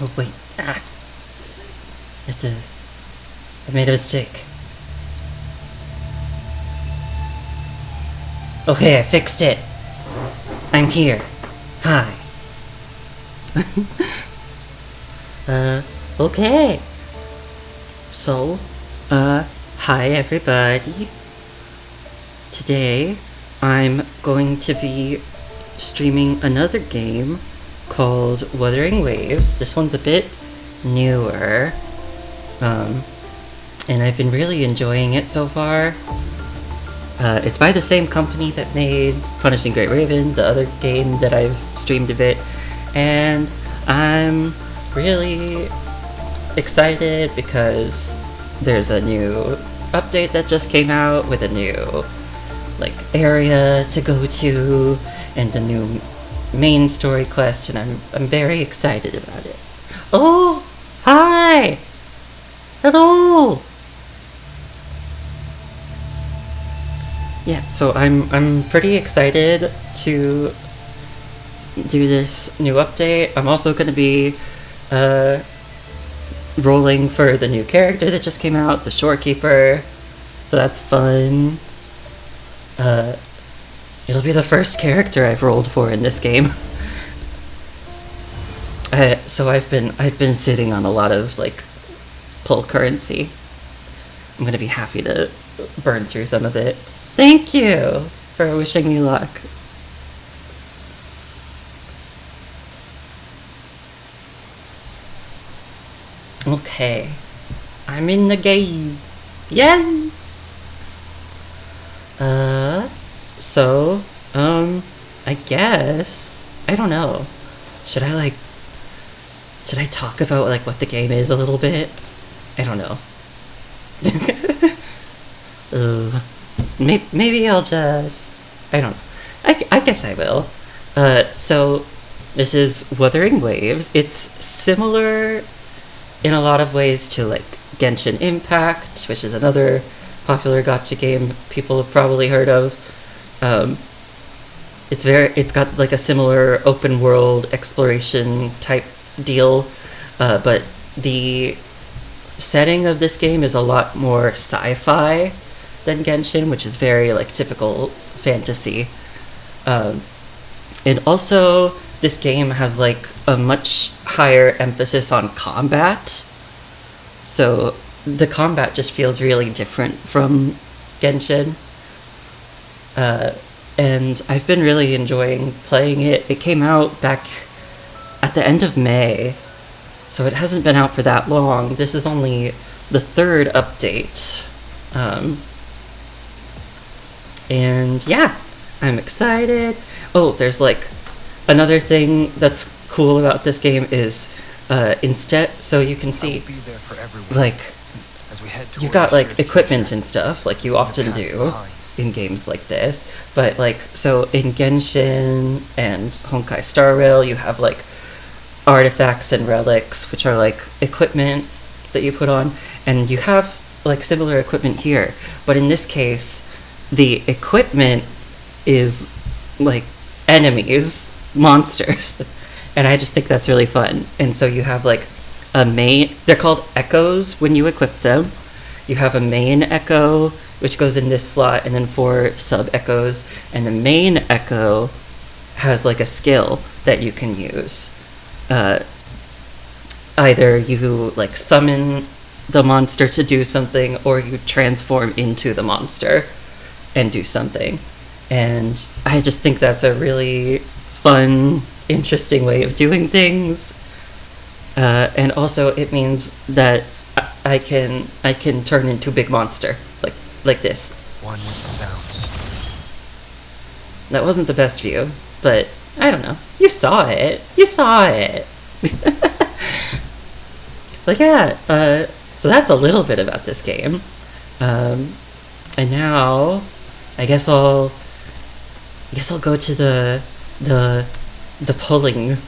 Oh wait, it's a... I made a mistake. Okay, I fixed it. I'm here. Hi. Okay. So, hi everybody. Today, I'm going to be streaming another game called Wuthering Waves. This one's a bit newer. And I've been really enjoying it so far. It's by the same company that made Punishing Great Raven, the other game that I've streamed a bit. And I'm really excited because there's a new update that just came out with a new area to go to and a new main story quest, and I'm very excited about it. Oh, hi. Hello. Yeah, so I'm pretty excited to do this new update. I'm also going to be rolling for the new character that just came out, the Shorekeeper. So that's fun. It'll be the first character I've rolled for in this game. So I've been sitting on a lot of pull currency. I'm gonna be happy to burn through some of it. Thank you for wishing me luck. Okay, I'm in the game. Yay! So, I guess, I don't know. Should I talk about what the game is a little bit? I don't know. Maybe I'll just, I don't know. I guess I will. So this is Wuthering Waves. It's similar in a lot of ways to Genshin Impact, which is another popular gacha game people have probably heard of. It's got a similar open world exploration type deal, but the setting of this game is a lot more sci-fi than Genshin, which is very typical fantasy. And also this game has a much higher emphasis on combat, so the combat just feels really different from Genshin. And I've been really enjoying playing it. It came out back at the end of May, so it hasn't been out for that long. This is only the third update. And yeah, I'm excited. Oh, there's another thing that's cool about this game is instead, so you can see you got equipment and stuff you often do in games like this, but so in Genshin and Honkai Star Rail you have artifacts and relics, which are equipment that you put on, and you have similar equipment here, but in this case the equipment is enemies, monsters. And I just think that's really fun. And so you have a main, they're called echoes when you equip them. You have a main echo, which goes in this slot, and then 4 sub echoes, and the main echo has a skill that you can use. Either you summon the monster to do something, or you transform into the monster and do something. And I just think that's a really fun, interesting way of doing things. And also it means that I can turn into big monster like this. One with sounds. That wasn't the best view, but I don't know. You saw it. But yeah, so that's a little bit about this game. And now I guess I'll go to the pulling.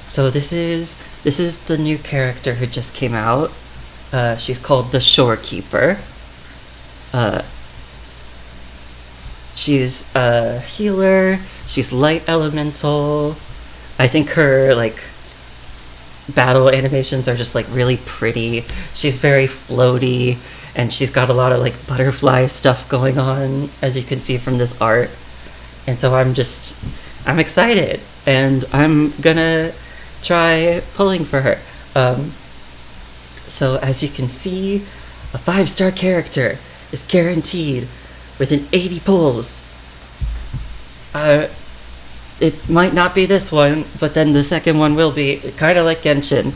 So this is the new character who just came out. She's called the Shorekeeper. She's a healer. She's light elemental. I think her like battle animations are just like really pretty. She's very floaty, and she's got a lot of like butterfly stuff going on, as you can see from this art. And so I'm excited, and I'm gonna try pulling for her. So as you can see, a 5-star character is guaranteed within 80 pulls. It might not be this one, but then the second one will be, kind of like Genshin.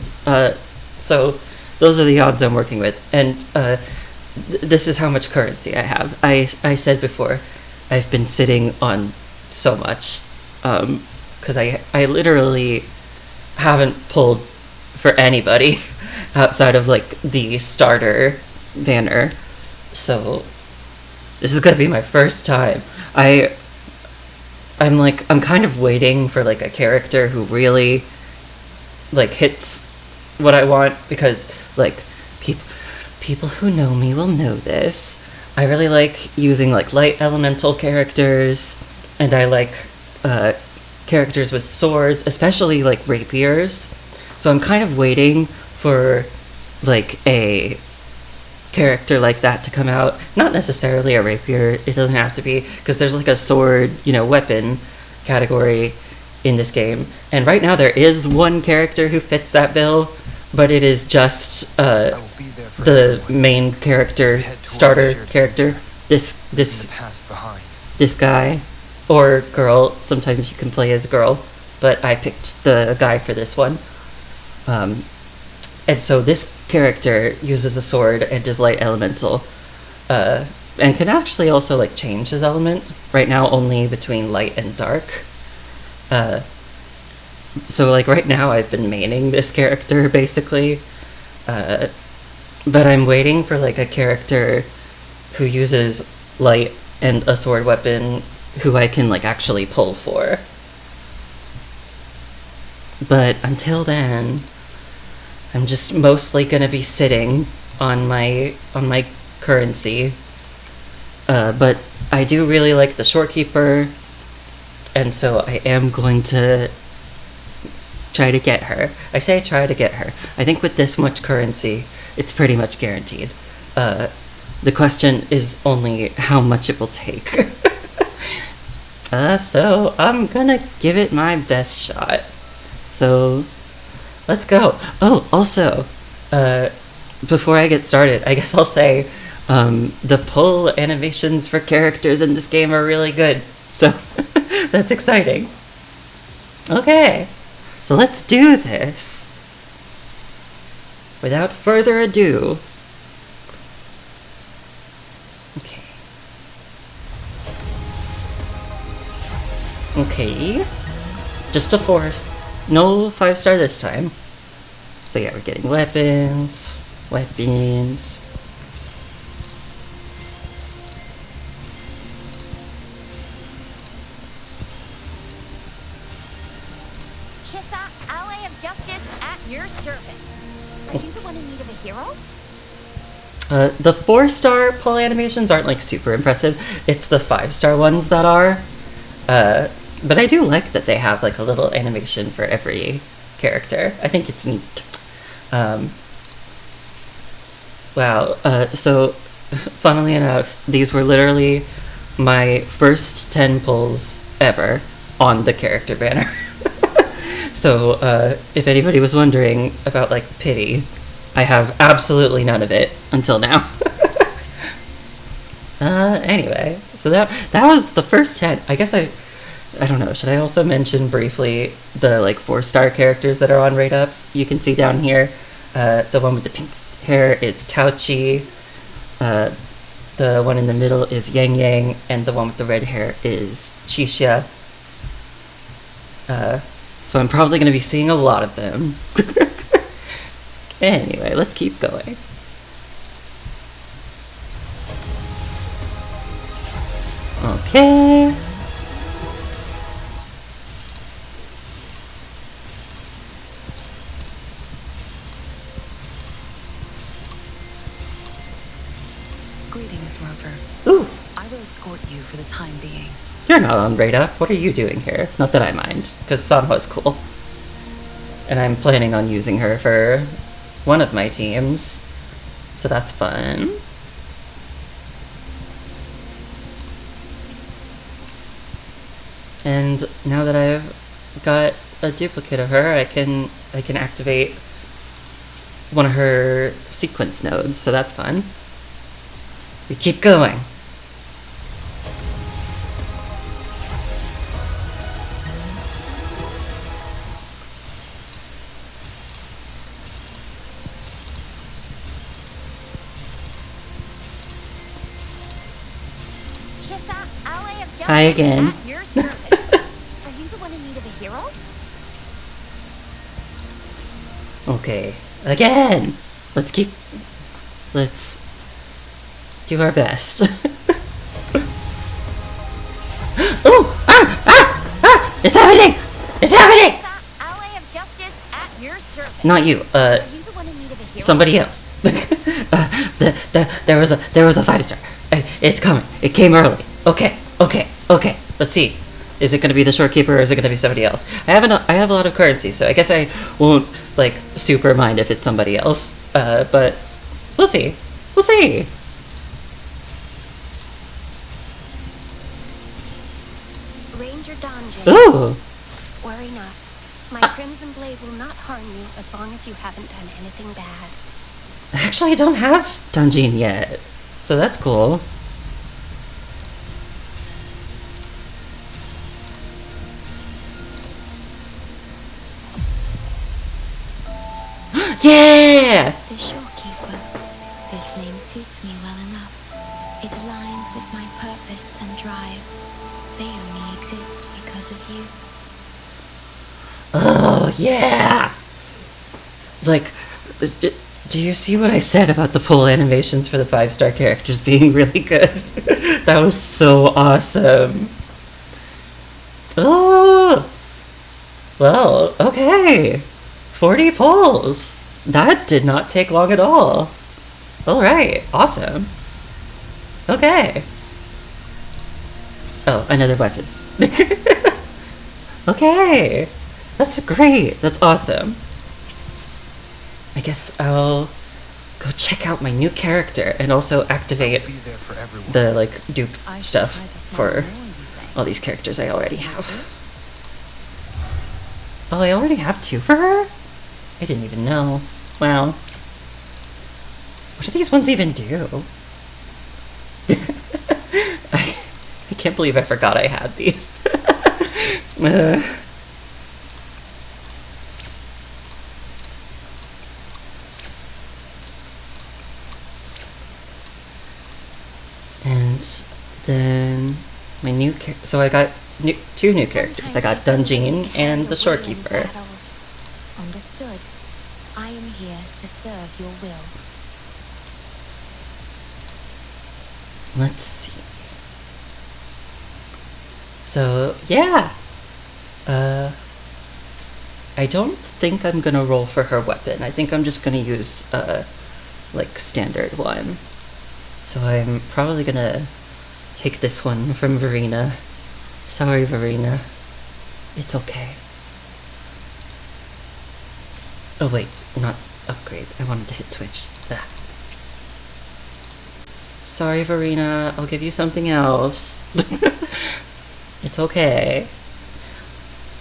So those are the odds I'm working with, and this is how much currency I have. I said before, I've been sitting on so much, because I literally haven't pulled for anybody outside of like the starter banner. So this is gonna be my first time. I'm kind of waiting for like a character who really like hits what I want, because like people who know me will know this. I really like using like light elemental characters, and I like characters with swords, especially like rapiers. So I'm kind of waiting for like a character like that to come out. Not necessarily a rapier, it doesn't have to be, because there's like a sword, weapon category in this game. And right now there is one character who fits that bill, but it is just I will be there for the everyone. main character, Head towards starter shared character. future. In This the past behind. this guy or girl. Sometimes you can play as a girl, but I picked the guy for this one. And so this character uses a sword and does light elemental, and can actually also like change his element. Right now, only between light and dark. So like right now, I've been maining this character basically, but I'm waiting for like a character who uses light and a sword weapon who I can like actually pull for. But until then, I'm just mostly gonna be sitting on my currency. But I do really like the Shorekeeper, and so I am going to try to get her. I say try to get her. I think with this much currency, it's pretty much guaranteed. The question is only how much it will take. So I'm gonna give it my best shot. So let's go. Oh, also, before I get started, I guess I'll say the pull animations for characters in this game are really good. So that's exciting. Okay, so let's do this. Without further ado. Okay. Okay. Just a 4. No 5-star this time. So yeah, we're getting weapons. Chissa, ally of justice at your service. Are you the one in need of a hero? The 4-star pull animations aren't like super impressive. It's the 5-star ones that are. But I do like that they have like a little animation for every character. I think it's neat. Wow. So, funnily enough, these were literally my first 10 pulls ever on the character banner. So, if anybody was wondering about like pity, I have absolutely none of it until now. Anyway, so that was the first 10. I guess I don't know, should I also mention briefly the like 4-star characters that are on Rate Up? You can see down here, the one with the pink hair is Taochi, the one in the middle is Yang Yang, and the one with the red hair is Chisha. So I'm probably going to be seeing a lot of them. Anyway, let's keep going. Okay. Greetings, Rover. Ooh, I will escort you for the time being. you're not on Rate Up. What are you doing here? Not that I mind, because Sanhwa's cool. And I'm planning on using her for one of my teams. So that's fun. And now that I've got a duplicate of her, I can activate one of her sequence nodes, so that's fun. We keep going. Chissa, ally of justice Hi again. at your service. Are you the one in need of a hero? Okay, again. Let's do our best. Oh! It's happening! It's happening! Chissa, ally of justice at your service. Not you. Are you the one in need of a hero? Somebody else. There was a 5-star. It's coming. It came early. Okay. Let's see. Is it gonna be the Shorekeeper or is it gonna be somebody else? I have a lot of currency, so I guess I won't like super mind if it's somebody else. But we'll see. We'll see. Ranger Donjin. Ooh. Worry not. My Crimson Blade will not harm you as long as you haven't done anything bad. Actually, I don't have Dungeon yet, so that's cool. Yeah! The Shorekeeper. This name suits me well enough. It aligns with my purpose and drive. They only exist because of you. Oh, yeah! It's like, do you see what I said about the pull animations for the 5-star characters being really good? That was so awesome. Oh! Well, okay. 40 pulls. That did not take long at all. Alright, awesome. Okay. Oh, another weapon. Okay. That's great. That's awesome. I guess I'll go check out my new character and also activate Be there for everyone. the like dupe I should stuff try to smell for more, you say. all these characters I already have. This? Oh, I already have 2 for her? I didn't even know. Wow. What do these ones even do? I can't believe I forgot I had these. And then my new so I got 2 new characters. I got Dungeon and the Shorekeeper. Understood. I am here to serve your will. Let's see. So, yeah. I don't think I'm gonna roll for her weapon. I think I'm just gonna use, like, standard one. So I'm probably gonna take this one from Verena. Sorry, Verena. It's okay. Oh, wait. Not upgrade. I wanted to hit switch. Ah. Sorry, Verena. I'll give you something else. It's okay.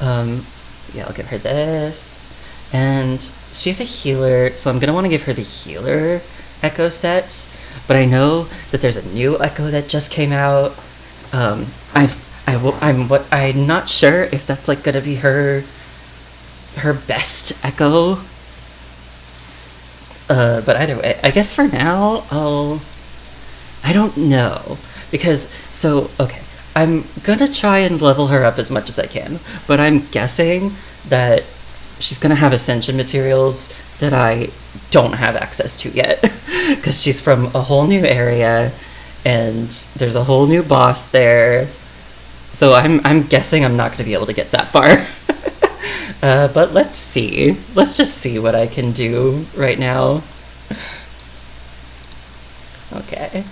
Yeah, I'll give her this. And she's a healer, so I'm gonna want to give her the healer echo set. But I know that there's a new echo that just came out. I'm not sure if that's like gonna be her best echo. But either way, I guess for now, I don't know. Because, okay. I'm gonna try and level her up as much as I can, but I'm guessing that she's gonna have ascension materials that I don't have access to yet. Because she's from a whole new area, and there's a whole new boss there. So I'm guessing I'm not gonna be able to get that far. But let's see. Let's just see what I can do right now. Okay.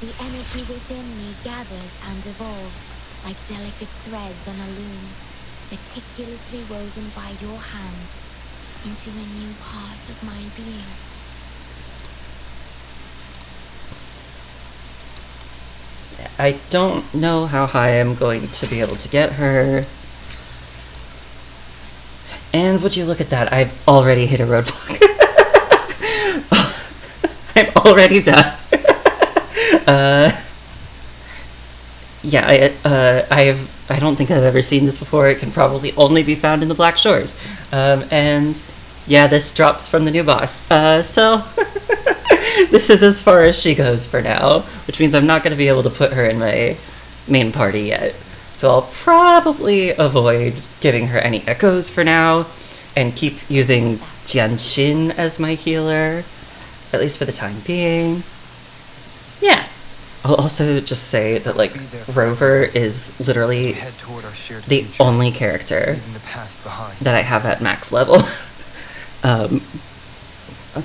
The energy within me gathers and evolves like delicate threads on a loom, meticulously woven by your hands into a new part of my being. I don't know how high I'm going to be able to get her. And would you look at that, I've already hit a roadblock. I'm already done. Yeah, I don't think I've ever seen this before. It can probably only be found in the Black Shores. And yeah, this drops from the new boss. So this is as far as she goes for now, which means I'm not going to be able to put her in my main party yet. So I'll probably avoid giving her any echoes for now and keep using Jianshin as my healer, at least for the time being. Yeah. I'll also just say that, like, Rover is literally Head toward our shared the future, only character leaving the past behind. that I have at max level.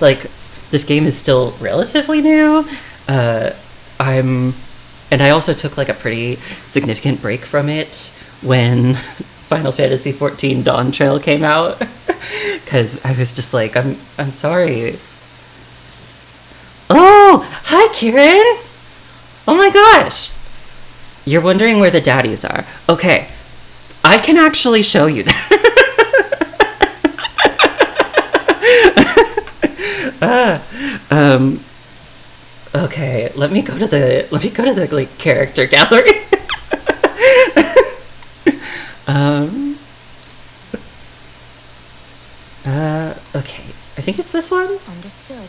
Like, this game is still relatively new. And I also took, like, a pretty significant break from it when Final Fantasy XIV Dawn Trail came out. Because I was just like, I'm sorry. Oh, hi, Kieran! Oh my gosh! You're wondering where the daddies are. Okay, I can actually show you that. Okay, let me go to the like character gallery. Okay, I think it's this one. Understood.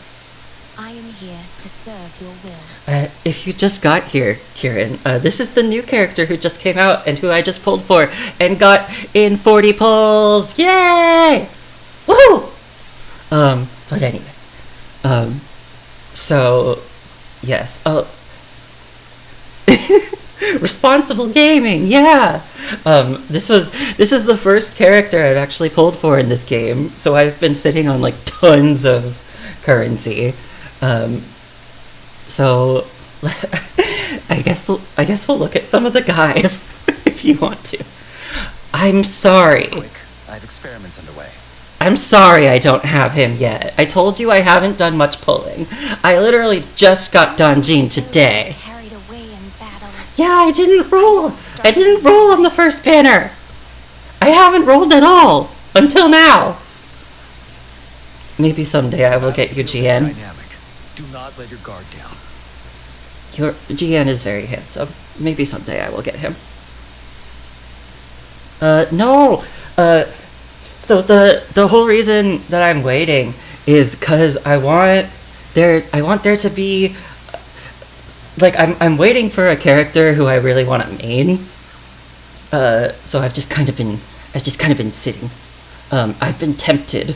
I am here to serve your will. If you just got here, Kieran, this is the new character who just came out and who I just pulled for and got in 40 pulls. Yay! Woohoo! But anyway. So, yes. Oh. Responsible gaming, yeah! This is the first character I've actually pulled for in this game, so I've been sitting on, like, tons of currency. So I guess we'll look at some of the guys if you want to. I'm sorry. Quick, I have experiments underway. I'm sorry I don't have him yet. I told you I haven't done much pulling. I literally just got Donjin today. Carried away in battle. Yeah, I didn't roll. I didn't roll on the first banner. I haven't rolled at all until now. Maybe someday I will get you, GN. Dynamic. Do not let your guard down. Your GN is very handsome. Maybe someday I will get him. No. So the whole reason that I'm waiting is because I want there to be, like, I'm waiting for a character who I really want to main. So I've just kind of been sitting. I've been tempted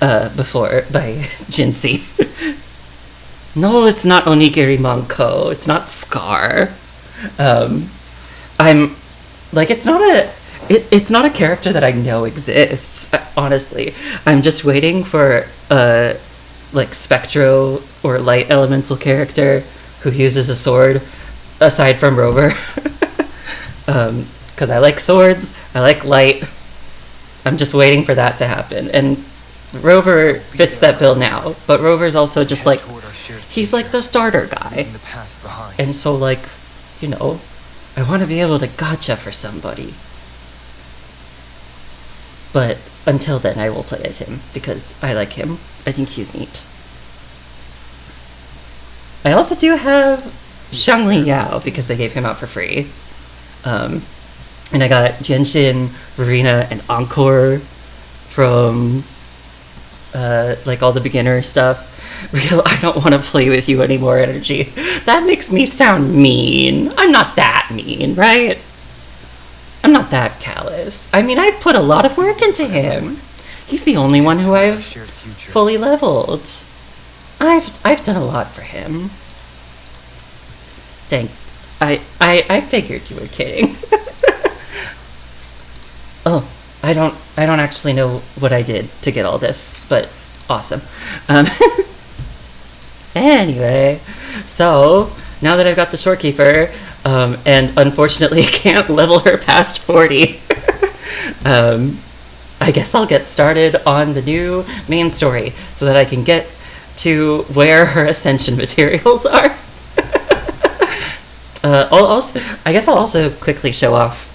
before by Jinsei. No, it's not Onigiri Manko. It's not Scar. I'm like, it's not a character that I know exists, honestly. I'm just waiting for a, like, Spectro or Light Elemental character who uses a sword, aside from Rover. Because I like swords, I like light. I'm just waiting for that to happen. And Rover fits that bill now, but Rover's also just, like, he's like the starter guy. Leaving the past behind. And so, like, you know, I want to be able to gotcha for somebody. But until then, I will play as him, because I like him. I think he's neat. I also do have Shangli Yao, because they gave him out for free. And I got Genshin, Verena, and Encore from, like, all the beginner stuff. Real, I don't want to play with you anymore energy. That makes me sound mean. I'm not that mean, right? I'm not that callous. I mean, I've put a lot of work into him. He's the only one who I've fully leveled. I've done a lot for him. I figured you were kidding. Oh, I don't actually know what I did to get all this, but awesome. Anyway, so now that I've got the Shorekeeper, and unfortunately can't level her past 40, I guess I'll get started on the new main story so that I can get to where her ascension materials are. I guess I'll also quickly show off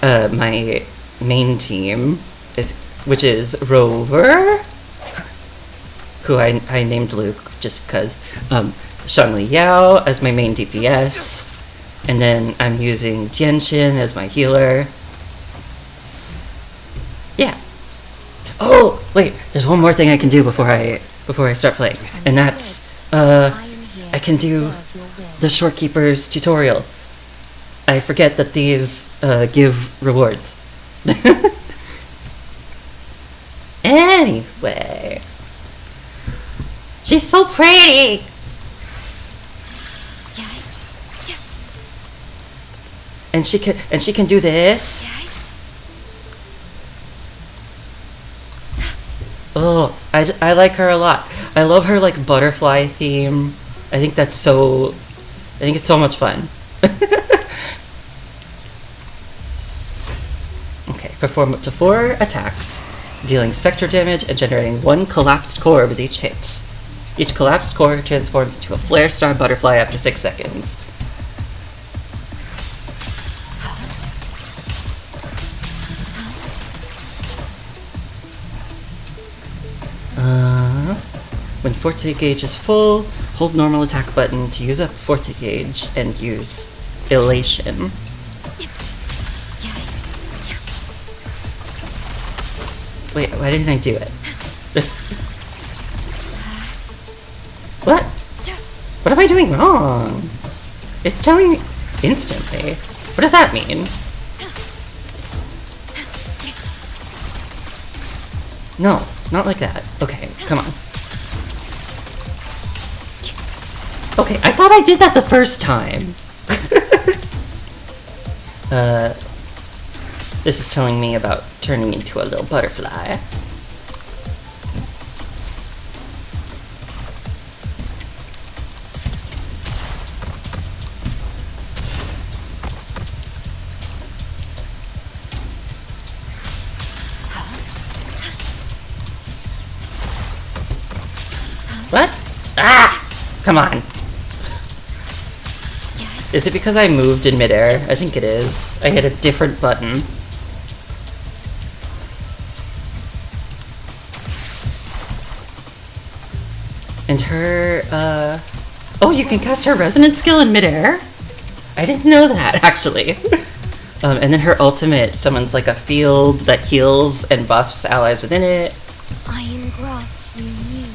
my main team, which is Rover, who I named Luke just because, Shangli Yao as my main DPS, and then I'm using Jianshin as my healer. Yeah. Oh, wait, there's one more thing I can do before I start playing, and that's, I can do the Shorekeeper's tutorial. I forget that these give rewards. Anyway, she's so pretty. And she can do this. Oh, I like her a lot. I love her like butterfly theme. I think it's so much fun. Okay, perform up to 4 attacks, dealing spectre damage and generating 1 collapsed core with each hit. Each collapsed core transforms into a flare star butterfly after 6 seconds. When Forte Gauge is full, hold normal attack button to use up Forte Gauge and use Elation. Wait, why didn't I do it? What? What am I doing wrong? It's telling me instantly. What does that mean? No, not like that. Okay, come on. Okay, I thought I did that the first time. This is telling me about turning into a little butterfly. What? Ah! Come on. Is it because I moved in midair? I think it is. I hit a different button. And her, oh, you can cast her resonance skill in midair? I didn't know that, actually. And then her ultimate summons like a field that heals and buffs allies within it. I engraft you new.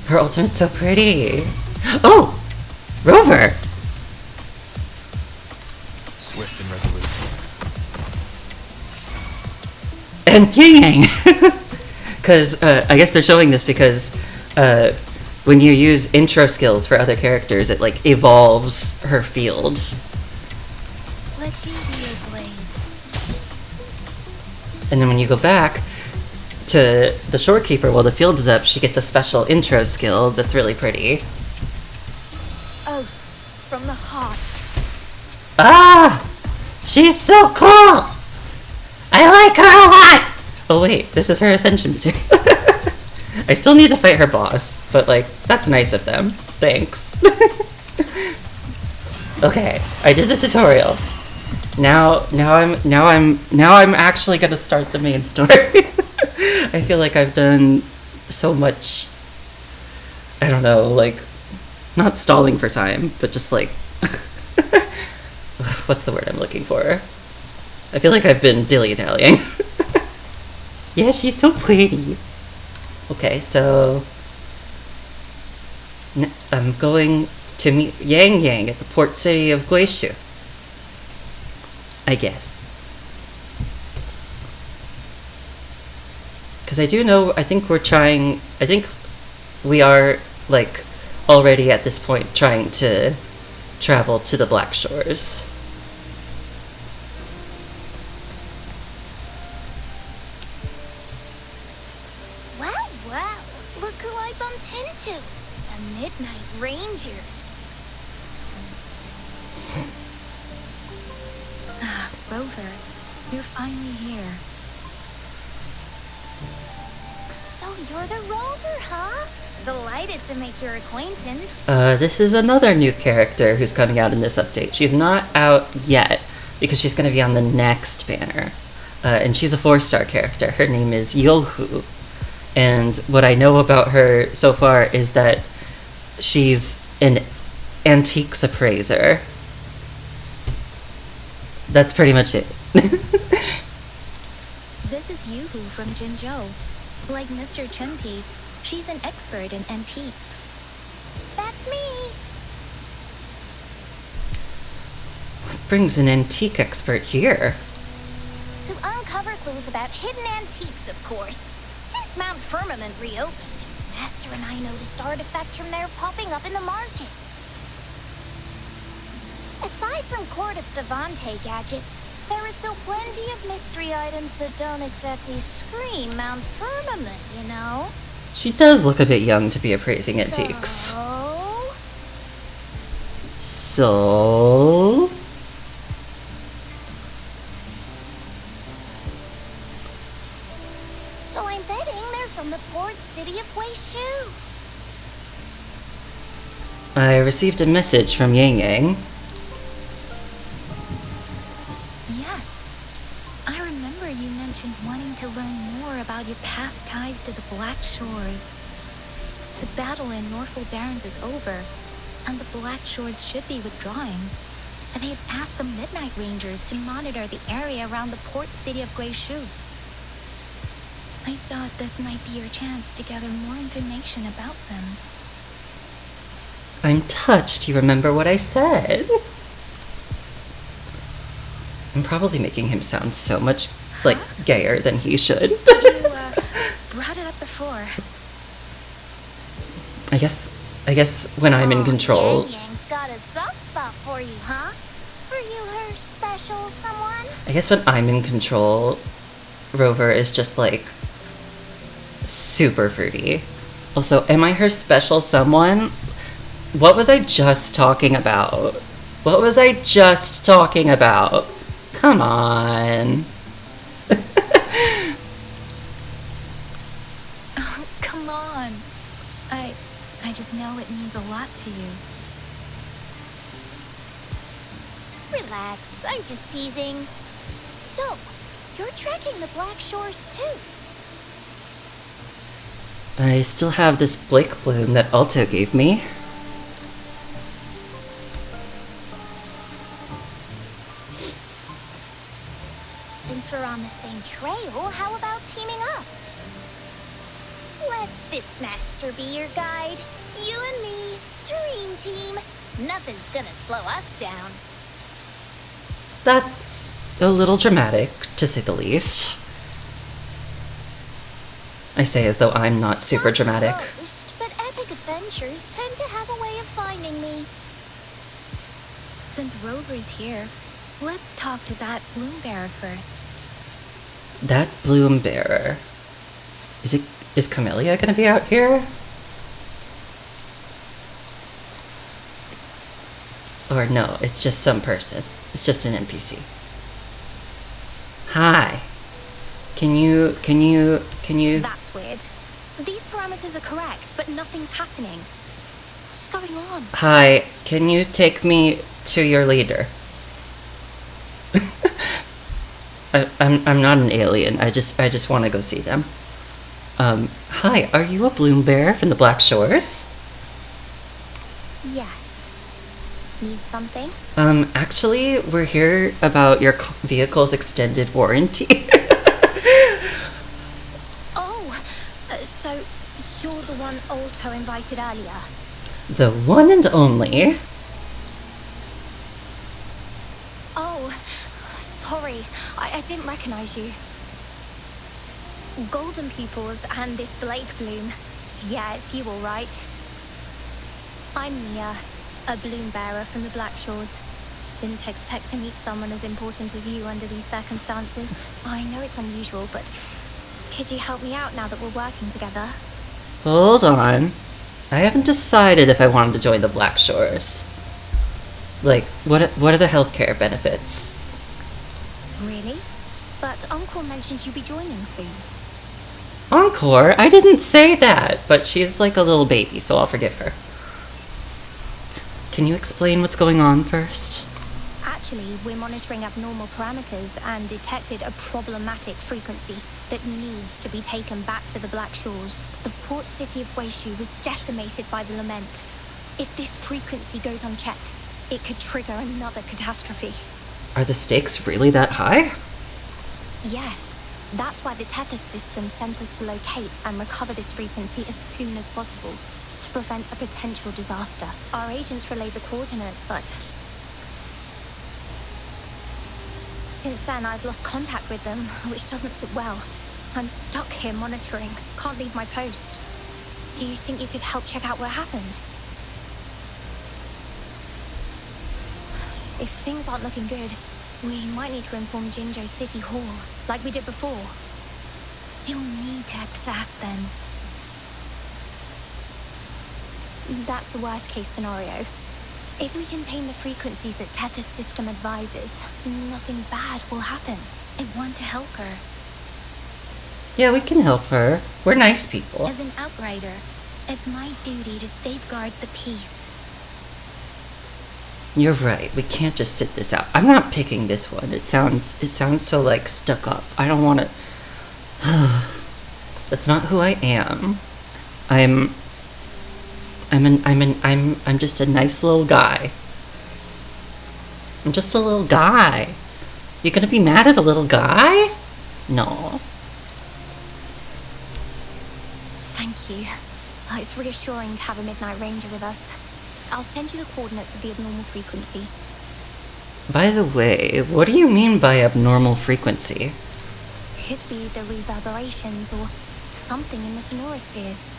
Her ultimate's so pretty. Oh! Rover! Swift and resolute. And Yang! Because, I guess they're showing this because, when you use intro skills for other characters, it, like, evolves her field. Let you be your blade. And then when you go back to the Shorekeeper while the field is up, she gets a special intro skill that's really pretty. Oath from the heart. Ah! She's so cool! I like her a lot! Oh wait, this is her ascension material. I still need to fight her boss, but like, that's nice of them. Thanks. Okay, I did the tutorial. Now I'm actually gonna start the main story. I feel like I've done so much, I don't know, like, not stalling for time, but just like, what's the word I'm looking for? I feel like I've been dilly-dallying. Yeah, she's so pretty. Okay, so I'm going to meet Yang Yang at the port city of Guizhou, I guess. Because I do know, I think we are, like, already at this point trying to travel to the Black Shores. Well, well, look who I bumped into. A Midnight Ranger. Rover, you're finally here. So you're the Rover, huh? Delighted to make your acquaintance. This is another new character who's coming out in this update. She's not out yet, because she's going to be on the next banner. And she's a 4-star character. Her name is Yohu. And what I know about her so far is that she's an antiques appraiser. That's pretty much it. This is Yuhu from Jinzhou. Like Mr. Chunpi, she's an expert in antiques. That's me. What brings an antique expert here? To uncover clues about hidden antiques, of course. Since Mount Firmament reopened, Master and I noticed artifacts from there popping up in the market. Aside from Court of Savante gadgets, there are still plenty of mystery items that don't exactly scream Mount Firmament, you know? She does look a bit young to be appraising antiques. So? So I'm betting they're from the port city of Guishu. I received a message from Yang Yang. Yes. I remember you mentioned wanting to learn more about your past ties to the Black Shores. The battle in Norfolk Barrens is over, and the Black Shores should be withdrawing. And they've asked the Midnight Rangers to monitor the area around the port city of Guishu. I thought this might be your chance to gather more information about them. I'm touched you remember what I said. I'm probably making him sound so much, like, gayer than he should. You, brought it up before. I guess when I'm in control... Yang Yang's got a soft spot for you, huh? Are you her special someone? I guess when I'm in control, Rover is just, like, super fruity. Also, am I her special someone? What was I just talking about? What was I just talking about? Come on. Oh, come on. I just know it means a lot to you. Relax, I'm just teasing. So, you're trekking the Black Shores too? I still have this Blake bloom that Alto gave me. Since we're on the same trail, how about teaming up? Let this master be your guide. You and me, dream team. Nothing's gonna slow us down. That's a little dramatic, to say the least. I say as though I'm not super Not to dramatic. boast, but epic adventures tend to have a way of finding me. Since Rover's here, let's talk to that bloom bearer first. That bloom bearer. Is Camellia gonna be out here? Or no, it's just some person. It's just an NPC. Hi. Can you... That's weird. These parameters are correct, but nothing's happening. What's going on? Hi, can you take me to your leader? I'm not an alien. I just want to go see them. Hi, are you a bloom bearer from the Black Shores? Yes. Need something? Actually, we're here about your vehicle's extended warranty. Oh, so you're the one Alto invited earlier? The one and only. Oh, sorry. I didn't recognize you. Golden Pupils and this Blake Bloom. Yeah, it's you all right. I'm Mia, a bloom bearer from the Black Shores. Didn't expect to meet someone as important as you under these circumstances. I know it's unusual, but could you help me out now that we're working together? Hold on. I haven't decided if I wanted to join the Black Shores. Like, what are the healthcare benefits? Really? But Encore mentioned you'd be joining soon. Encore? I didn't say that, but she's like a little baby, so I'll forgive her. Can you explain what's going on first? Actually, we're monitoring abnormal parameters and detected a problematic frequency that needs to be taken back to the Black Shores. The port city of Guishu was decimated by the lament. If this frequency goes unchecked, it could trigger another catastrophe. Are the stakes really that high? Yes, that's why the Tethys system sent us to locate and recover this frequency as soon as possible, to prevent a potential disaster. Our agents relayed the coordinates, but since then I've lost contact with them, which doesn't sit well. I'm stuck here monitoring, can't leave my post. Do you think you could help check out what happened? If things aren't looking good, we might need to inform Jinjo City Hall, like we did before. You'll need to act fast then. That's the worst case scenario. If we contain the frequencies that Tethys system advises, nothing bad will happen. I want to help her. Yeah, we can help her. We're nice people. As an outrider, it's my duty to safeguard the peace. You're right. We can't just sit this out. I'm not picking this one. It sounds so like stuck up. I don't want to. That's not who I am. I'm just a nice little guy. I'm just a little guy. You gonna be mad at a little guy? No. Thank you. It's reassuring to have a Midnight Ranger with us. I'll send you the coordinates of the abnormal frequency. By the way, what do you mean by abnormal frequency? Could be the reverberations or something in the sonorospheres.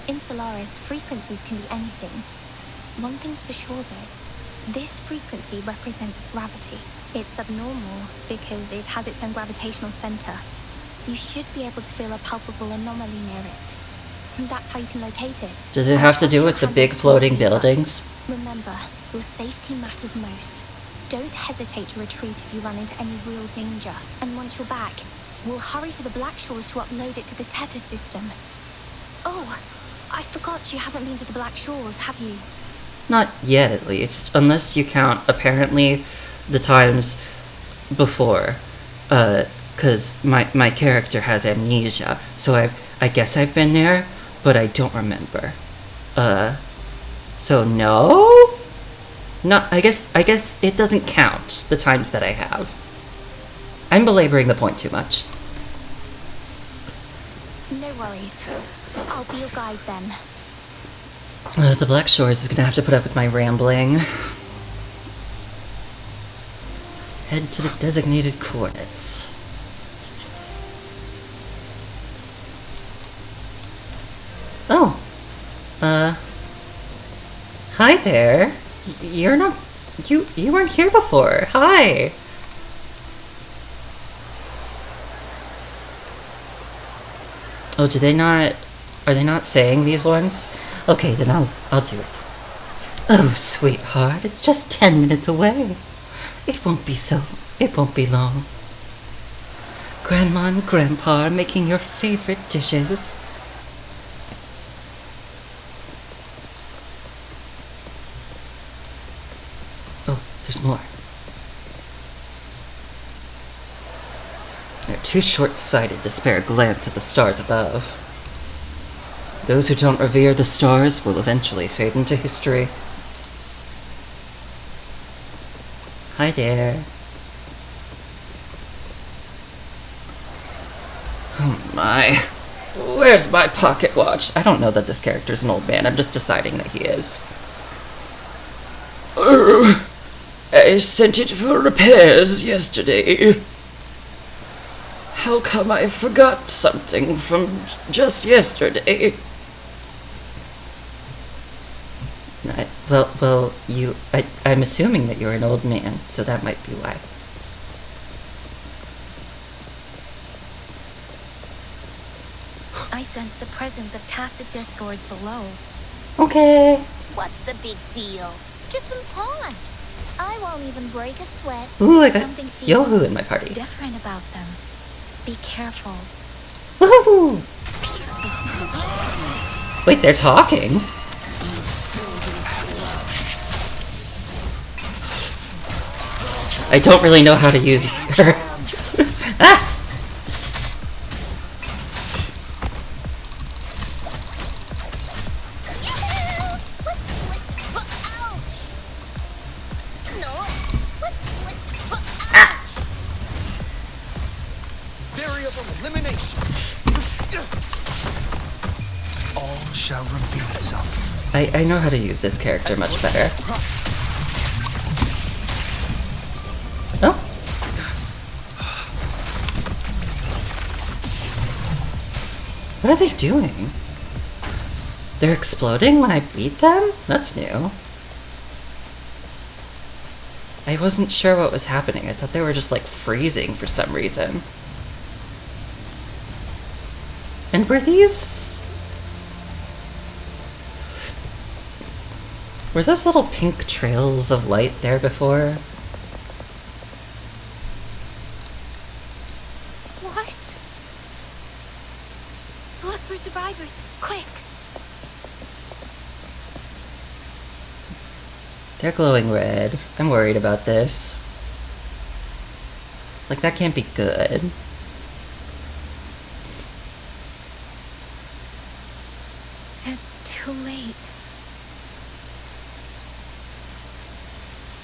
In Solaris, frequencies can be anything. One thing's for sure though, this frequency represents gravity. It's abnormal because it has its own gravitational center. You should be able to feel a palpable anomaly near it. And that's how you can locate it. Does it have to do with the big floating buildings? Remember, your safety matters most. Don't hesitate to retreat if you run into any real danger. And once you're back, we'll hurry to the Black Shores to upload it to the Tethys system. Oh, I forgot you haven't been to the Black Shores, have you? Not yet, at least. Unless you count, apparently, the times before. Because my character has amnesia, so I guess I've been there, but I don't remember. So no? No, I guess it doesn't count, the times that I have. I'm belaboring the point too much. No worries. I'll be your guide then. The Black Shores is gonna have to put up with my rambling. Head to the designated coordinates. Oh. Hi there. You're not... You weren't here before. Hi. Oh, do they not... Are they not saying these ones? Okay, then I'll do it. Oh, sweetheart, it's just 10 minutes away. It won't be long. Grandma and Grandpa are making your favorite dishes. Oh, there's more. They're too short-sighted to spare a glance at the stars above. Those who don't revere the stars will eventually fade into history. Hi there. Oh my. Where's my pocket watch? I don't know that this character's an old man. I'm just deciding that he is. Oh, I sent it for repairs yesterday. How come I forgot something from just yesterday? I'm assuming that you're an old man, so that might be why. I sense the presence of tacit discords below. Okay. What's the big deal? Just some pawns. I won't even break a sweat. Ooh, I got Something feels Yohu in my party. different about them. Be careful. Woohoo! Wait, they're talking? I don't really know how to use her. Ah! Variable elimination. All shall reveal itself. I know how to use this character much better. Oh. What are they doing? They're exploding when I beat them? That's new. I wasn't sure what was happening. I thought they were just like freezing for some reason. And were these... Were those little pink trails of light there before? What? Look for survivors, quick! They're glowing red. I'm worried about this. Like, that can't be good. It's too late.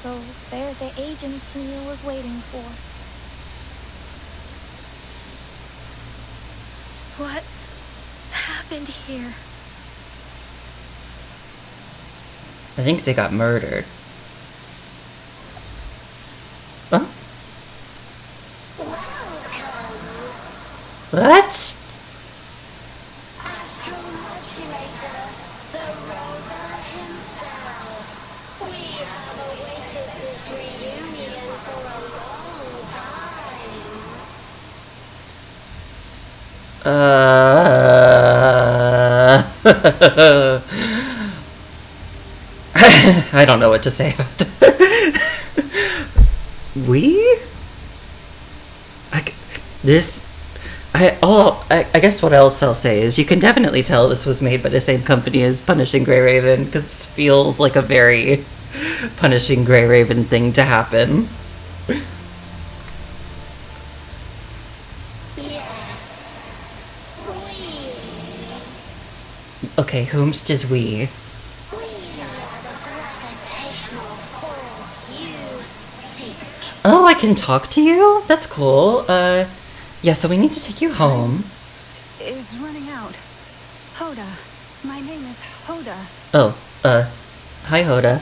So they're the agents Neil was waiting for. What happened here? I think they got murdered. Huh? What? I don't know what to say about that. I guess what else I'll say is you can definitely tell this was made by the same company as Punishing Grey Raven, because this feels like a very Punishing Grey Raven thing to happen. Okay, whomst is we? Oh, I can talk to you? That's cool. Yeah, so we need to take you home. Is running out. Hoda. My name is Hoda. Oh, hi Hoda.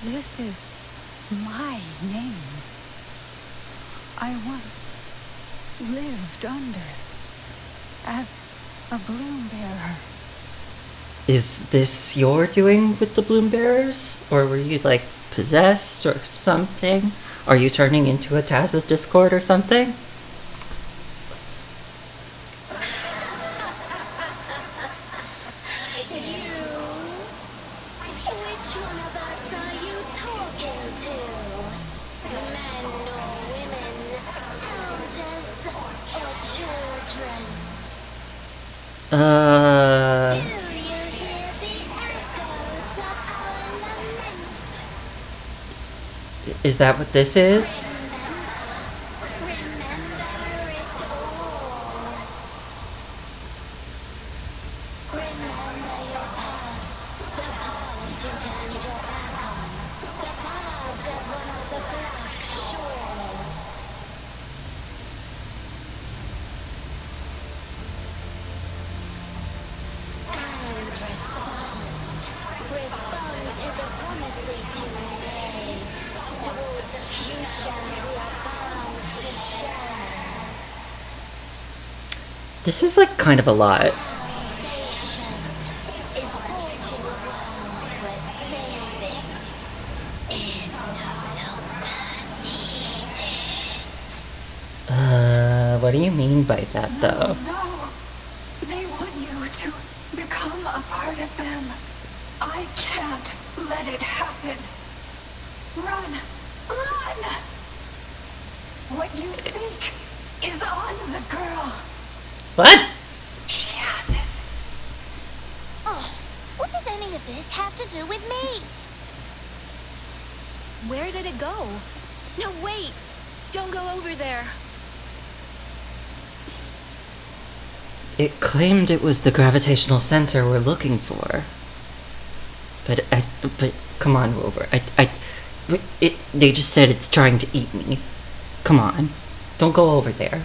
This is my name. I once lived under as a bloom bearer. Is this your doing with the bloom bearers? Or were you, like, possessed or something? Are you turning into a Taz of Discord or something? Is that what this is? This is like kind of a lot. What do you mean by that, though? No, they want you to become a part of them. I can't let it happen. Run! Run! What you seek is on the girl. What? She has it. Oh, what does any of this have to do with me? Where did it go? No, wait! Don't go over there. It claimed it was the gravitational center we're looking for. But come on, Rover. They just said it's trying to eat me. Come on. Don't go over there.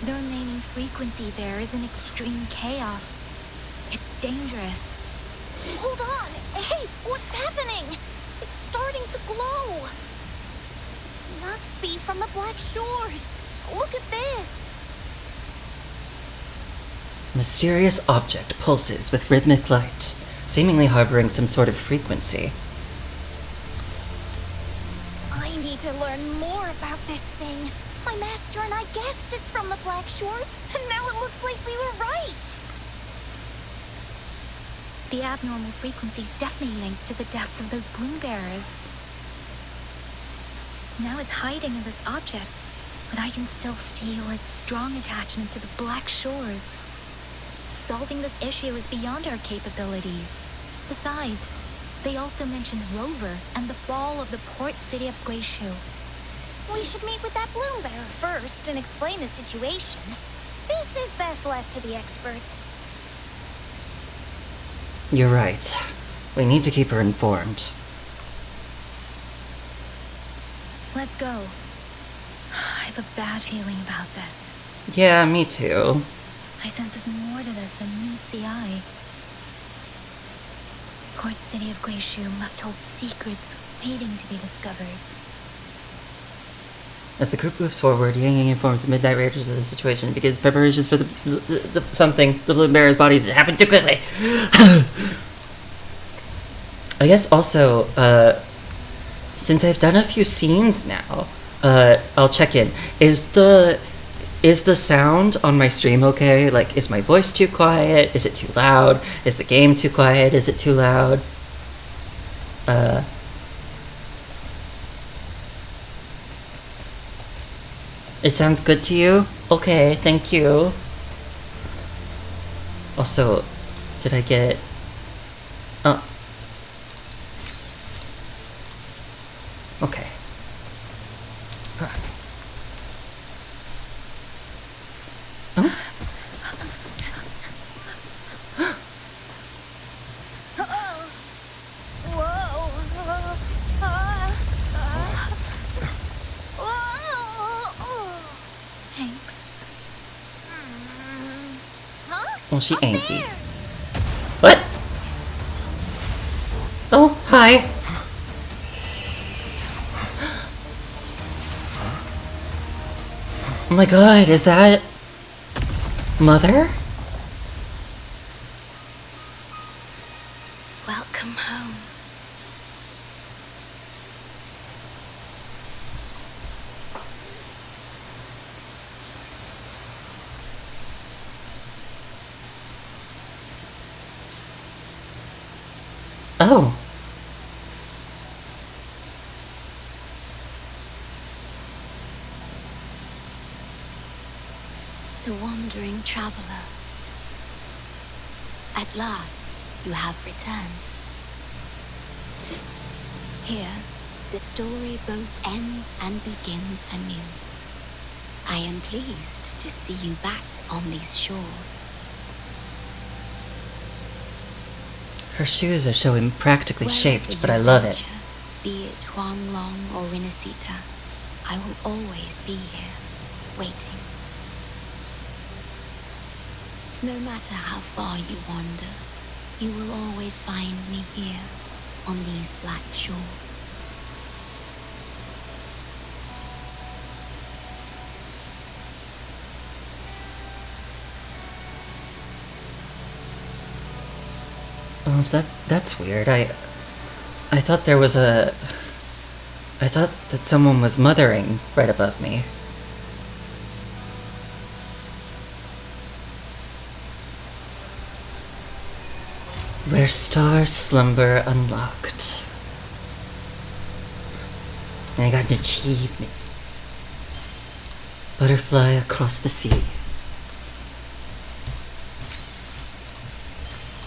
The remaining frequency there is in extreme chaos. It's dangerous. Hold on! Hey, what's happening? It's starting to glow! Must be from the Black Shores. Look at this! Mysterious object pulses with rhythmic light, seemingly harboring some sort of frequency. I need to learn more about this thing. My master and I guessed it's from the Black Shores, and now it looks like we were right. The abnormal frequency definitely links to the deaths of those bloom bearers. Now it's hiding in this object, but I can still feel its strong attachment to the Black Shores. Solving this issue is beyond our capabilities. Besides, they also mentioned Rover and the fall of the port city of Guishu. We should meet with that bloom bearer first and explain the situation. This is best left to the experts. You're right. We need to keep her informed. Let's go. I have a bad feeling about this. Yeah, me too. I sense there's more to this than meets the eye. Port city of Guishu must hold secrets waiting to be discovered. As the group moves forward, Yang informs the Midnight Raiders of the situation and begins preparations for the Bloom Bearer's bodies. It happened too quickly. I guess also, since I've done a few scenes now, I'll check in. Is the sound on my stream okay? Like, is my voice too quiet? Is it too loud? Is the game too quiet? Is it too loud? It sounds good to you? Okay, thank you. Also, did I get... Oh. Okay. Oh? Thanks. Well, she angry. What? Oh, hi. Oh my god, is that... Mother? Welcome home. Oh. The wandering traveler. At last, you have returned. Here, the story both ends and begins anew. I am pleased to see you back on these shores. Her shoes are so impractically Wherever shaped, but you I love it. venture, be it Huanglong or Rinasita, I will always be here, waiting. No matter how far you wander, you will always find me here, on these black shores. Oh, that's weird. I thought there was a... I thought that someone was mothering right above me. Where stars slumber unlocked. And I got an achievement. Butterfly across the sea.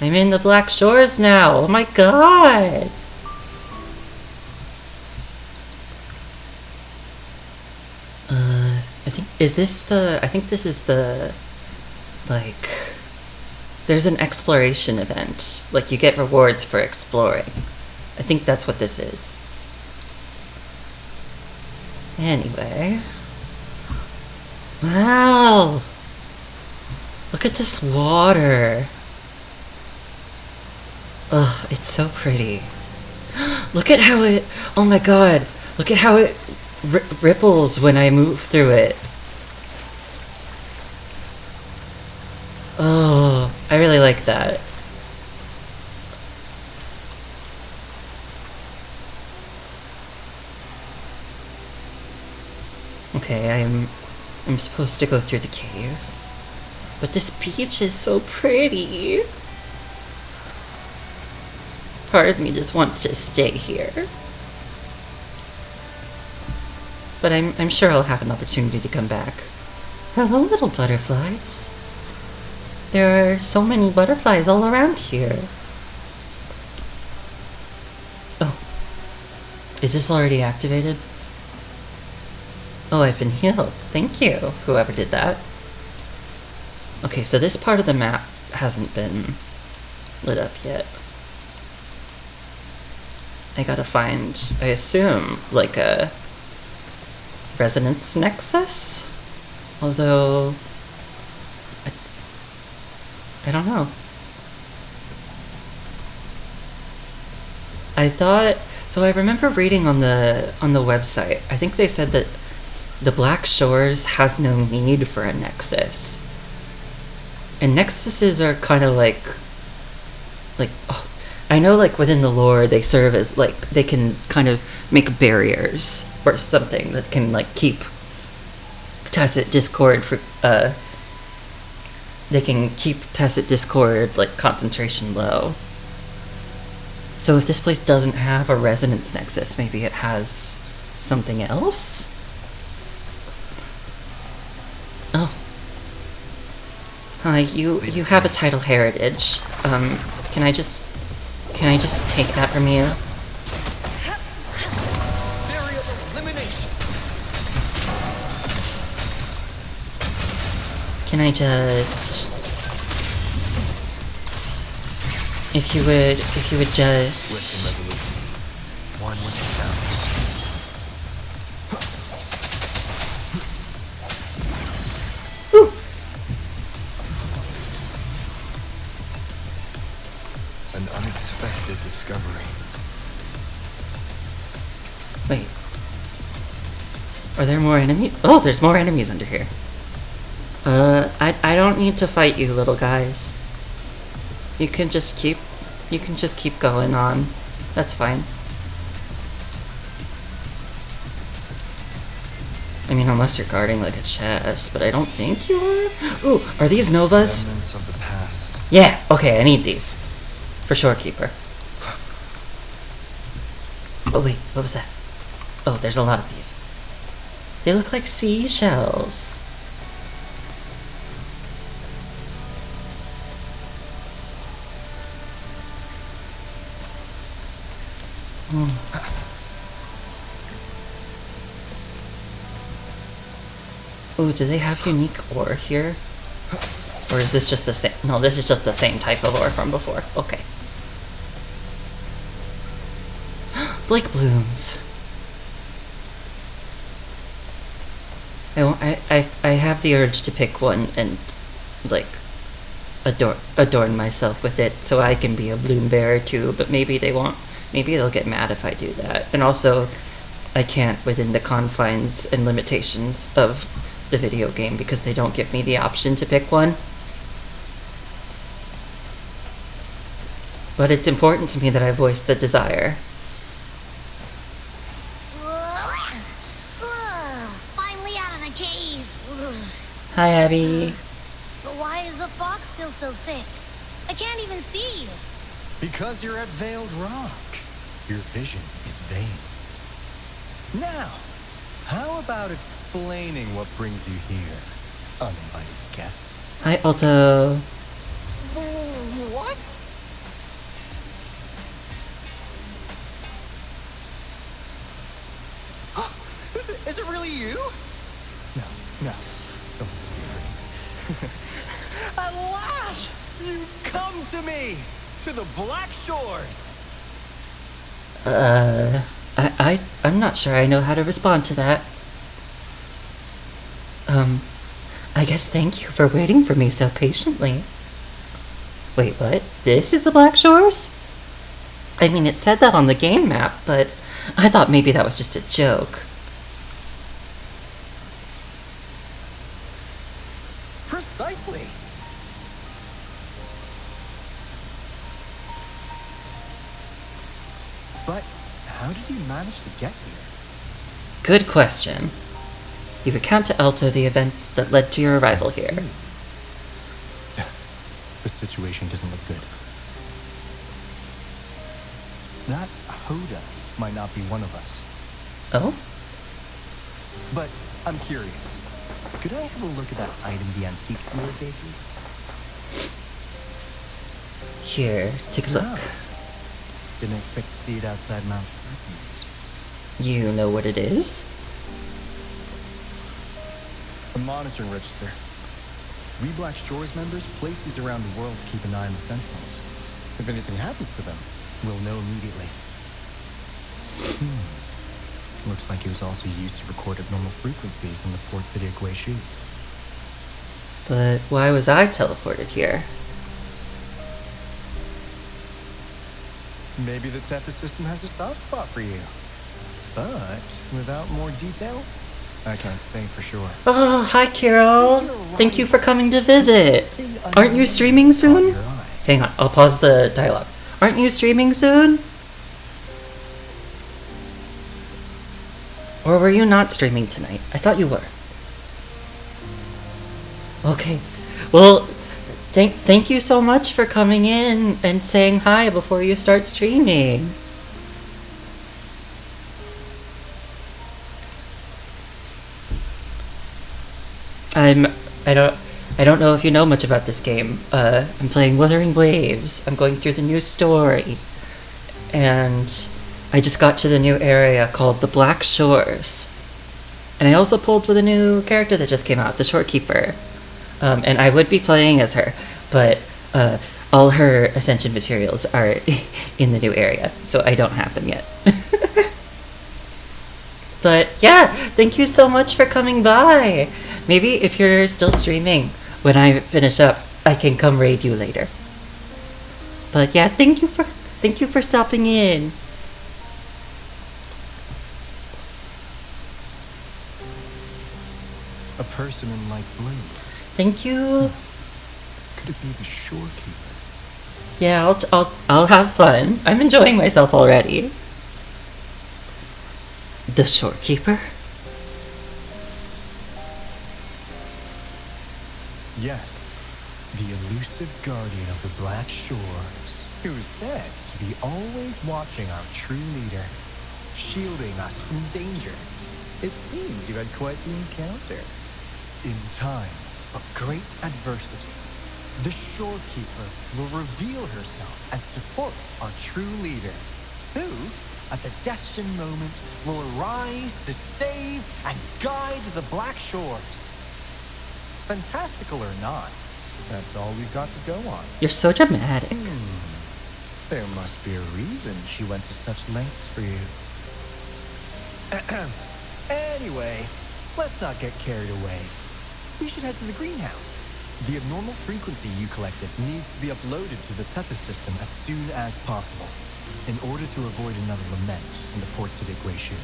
I'm in the Black Shores now. Oh my god. I think this is the, like, there's an exploration event. Like, you get rewards for exploring. I think that's what this is. Anyway. Wow! Look at this water. Ugh, it's so pretty. Look at how it, oh my god. Look at how it ripples when I move through it. Oh, I really like that. Okay, I'm supposed to go through the cave. But this beach is so pretty. Part of me just wants to stay here. But I'm sure I'll have an opportunity to come back. Hello, little butterflies. There are so many butterflies all around here. Oh. Is this already activated? Oh, I've been healed. Thank you, whoever did that. Okay, so this part of the map hasn't been lit up yet. I gotta find, I assume, like a resonance nexus? Although I don't know. I thought, so I remember reading on the website, I think they said that the Black Shores has no need for a nexus. And nexuses are kind of like oh, I know, like, within the lore they serve as, like, they can kind of make barriers or something that can, like, keep tacit discord for they can keep tacit discord, like, concentration low. So if this place doesn't have a resonance nexus, maybe it has something else? Oh. Hi, you have a title heritage. Can I just take that from you? Variable elimination. Can I just... If you would just... Listen, resolute. One with the sound. An unexpected discovery. Wait. Are there more enemies? Oh, there's more enemies under here. I don't need to fight you, little guys. You can just keep going on. That's fine. I mean, unless you're guarding like a chest, but I don't think you are. Ooh, are these Novas? Remnants of the past. Yeah, okay, I need these. For Shorekeeper. Oh wait, what was that? Oh, there's a lot of these. They look like seashells. Oh, do they have unique ore here? Or is this just the same? No, this is just the same type of ore from before. Okay. Blake blooms. I have the urge to pick one and, like, adorn myself with it so I can be a bloom bearer too, but maybe they won't. Maybe they'll get mad if I do that. And also, I can't within the confines and limitations of the video game because they don't give me the option to pick one. But it's important to me that I voice the desire. Finally out of the cave. Hi, Abby. But why is the fog still so thick? I can't even see you. Because you're at Veiled Rock. Your vision is vain. Now, how about explaining what brings you here, uninvited guests? Hi, Alto. What? Is it really you? No. Don't let it be a dream. At last! You've come to me! To the Black Shores! I'm not sure I know how to respond to that. I guess thank you for waiting for me so patiently. Wait, what? This is the Black Shores? I mean, it said that on the game map, but I thought maybe that was just a joke. Precisely. But how did you manage to get here? Good question. You recount to Alto the events that led to your arrival I here. see. The situation doesn't look good. That Hoda might not be one of us. Oh? But I'm curious. Could I have a look at that item the antique dealer gave you? Here, take a look. Oh. Didn't expect to see it outside Mount Fruit. You know what it is? A monitoring register. We Black Shores members place these around the world to keep an eye on the Sentinels. If anything happens to them, we'll know immediately. Looks like it was also used to record abnormal frequencies in the port city of Guizhou. But why was I teleported here? Maybe the Tethys system has a soft spot for you. But without more details, I can't say for sure. Oh, hi, Carol. Thank you for coming to visit. Aren't you streaming soon? Hang on, I'll pause the dialogue. Aren't you streaming soon? Or were you not streaming tonight? I thought you were. Okay. Well, thank you so much for coming in and saying hi before you start streaming. I don't know if you know much about this game. I'm playing Wuthering Waves. I'm going through the new story. And I just got to the new area called the Black Shores. And I also pulled for the new character that just came out, the Shorekeeper. And I would be playing as her, but all her Ascension materials are in the new area, so I don't have them yet. But yeah, thank you so much for coming by. Maybe if you're still streaming, when I finish up, I can come raid you later. But yeah, thank you for stopping in. A person in light blue. Thank you. Could it be the Shorekeeper? Yeah, I'll have fun. I'm enjoying myself already. The Shorekeeper? Yes, the elusive guardian of the Black Shores, who is said to be always watching our true leader, shielding us from danger. It seems you had quite the encounter. In times of great adversity, the Shorekeeper will reveal herself and support our true leader, who, at the destined moment, will arise to save and guide the Black Shores. Fantastical or not, that's all we've got to go on. You're so dramatic. There must be a reason she went to such lengths for you. Anyway, let's not get carried away. We should head to the greenhouse. The abnormal frequency you collected needs to be uploaded to the Tethys system as soon as possible, in order to avoid another lament in the port city of Guizhou.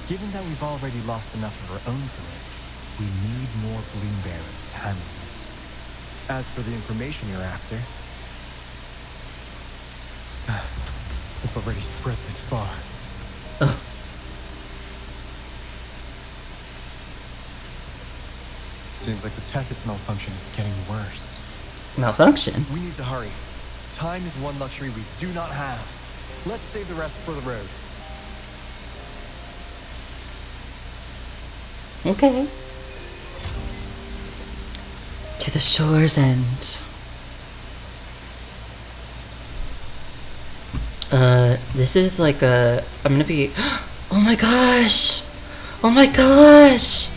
Given that we've already lost enough of our own to live, we need more bloom bearers to handle this. As for the information you're after, it's already spread this far. Ugh. Seems like the Tethys malfunction is getting worse. Malfunction? We need to hurry. Time is one luxury we do not have. Let's save the rest for the road. Okay. To the shore's end. This is like I'm gonna be. Oh my gosh! Oh my gosh!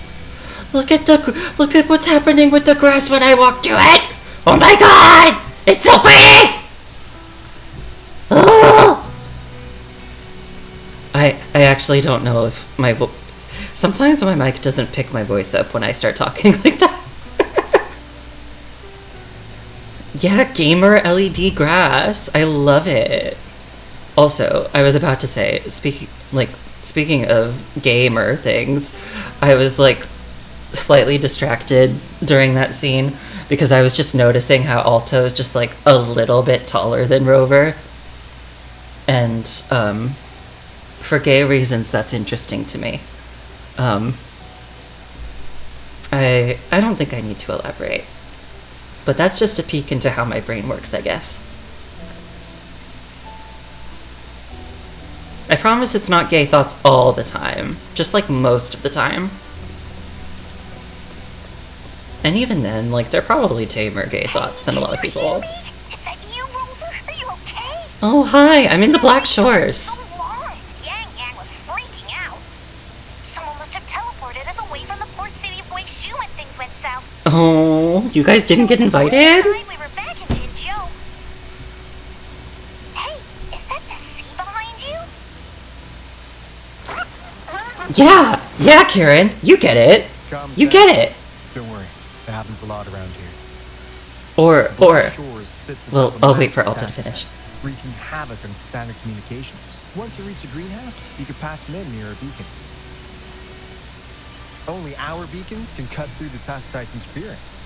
Look at what's happening with the grass when I walk through it! Oh my god! It's so pretty! Oh! I actually don't know if my sometimes my mic doesn't pick my voice up when I start talking like that. Yeah, gamer LED grass. I love it. Also, I was about to say, speaking of gamer things, I was like slightly distracted during that scene because I was just noticing how Alto is just like a little bit taller than Rover. And for gay reasons, that's interesting to me. I don't think I need to elaborate. But that's just a peek into how my brain works, I guess. I promise it's not gay thoughts all the time, just like most of the time. And even then, like, they're probably tamer gay thoughts than a lot of people. Is that you, Rover? Are you okay? Oh, hi, I'm in the Black Shores. Come on! Yang was freaking out. Someone must have teleported us away from the port city of Guizhou when things went south. Oh, you guys didn't get invited? We were back in Jinzhou. Hey, is that the sea behind you? Yeah, Kieran, you get it. You get it. Don't worry, it happens a lot around here. Or, Shores sits well, atop a I'll wait for massive Alta to finish. habitat, wreaking havoc on standard communications. Once you reach the greenhouse, you can pass them in near a beacon. Only our beacons can cut through the Tacitite's interference.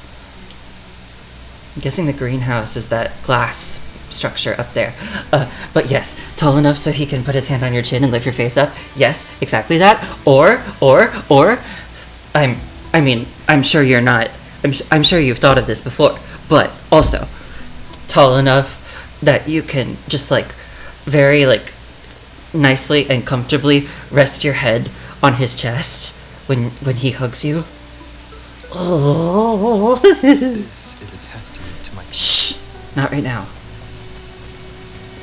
I'm guessing the greenhouse is that glass structure up there. But yes, tall enough so he can put his hand on your chin and lift your face up. Yes, exactly that. Or, I'm sure you're not. I'm sure you've thought of this before, but also tall enough that you can just like very like nicely and comfortably rest your head on his chest when he hugs you. Oh. This is a testament to my... Shh! Not right now.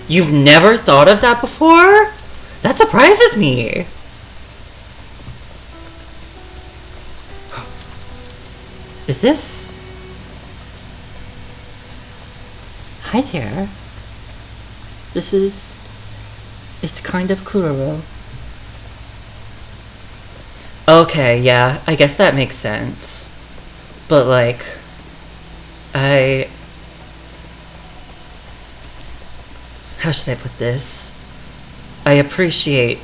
You've never thought of that before? That surprises me. Is this... Hi there. This is... It's kind of Kuroro. Okay, yeah, I guess that makes sense. But, like... How should I put this? I appreciate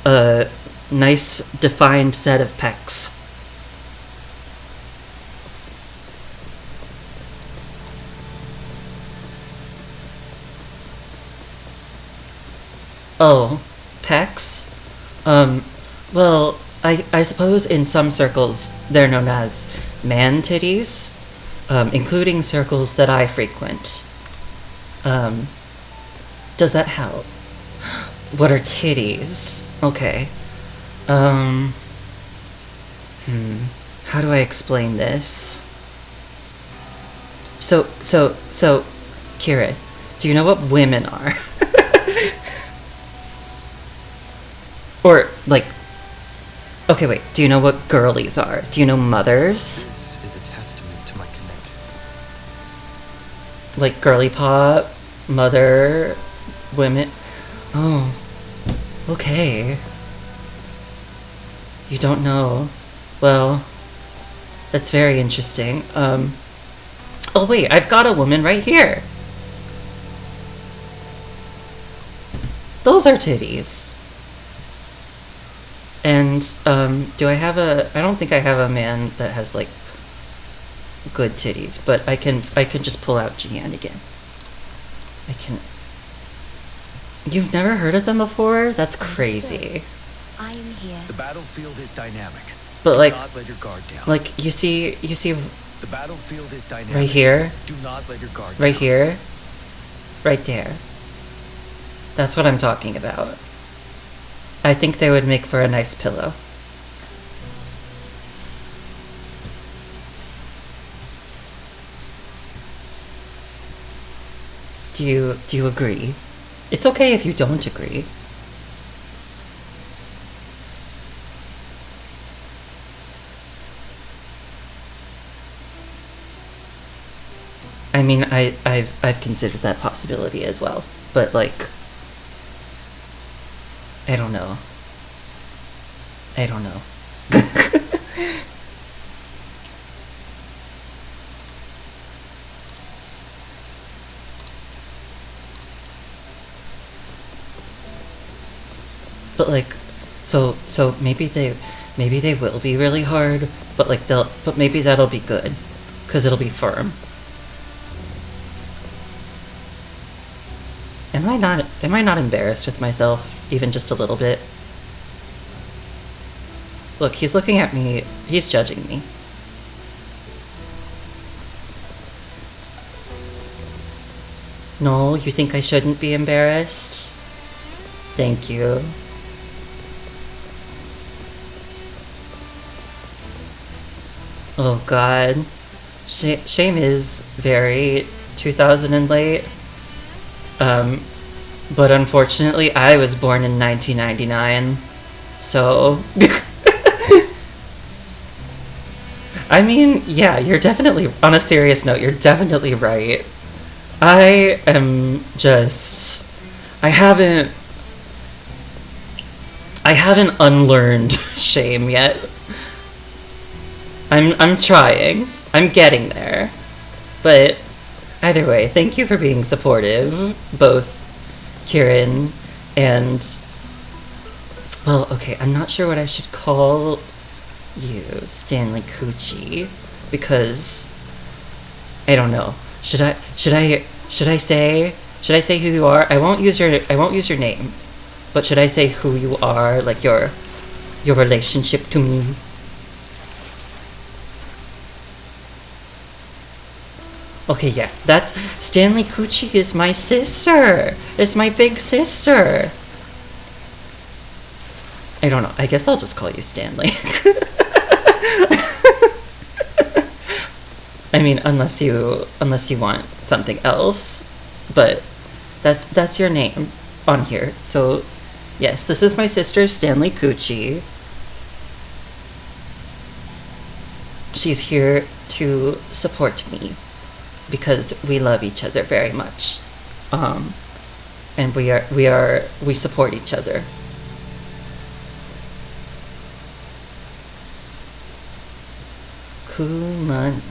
a nice, defined set of pecs. Oh, pecs? Well, I suppose in some circles they're known as man titties, including circles that I frequent. Does that help? What are titties? Okay. How do I explain this? So, Kira, do you know what women are? Or, like, okay, wait, do you know what girlies are? Do you know mothers? This is a testament to my connection. Like girly pop, mother, women. Oh, okay. You don't know. Well, that's very interesting. Oh wait, I've got a woman right here. Those are titties. And, do I have I don't think I have a man that has, like, good titties, but I can just pull out Gian again. You've never heard of them before? That's crazy. I am here. The battlefield is dynamic. But, Do like, not let your guard down. like, you see, The battlefield is dynamic. right here, Do not let your guard right down. here, Right there. That's what I'm talking about. I think they would make for a nice pillow. Do you agree? It's okay if you don't agree. I mean, I've considered that possibility as well, but like, I don't know. I don't know. But like, so maybe they will be really hard, but like but maybe that'll be good, cause it'll be firm. Am I not embarrassed with myself even just a little bit? Look, he's looking at me. He's judging me. No, you think I shouldn't be embarrassed? Thank you. Oh god. Shame is very 2000 and late. But unfortunately, I was born in 1999, so... I mean, yeah, you're definitely... On a serious note, you're definitely right. I am just... I haven't unlearned shame yet. I'm trying. I'm getting there. But... Either way, thank you for being supportive, both Kieran and... Well, okay, I'm not sure what I should call you, Stanley Coochie, because I don't know. Should I say who you are? I won't use your name, but should I say who you are, like your relationship to me? Okay, yeah, that's... Stanley Coochie is my sister! It's my big sister! I don't know, I guess I'll just call you Stanley. I mean, unless you want something else, but that's your name on here. So, yes, this is my sister, Stanley Coochie. She's here to support me, because we love each other very much, and we support each other. Kuman,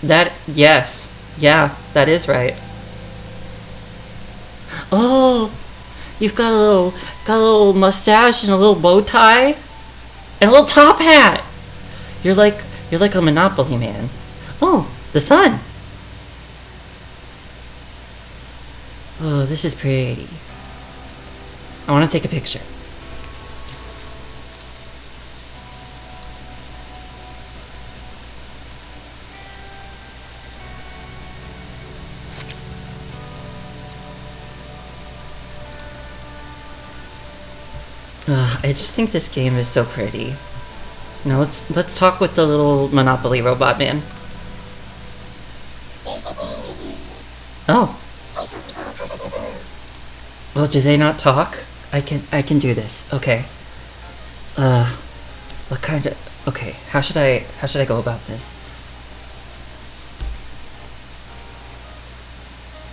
that yes, yeah, that is right. Oh, you've got a little mustache and a little bow tie, and a little top hat. You're like a Monopoly man. Oh, the sun. Oh, this is pretty. I want to take a picture. I just think this game is so pretty. Now let's talk with the little Monopoly robot man. Oh. Well, do they not talk? I can do this. Okay. What kind of... Okay, how should I go about this?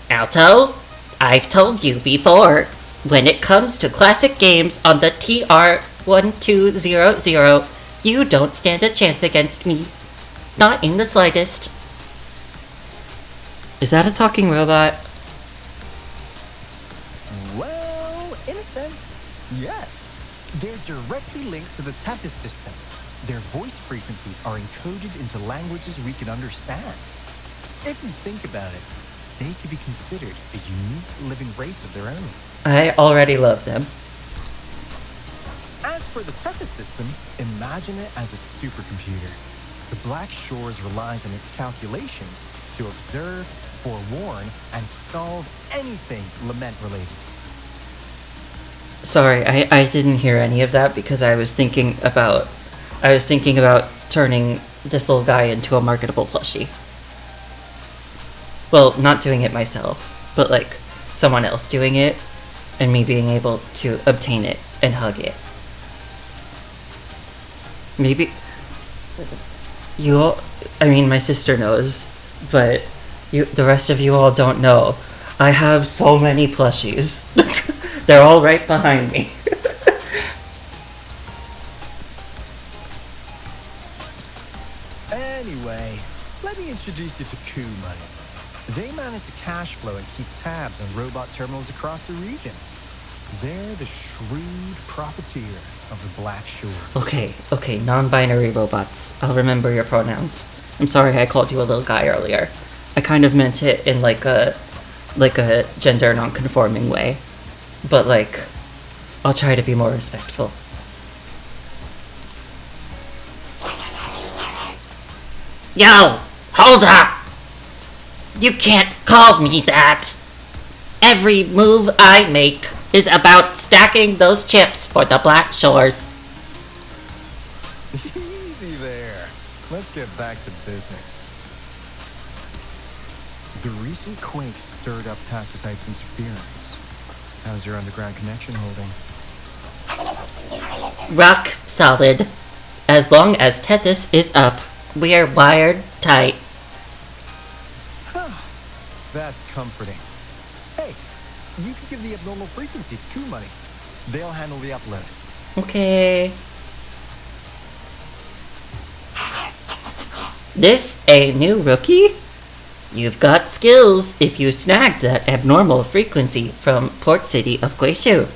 Alto, I've told you before, when it comes to classic games on the TR1200, you don't stand a chance against me. Not in the slightest. Is that a talking robot? Well, in a sense, yes. They're directly linked to the Tethys system. Their voice frequencies are encoded into languages we can understand. If you think about it, they could be considered a unique living race of their own. I already love them. As for the Tethys system, imagine it as a supercomputer. The Black Shores relies on its calculations to observe, forewarn, and solve anything lament related. Sorry, I didn't hear any of that because I was thinking about turning this little guy into a marketable plushie. Well, not doing it myself, but like someone else doing it and me being able to obtain it and hug it. Maybe you all, I mean, my sister knows, but the rest of you all don't know. I have so many plushies. They're all right behind me. Anyway, let me introduce you to Coup Money. They manage to cash flow and keep tabs on robot terminals across the region. They're the shrewd profiteer of the Black Shore. Okay, non-binary robots. I'll remember your pronouns. I'm sorry I called you a little guy earlier. I kind of meant it in like a gender non-conforming way. But like, I'll try to be more respectful. Yo! Hold up! You can't call me that! Every move I make is about stacking those chips for the Black Shores. Easy there. Let's get back to business. The recent quake stirred up Tacitite's interference. How's your underground connection holding? Rock solid. As long as Tethys is up, we're wired tight. That's comforting. Hey, you could give the abnormal frequency to Coup Money. They'll handle the upload. Okay. This a new rookie? You've got skills if you snagged that abnormal frequency from Port City of Guizhou.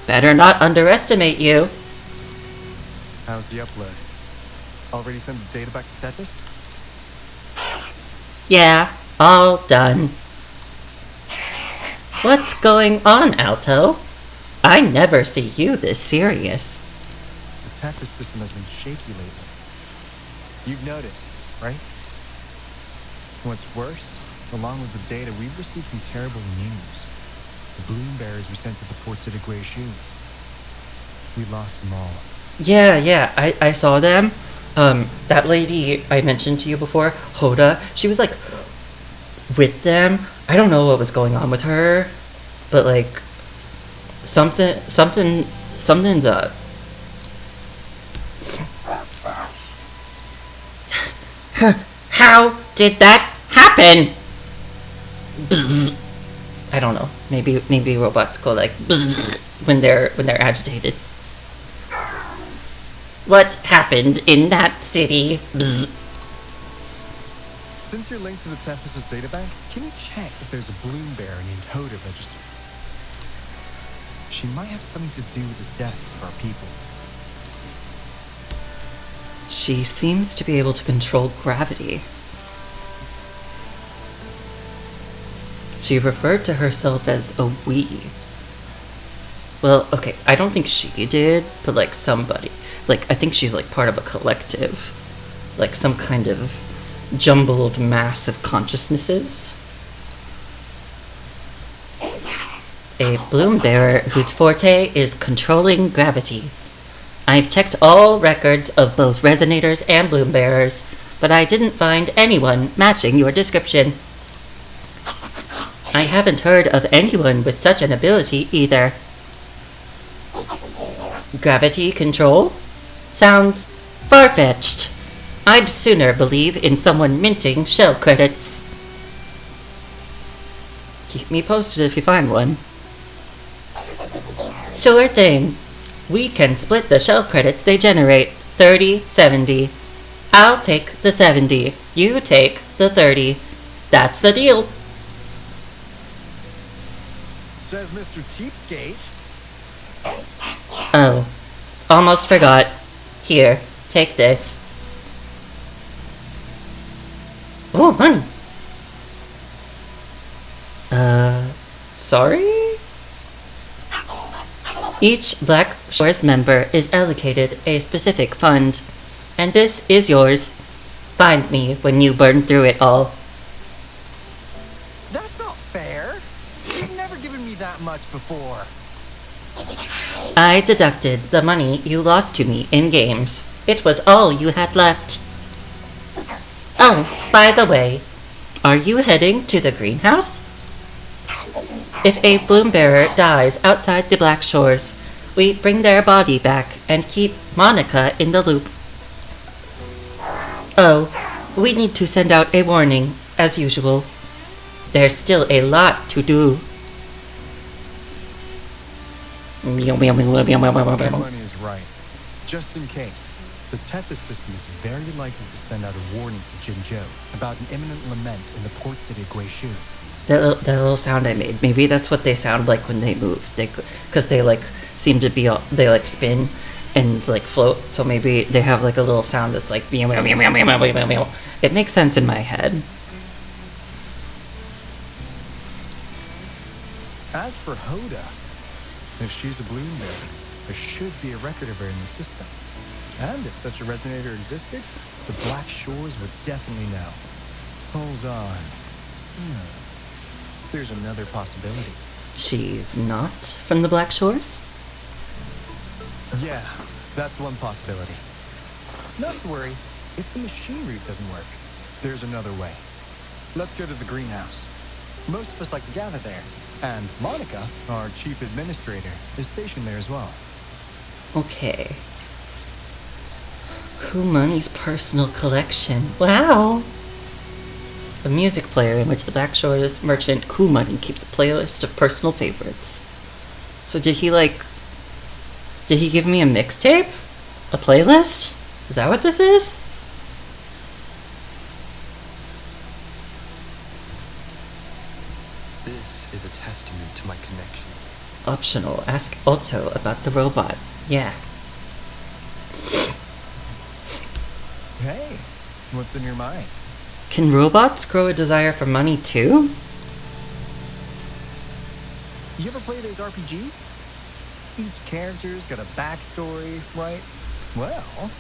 Better not underestimate you. How's the upload? Already sent the data back to Tethys? Yeah, all done. What's going on, Alto? I never see you this serious. The Tethys system has been shaky lately. You've noticed, right? What's worse, along with the data, we've received some terrible news. The balloon bearers we sent to the Port City Guizhou. We lost them all. Yeah, I saw them. That lady I mentioned to you before, Hoda, she was like with them. I don't know what was going on with her, but like something's up. How did that happen? Bzz. I don't know. Maybe robots go like bzz when they're agitated. What happened in that city? Bzz. Since you're linked to the Tethys' databank, can you check if there's a balloon bearer named Hoda registered? She might have something to do with the deaths of our people. She seems to be able to control gravity. She referred to herself as a we. Well, okay, I don't think she did, but like somebody. Like, I think she's like part of a collective. Like some kind of jumbled mass of consciousnesses. A bloom bearer whose forte is controlling gravity. I've checked all records of both resonators and bloom bearers, but I didn't find anyone matching your description. I haven't heard of anyone with such an ability either. Gravity control? Sounds far-fetched. I'd sooner believe in someone minting shell credits. Keep me posted if you find one. Sure thing. We can split the shell credits they generate, 30-70. I'll take the 70. You take the 30. That's the deal. Says Mr. Cheapskate. Oh, almost forgot. Here, take this. Oh, money. Sorry? Each Black Shores member is allocated a specific fund, and this is yours. Find me when you burn through it all. You've never given me that much before. I deducted the money you lost to me in games. It was all you had left. Oh, by the way, are you heading to the greenhouse? If a bloom bearer dies outside the Black Shores, we bring their body back and keep Monica in the loop. Oh, we need to send out a warning, as usual. There's still a lot to do. Money is right. Just in case, the Tethys system is very likely to send out a warning to Jinzhou about an imminent lament in the port city of Guishu. That little sound I made, maybe that's what they sound like when they move. Because they like seem to be, they like spin and like float. So maybe they have like a little sound that's like, it makes sense in my head. As for Hoda, if she's a bloom bearer, there should be a record of her in the system. And if such a resonator existed, the Black Shores would definitely know. Hold on. There's another possibility. She's not from the Black Shores? Yeah, that's one possibility. Not to worry, if the machine route doesn't work, there's another way. Let's go to the greenhouse. Most of us like to gather there, and Monica, our chief administrator, is stationed there as well. Okay. Kumani's personal collection. Wow! A music player in which the Black Shores merchant Kumani keeps a playlist of personal favorites. So did he give me a mixtape? A playlist? Is that what this is? This is a testament to my connection. Optional. Ask Otto about the robot. Yeah. Hey, what's in your mind? Can robots grow a desire for money too? You ever play those RPGs? Each character's got a backstory, right? Well,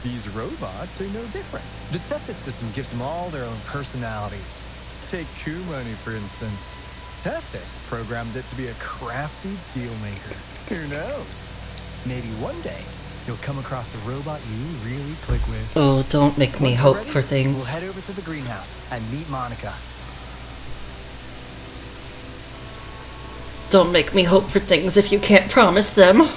these robots are no different. The Tethys system gives them all their own personalities. Take Kumani, for instance. Tethys programmed it to be a crafty deal maker. Who knows? Maybe one day you'll come across a robot you really click with. Oh, don't make me Once hope you're ready, for things. We'll head over to the greenhouse and meet Monica. Don't make me hope for things if you can't promise them.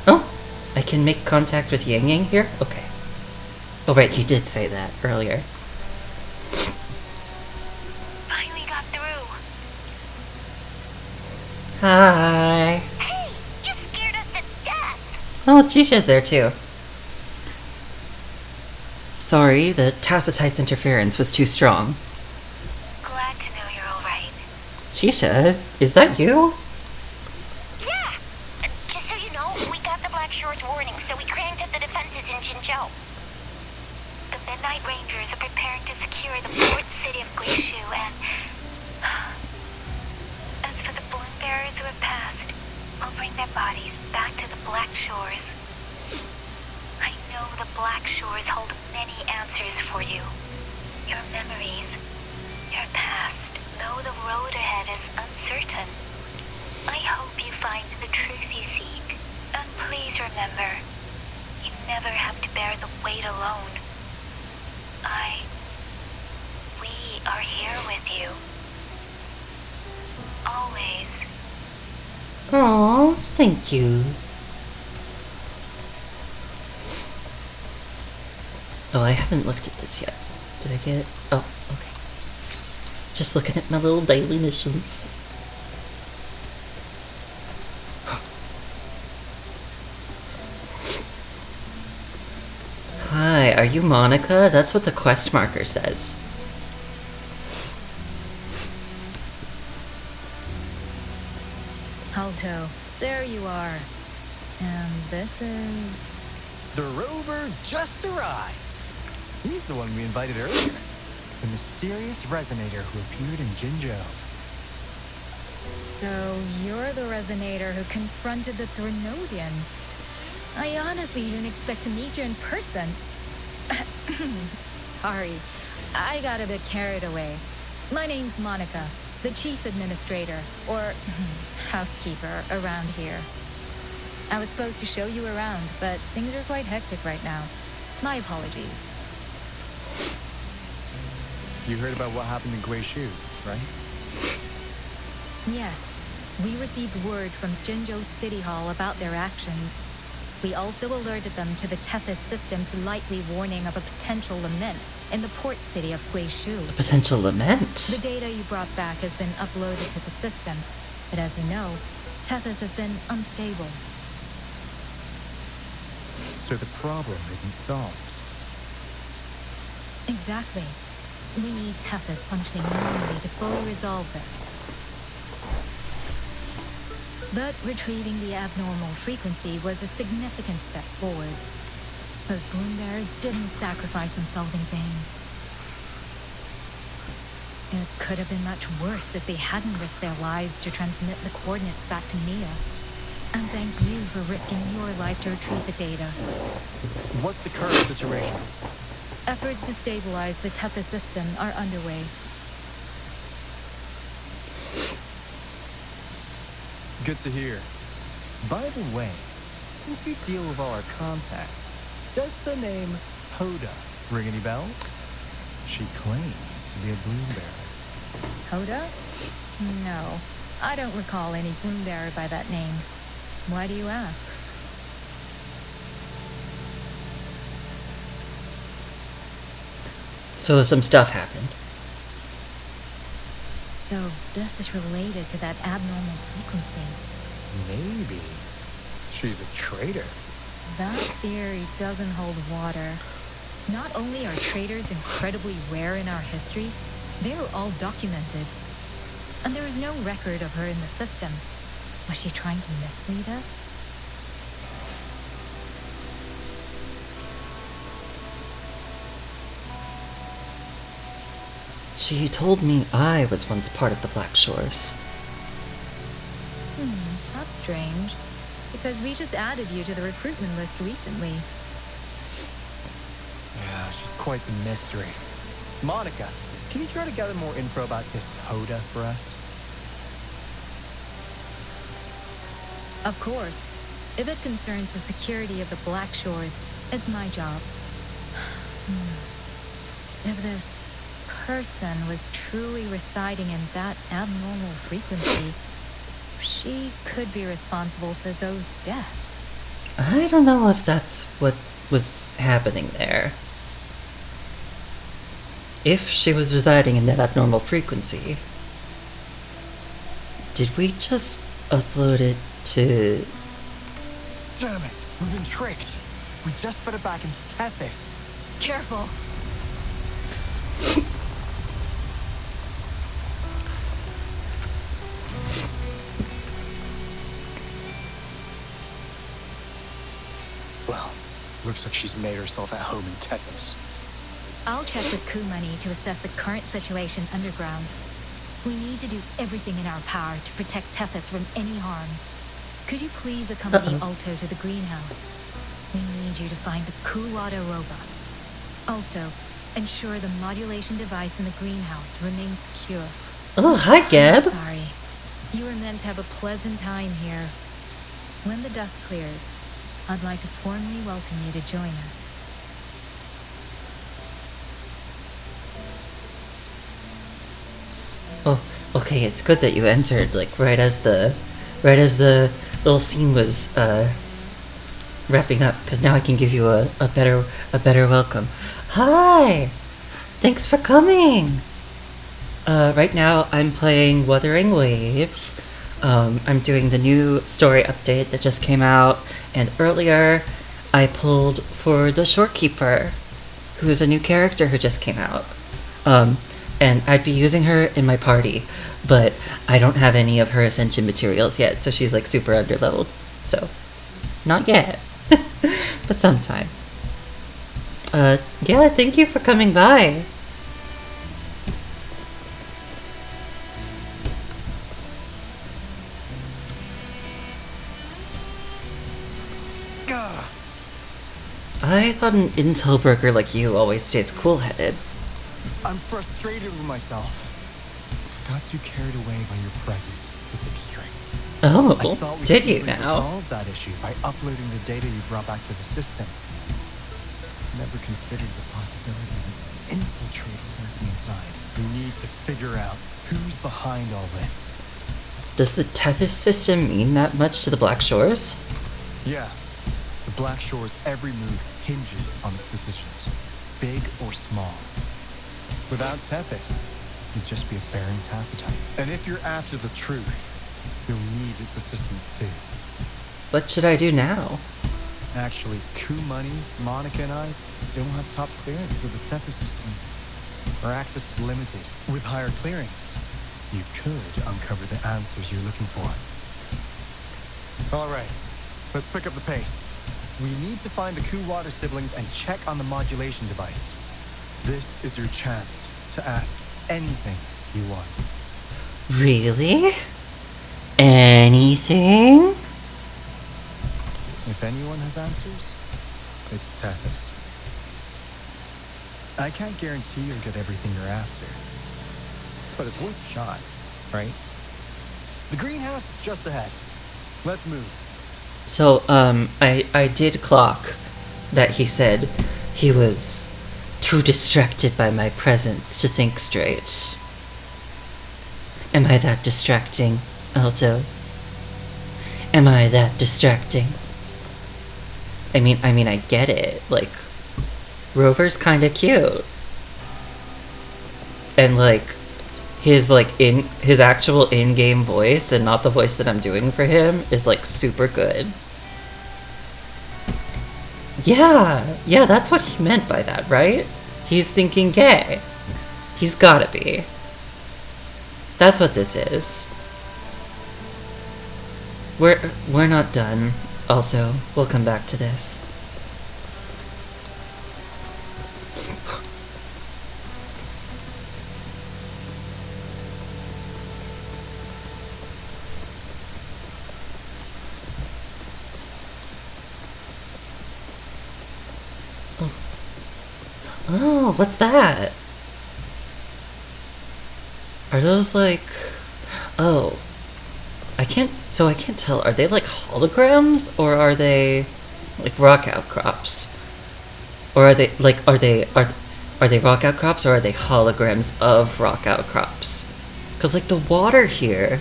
Oh, I can make contact with Yang Yang here? Okay. Oh right, you did say that earlier. Finally got through. Hi. Hey, you scared us to death. Oh, Jisha's there too. Sorry, the Tacitite's interference was too strong. Glad to know you're all right. Jisha, is that you? Yeah. Just so you know, we got the Black Shores warning, so we cranked up the defenses in Jinzhou. The Midnight Rangers are preparing to secure the port city of Guishu, and as for the bloom bearers who have passed, we'll bring their bodies back to the Black Shores. I know the Black Shores hold many answers for you. Your memories, your past, though the road ahead is uncertain. I hope you find the truth you seek. And please remember, you never have to bear the weight alone. We are here with you. Always. Aw, thank you. Oh, I haven't looked at this yet. Did I get it? Oh, okay. Just looking at my little daily missions. Hi, are you Monica? That's what the quest marker says. Alto, there you are. And this is... The rover just arrived. He's the one we invited earlier. The mysterious resonator who appeared in Jinzhou. So you're the resonator who confronted the Threnodian. I honestly didn't expect to meet you in person. Sorry, I got a bit carried away. My name's Monica, the chief administrator, or housekeeper around here. I was supposed to show you around, but things are quite hectic right now. My apologies. You heard about what happened in Guishu, right? Yes, we received word from Jinzhou City Hall about their actions. We also alerted them to the Tethys system's likely warning of a potential lament in the port city of Guishu. A potential lament? The data you brought back has been uploaded to the system, but as you know, Tethys has been unstable. So the problem isn't solved. Exactly. We need Tethys functioning normally to fully resolve this. But retrieving the abnormal frequency was a significant step forward. Those bloom bearers didn't sacrifice themselves in vain. It could have been much worse if they hadn't risked their lives to transmit the coordinates back to Mia. And thank you for risking your life to retrieve the data. What's the current situation? Efforts to stabilize the Tethys system are underway. Good to hear. By the way, since you deal with all our contacts, does the name Hoda ring any bells? She claims to be a bloom bearer. Hoda? No, I don't recall any bloom bearer by that name. Why do you ask? So some stuff happened. So this is related to that abnormal frequency. Maybe. She's a traitor. That theory doesn't hold water. Not only are traitors incredibly rare in our history, they are all documented. And there is no record of her in the system. Was she trying to mislead us? She told me I was once part of the Black Shores. That's strange. Because we just added you to the recruitment list recently. Yeah, she's quite the mystery. Monica, can you try to gather more info about this Hoda for us? Of course. If it concerns the security of the Black Shores, it's my job. If this person was truly residing in that abnormal frequency, she could be responsible for those deaths. I don't know if that's what was happening there. If she was residing in that abnormal frequency, did we just upload it to... Damn it, we've been tricked. We just put it back into Tethys. Careful! Well, looks like she's made herself at home in Tethys. I'll check with Coup Money to assess the current situation underground. We need to do everything in our power to protect Tethys from any harm. Could you please accompany Alto to the greenhouse? We need you to find the Coup Auto robots. Also, ensure the modulation device in the greenhouse remains secure. Oh, hi, Gab. Sorry. You were meant to have a pleasant time here. When the dust clears, I'd like to formally welcome you to join us. Oh, okay, it's good that you entered, like, right as the little scene was, wrapping up, because now I can give you a better welcome. Hi! Thanks for coming! Right now I'm playing Wuthering Waves. I'm doing the new story update that just came out, and earlier I pulled for the Shorekeeper, who's a new character who just came out. And I'd be using her in my party, but I don't have any of her ascension materials yet, so she's like super underleveled. So, not yet, but sometime. Yeah, thank you for coming by. Gah! I thought an intel broker like you always stays cool-headed. I'm frustrated with myself. Got too carried away by your presence to think straight. I Oh, thought we did could you easily now? resolve that issue by uploading the data you brought back to the system. Never considered the possibility of an infiltrator lurking inside. We need to figure out who's behind all this. Does the Tethys system mean that much to the Black Shores? Yeah, the Black Shore's every move hinges on its decisions, big or small. Without Tethys, you'd just be a barren tacitype. And if you're after the truth, you'll need its assistance too. What should I do now? Actually, Money, Monica, and I don't have top clearance for the Tethys system. Our access is limited. With higher clearance, you could uncover the answers you're looking for. All right, let's pick up the pace. We need to find the Water siblings and check on the modulation device. This is your chance to ask anything you want. Really? Anything? If anyone has answers, it's Tethys. I can't guarantee you'll get everything you're after, but it's worth a shot, right? The greenhouse is just ahead. Let's move. So, I did clock that he said he was too distracted by my presence to think straight. Am I that distracting, Alto? Am I that distracting? I mean, I get it. Like, Rover's kind of cute, and like his actual in-game voice and not the voice that I'm doing for him is like super good. Yeah, that's what he meant by that, right? He's thinking gay. He's gotta be. That's what this is. We're not done. Also, we'll come back to this. Oh, what's that? Are those like... Oh. I can't tell. Are they like holograms or are they like rock outcrops? Or are they rock outcrops or are they holograms of rock outcrops? Cuz like the water here,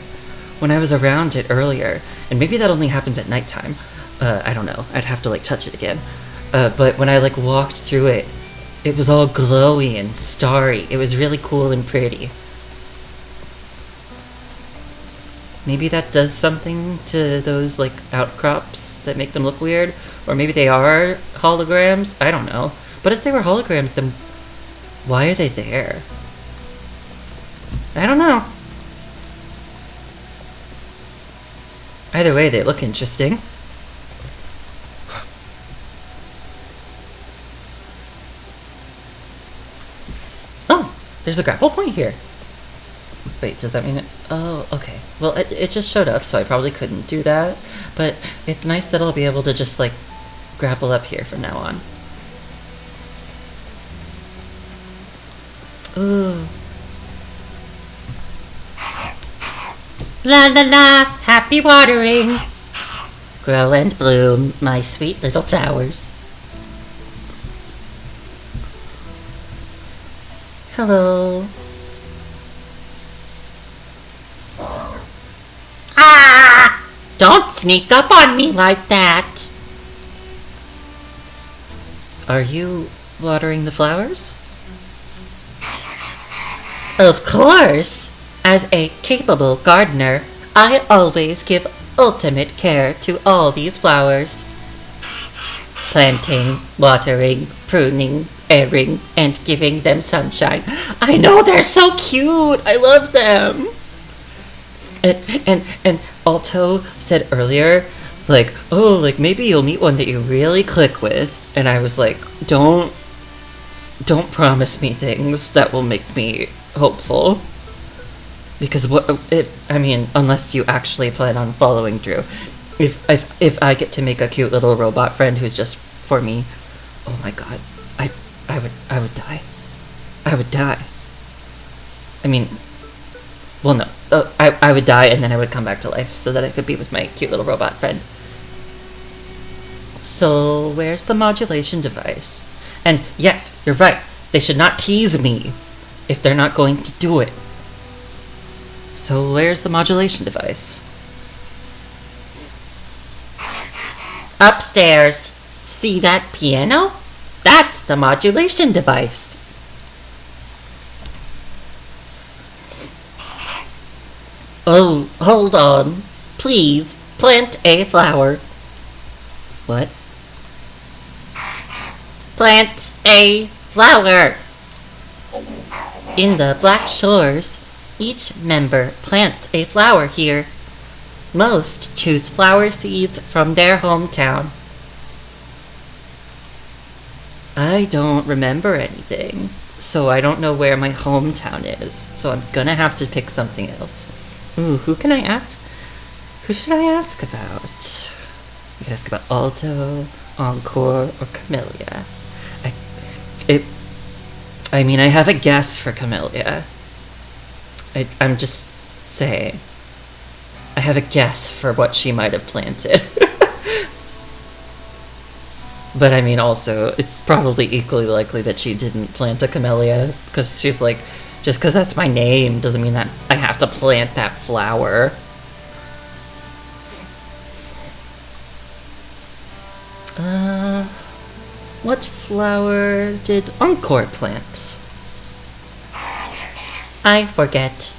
when I was around it earlier, and maybe that only happens at nighttime. I don't know. I'd have to like touch it again. But when I like walked through it, it was all glowy and starry. It was really cool and pretty. Maybe that does something to those, like, outcrops that make them look weird. Or maybe they are holograms. I don't know. But if they were holograms, then why are they there? I don't know. Either way, they look interesting. Oh, there's a grapple point here. Wait, does that mean it? Oh, okay. Well, it just showed up, so I probably couldn't do that. But it's nice that I'll be able to just, like, grapple up here from now on. Ooh. La la la! Happy watering! Grow and bloom, my sweet little flowers. Hello. Ah! Don't sneak up on me like that! Are you watering the flowers? Of course! As a capable gardener, I always give ultimate care to all these flowers. Planting, watering, pruning, airing, and giving them sunshine. I know, they're so cute! I love them! And Alto said earlier, like, oh, like, maybe you'll meet one that you really click with. And I was like, don't promise me things that will make me hopeful. Because unless you actually plan on following through. If I get to make a cute little robot friend who's just for me, oh my god, I would die. I would die. I mean, well, no, I would die and then I would come back to life so that I could be with my cute little robot friend. So where's the modulation device? And yes, you're right. They should not tease me if they're not going to do it. So where's the modulation device? Upstairs. See that piano? That's the modulation device. Oh, hold on. Please, plant a flower. What? Plant a flower! In the Black Shores, each member plants a flower here. Most choose flower seeds from their hometown. I don't remember anything, so I don't know where my hometown is, so I'm gonna have to pick something else. Ooh, who can I ask? Who should I ask about? I could ask about Alto, Encore, or Camellia. I mean, I have a guess for Camellia. I'm just saying. I have a guess for what she might have planted. But I mean, also, it's probably equally likely that she didn't plant a camellia, because she's like, just because that's my name doesn't mean that I have to plant that flower. What flower did Encore plant? I forget,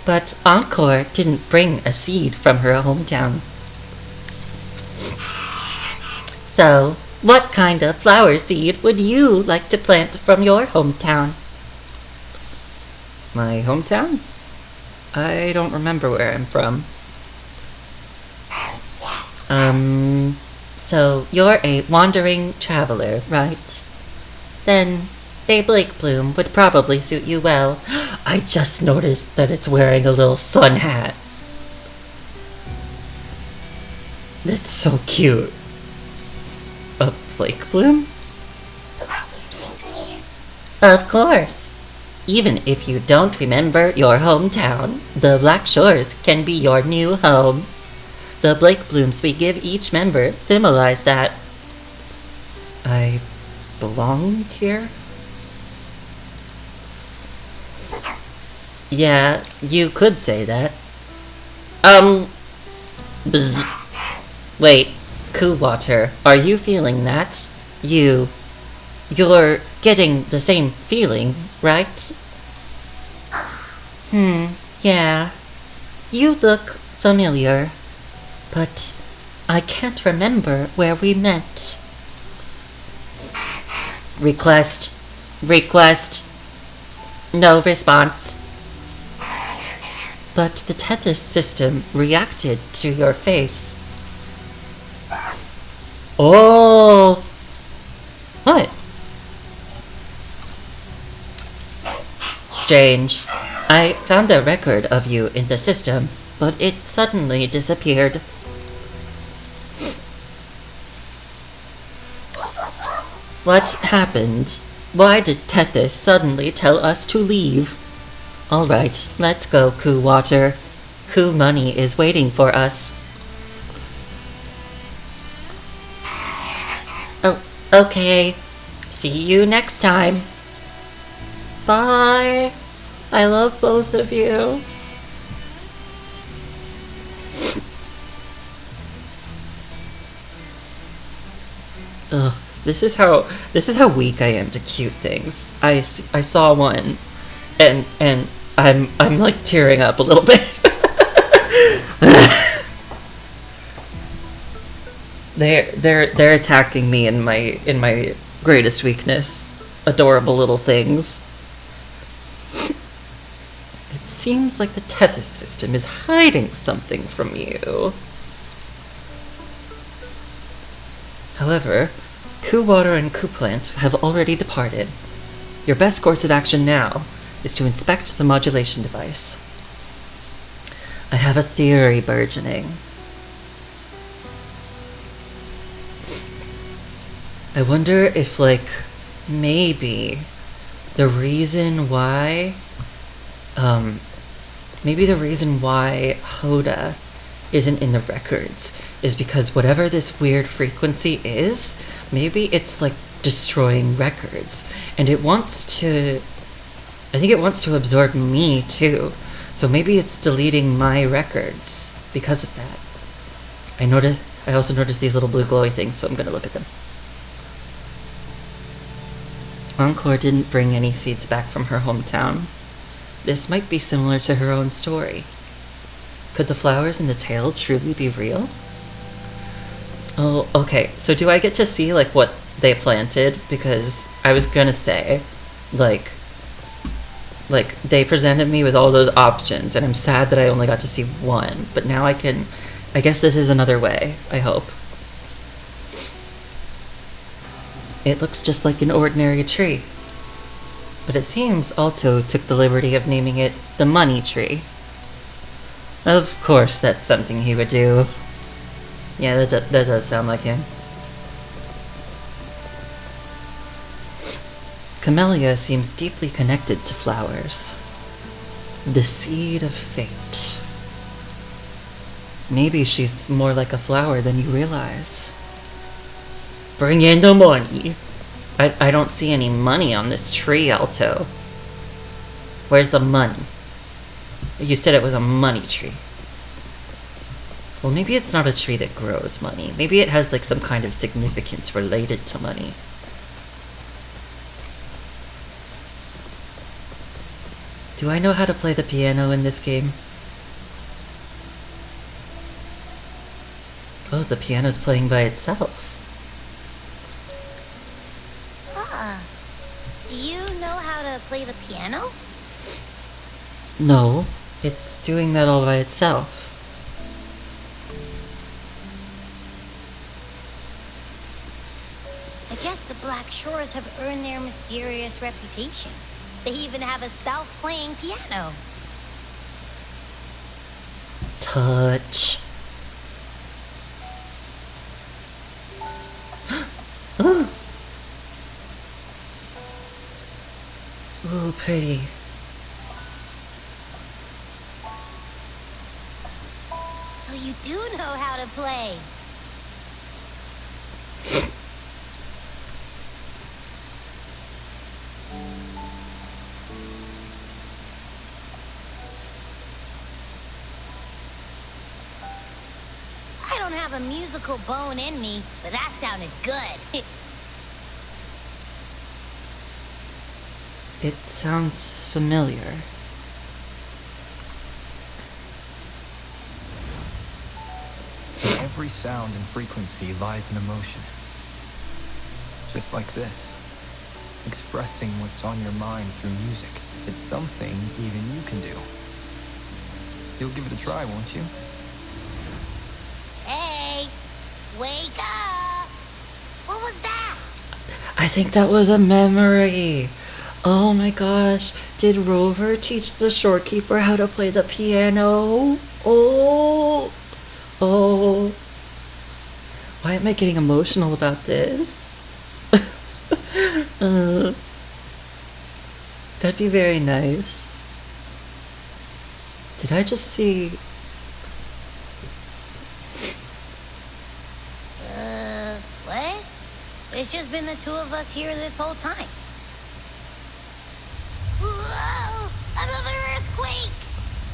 but Encore didn't bring a seed from her hometown. So, what kind of flower seed would you like to plant from your hometown? My hometown? I don't remember where I'm from. So you're a wandering traveler, right? Then a Blake Bloom would probably suit you well. I just noticed that it's wearing a little sun hat. That's so cute. A Blake Bloom? Of course. Even if you don't remember your hometown, the Black Shores can be your new home. The Blake Blooms we give each member symbolize that. I belong here? Yeah, you could say that. Bzz. Wait, Cool Water, are you feeling that? You're getting the same feeling, right? Yeah. You look familiar, but I can't remember where we met. Request. No response. But the Tethys system reacted to your face. Oh! What? Strange. I found a record of you in the system, but it suddenly disappeared. What happened? Why did Tethys suddenly tell us to leave? Alright, let's go, Coup Water. Coup Money is waiting for us. Oh, okay. See you next time. Bye. I love both of you. Ugh, this is how weak I am to cute things. I saw one, and I'm like tearing up a little bit. They're attacking me in my greatest weakness. Adorable little things. It seems like the Tethys system is hiding something from you. However, Coup Water and Coup Plant have already departed. Your best course of action now is to inspect the modulation device. I have a theory burgeoning. I wonder if, like, maybe the reason why, maybe the reason why Hoda isn't in the records is because whatever this weird frequency is, maybe it's, like, destroying records. And I think it wants to absorb me, too. So maybe it's deleting my records because of that. I also noticed these little blue glowy things, so I'm gonna look at them. Encore didn't bring any seeds back from her hometown. This might be similar to her own story. Could the flowers in the tale truly be real? Oh, okay. So do I get to see, like, what they planted? Because I was gonna say, like, they presented me with all those options, and I'm sad that I only got to see one. But now I guess this is another way, I hope. It looks just like an ordinary tree. But it seems Alto took the liberty of naming it the money tree. Of course, that's something he would do. Yeah, that does sound like him. Camellia seems deeply connected to flowers. The seed of fate. Maybe she's more like a flower than you realize. Bring in the money. I don't see any money on this tree, Alto. Where's the money? You said it was a money tree. Well, maybe it's not a tree that grows money. Maybe it has, like, some kind of significance related to money. Do I know how to play the piano in this game? Oh, the piano's playing by itself. Do you know how to play the piano? No, it's doing that all by itself. I guess the Black Shores have earned their mysterious reputation. They even have a self-playing piano. Touch. Oh. Ooh, pretty. So you do know how to play. I don't have a musical bone in me, but that sounded good. It sounds familiar. Every sound and frequency lies in emotion. Just like this. Expressing what's on your mind through music. It's something even you can do. You'll give it a try, won't you? Hey, wake up! What was that? I think that was a memory. Oh my gosh. Did Rover teach the Shorekeeper how to play the piano? Oh. Oh. Why am I getting emotional about this? That'd be very nice. Did I just see... What? It's just been the two of us here this whole time. Whoa! Another earthquake!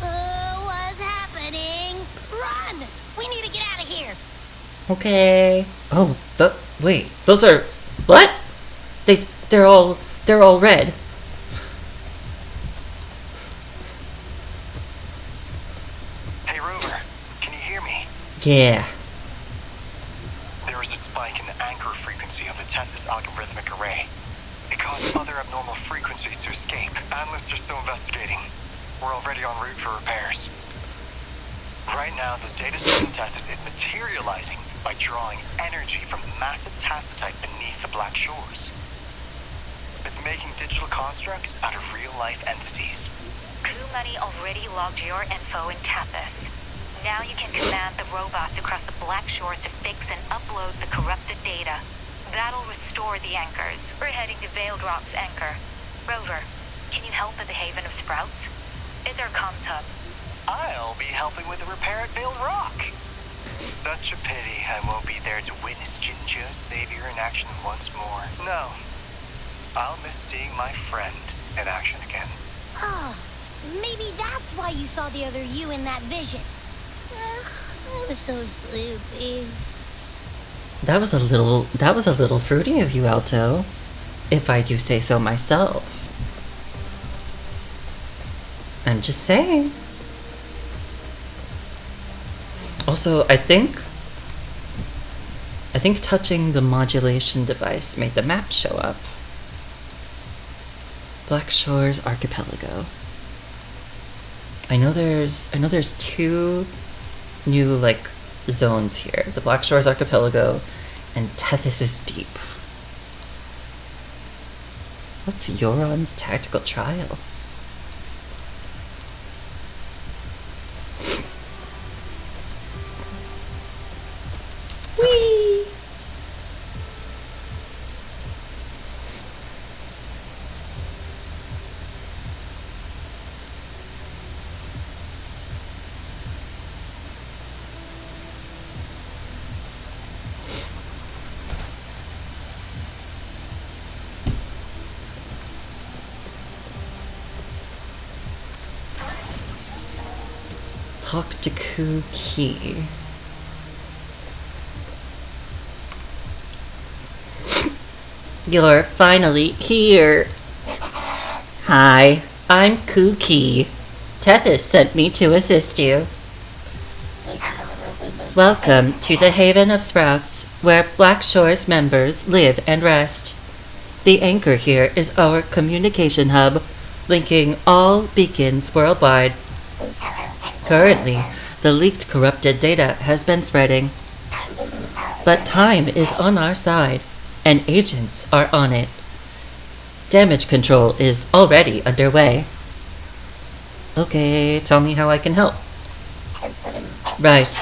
What's happening? Run! We need to get out of here! Okay. Oh, wait. Those are... What? They're all red. Hey, Rover. Can you hear me? Yeah. There is a spike in the anchor frequency of the Testis algorithmic array. It caused other abnormal frequencies to escape. Analysts are still investigating. We're already en route for repairs. Right now, the data system Testis is materializing by drawing energy from the massive tastitite beneath the Black Shores. It's making digital constructs out of real-life entities. Coup Money already logged your info in Tethys. Now you can command the robots across the Black Shores to fix and upload the corrupted data. That'll restore the anchors. We're heading to Veiled Rock's anchor. Rover, can you help at the Haven of Sprouts? It's our comms hub. I'll be helping with the repair at Veiled Rock. Such a pity I won't be there to witness Jinja's savior in action once more. No. I'll miss seeing my friend in action again. Oh, maybe that's why you saw the other you in that vision. Ugh, I'm so sleepy. That was a little fruity of you, Alto. If I do say so myself. I'm just saying. Also, I think touching the modulation device made the map show up. Black Shores Archipelago. I know there's two new like zones here. The Black Shores Archipelago and Tethys' Deep. What's Euron's tactical trial? Whee! Talk to Kuki. You're finally here. Hi, I'm Kuki. Tethys sent me to assist you. Welcome to the Haven of Sprouts, where Black Shores members live and rest. The anchor here is our communication hub, linking all beacons worldwide. Currently, the leaked corrupted data has been spreading. But time is on our side, and agents are on it. Damage control is already underway. Okay, tell me how I can help. Right.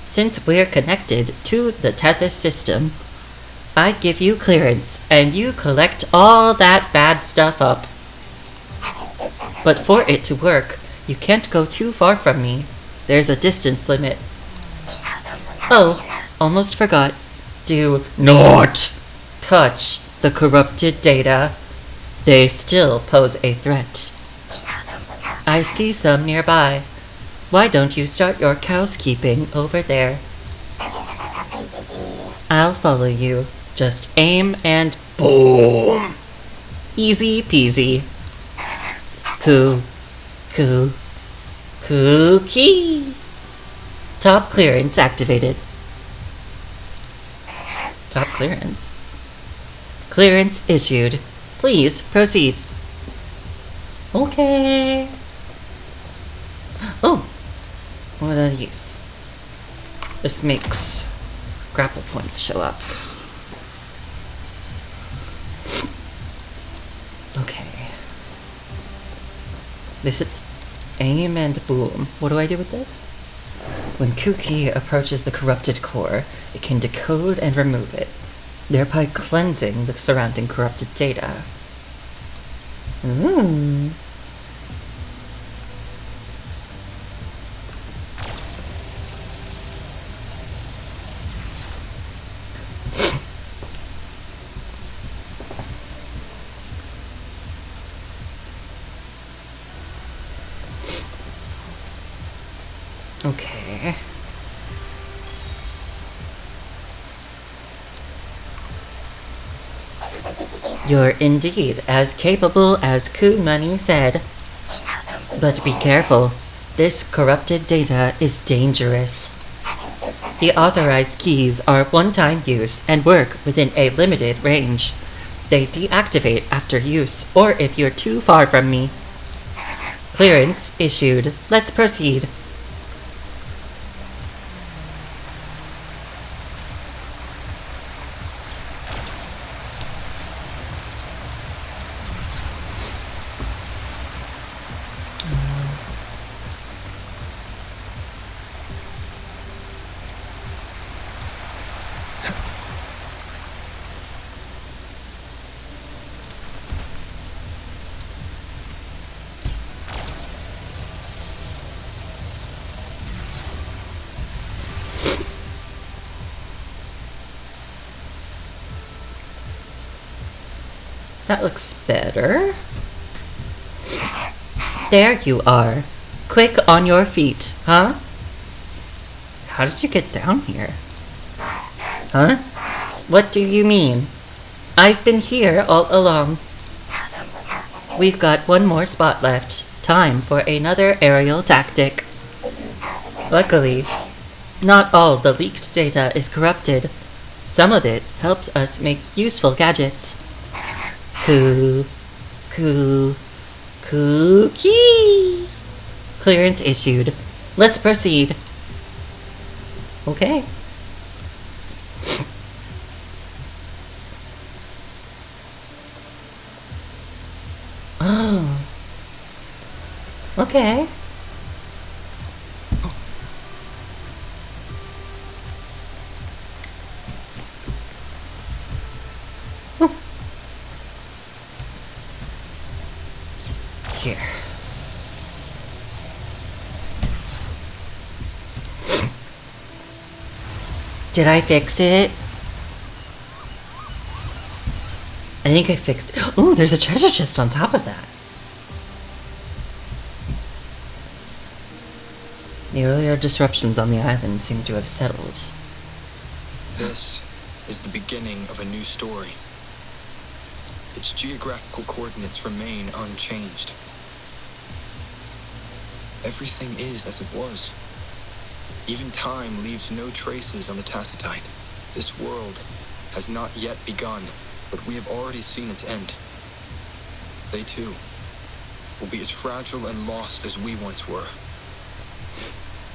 Since we're connected to the Tethys system, I give you clearance, and you collect all that bad stuff up. But for it to work, you can't go too far from me. There's a distance limit. Oh, almost forgot. Do not touch the corrupted data. They still pose a threat. I see some nearby. Why don't you start your housekeeping over there? I'll follow you. Just aim and boom! Easy peasy. Cookie! Top clearance activated. Top clearance. Clearance issued. Please proceed. Okay. Oh! What are these? This makes grapple points show up. Okay. This is aim and boom. What do I do with this? When Kuki approaches the corrupted core, it can decode and remove it, thereby cleansing the surrounding corrupted data. Okay. You're indeed as capable as Money said. But be careful. This corrupted data is dangerous. The authorized keys are one-time use and work within a limited range. They deactivate after use or if you're too far from me. Clearance issued. Let's proceed. That looks better. There you are. Quick on your feet, huh? How did you get down here? Huh? What do you mean? I've been here all along. We've got one more spot left. Time for another aerial tactic. Luckily, not all the leaked data is corrupted. Some of it helps us make useful gadgets. Cookie. Clearance issued. Let's proceed. Okay. Oh. Okay. Here. Did I fix it? I think I fixed it. Oh, there's a treasure chest on top of that. The earlier disruptions on the island seem to have settled. This is the beginning of a new story. Its geographical coordinates remain unchanged. Everything is as it was. Even time leaves no traces on the Tacitite. This world has not yet begun, but we have already seen its end. They too will be as fragile and lost as we once were.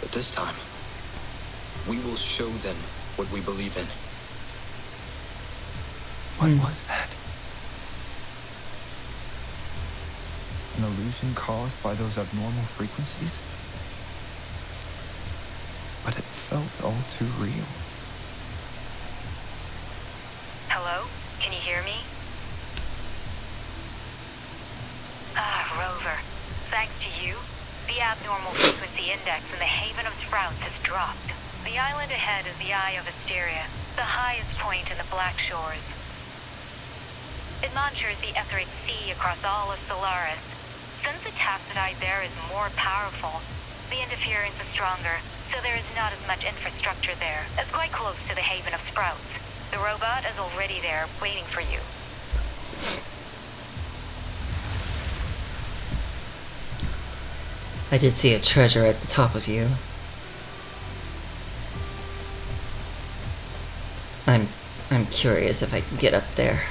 But this time, we will show them what we believe in. What was that? An illusion caused by those abnormal frequencies? But it felt all too real. Hello? Can you hear me? Rover. Thanks to you, the abnormal frequency index in the Haven of Sprouts has dropped. The island ahead is the Eye of Asteria, the highest point in the Black Shores. It monitors the etheric sea across all of Solaris. Since the Tacitite there is more powerful, the interference is stronger, so there is not as much infrastructure there. It's quite close to the Haven of Sprouts. The robot is already there, waiting for you. I did see a treasure at the top of you. I'm curious if I can get up there.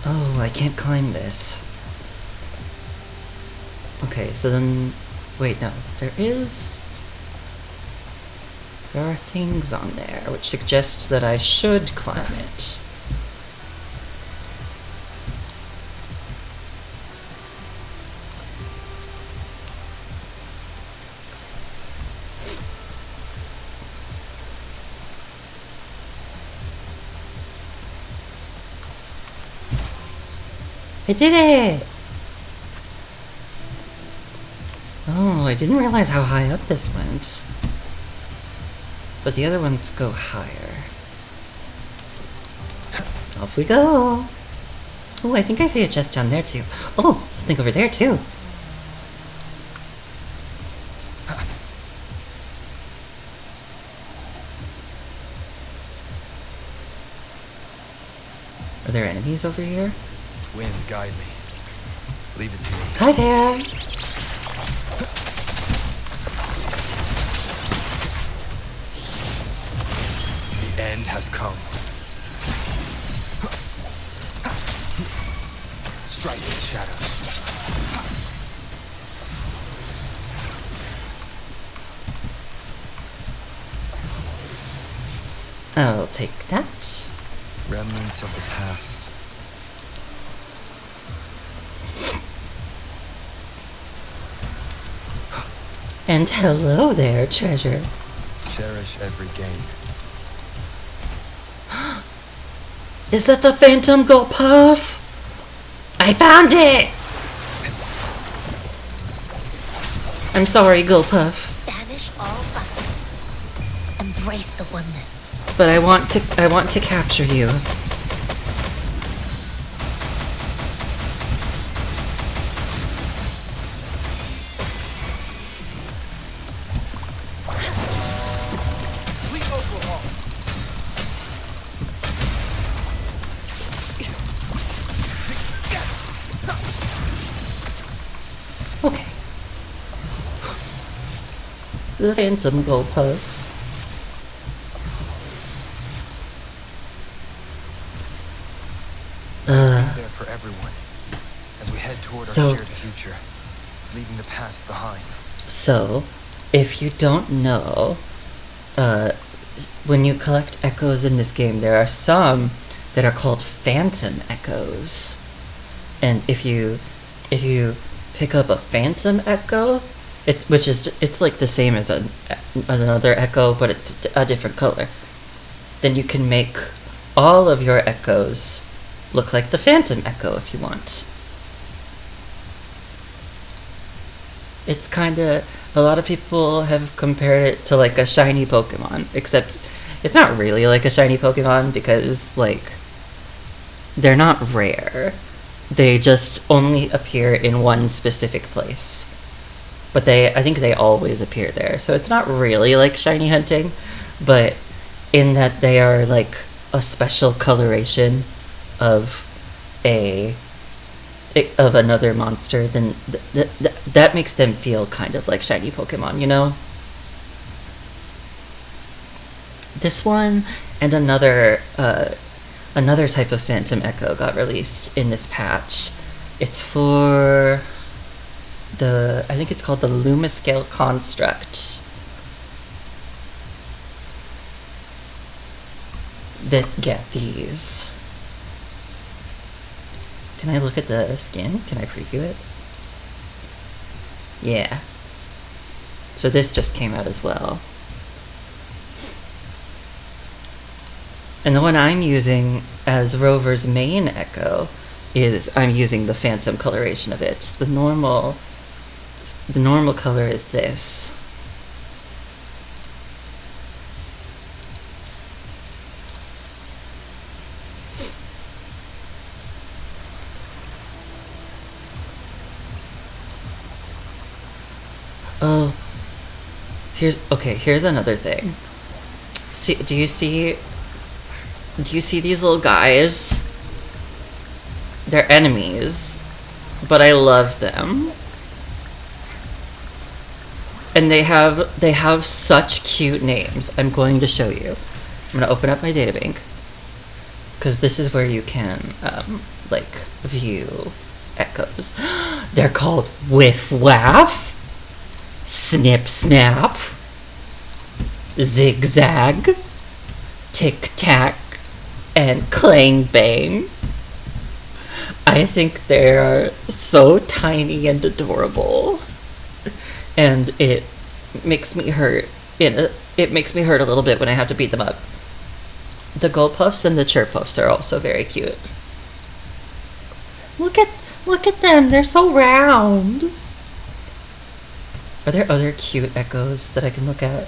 Oh, I can't climb this. Okay, so then... Wait, no. There are things on there, which suggests that I should climb it. I did it! Oh, I didn't realize how high up this went. But the other ones go higher. Off we go! Oh, I think I see a chest down there too. Oh, something over there too. Are there enemies over here? Wind, guide me. Leave it to me. Hi there! The end has come. Strike in the shadows. I'll take that. Remnants of the past. And hello there, treasure. Cherish every gain. Is that the Phantom Gold Puff? I found it! I'm sorry, Gold Puff. Banish all bugs. Embrace the oneness. But I want to capture you. Okay. The Phantom Gold Puff. There for everyone as we head toward our shared future, leaving the past behind. So, if you don't know, when you collect echoes in this game, there are some that are called phantom echoes. And if you pick up a phantom echo, it's like the same as another echo, but it's a different color. Then you can make all of your echoes look like the phantom echo if you want. It's kinda, a lot of people have compared it to like a shiny Pokemon, except it's not really like a shiny Pokemon because like they're not rare. They just only appear in one specific place. But I think they always appear there. So it's not really like shiny hunting, but in that they are like a special coloration of another monster, then that makes them feel kind of like shiny Pokemon, you know? This one and another type of Phantom Echo got released in this patch. It's for I think it's called the Lumiscale Construct. These. Can I look at the skin? Can I preview it? Yeah. So this just came out as well. And the one I'm using as Rover's main echo is I'm using the Phantom coloration of it. The normal color is this. Oh, here's another thing. Do you see these little guys? They're enemies, but I love them. And they have such cute names. I'm going to show you. I'm gonna open up my databank, because this is where you can like view echoes. They're called Whiff Waff, Snip Snap, Zigzag, Tic Tac, and Clang Bang. I think they are so tiny and adorable, and it makes me hurt. It makes me hurt a little bit when I have to beat them up. The Gold Puffs and the Chirp Puffs are also very cute. Look at them. They're so round. Are there other cute echoes that I can look at?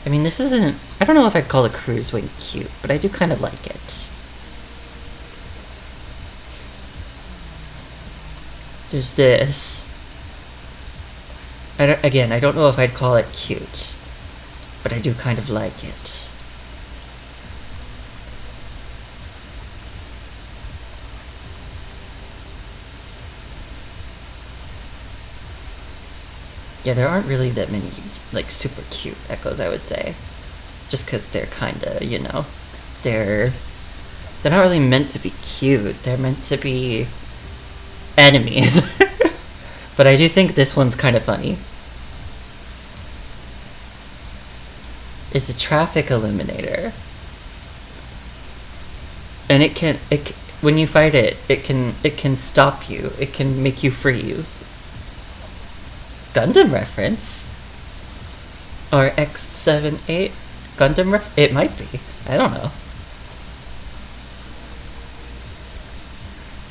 I mean, this isn't... I don't know if I'd call a Cruise Wing cute, but I do kind of like it. There's this. Again, I don't know if I'd call it cute, but I do kind of like it. Yeah, there aren't really that many, like, super cute echoes, I would say. Just because they're kinda, you know, they're not really meant to be cute. They're meant to be enemies. But I do think this one's kind of funny. It's a traffic illuminator. and when you fight it, it can stop you. It can make you freeze. Gundam reference? Or X78 Gundam it might be. I don't know.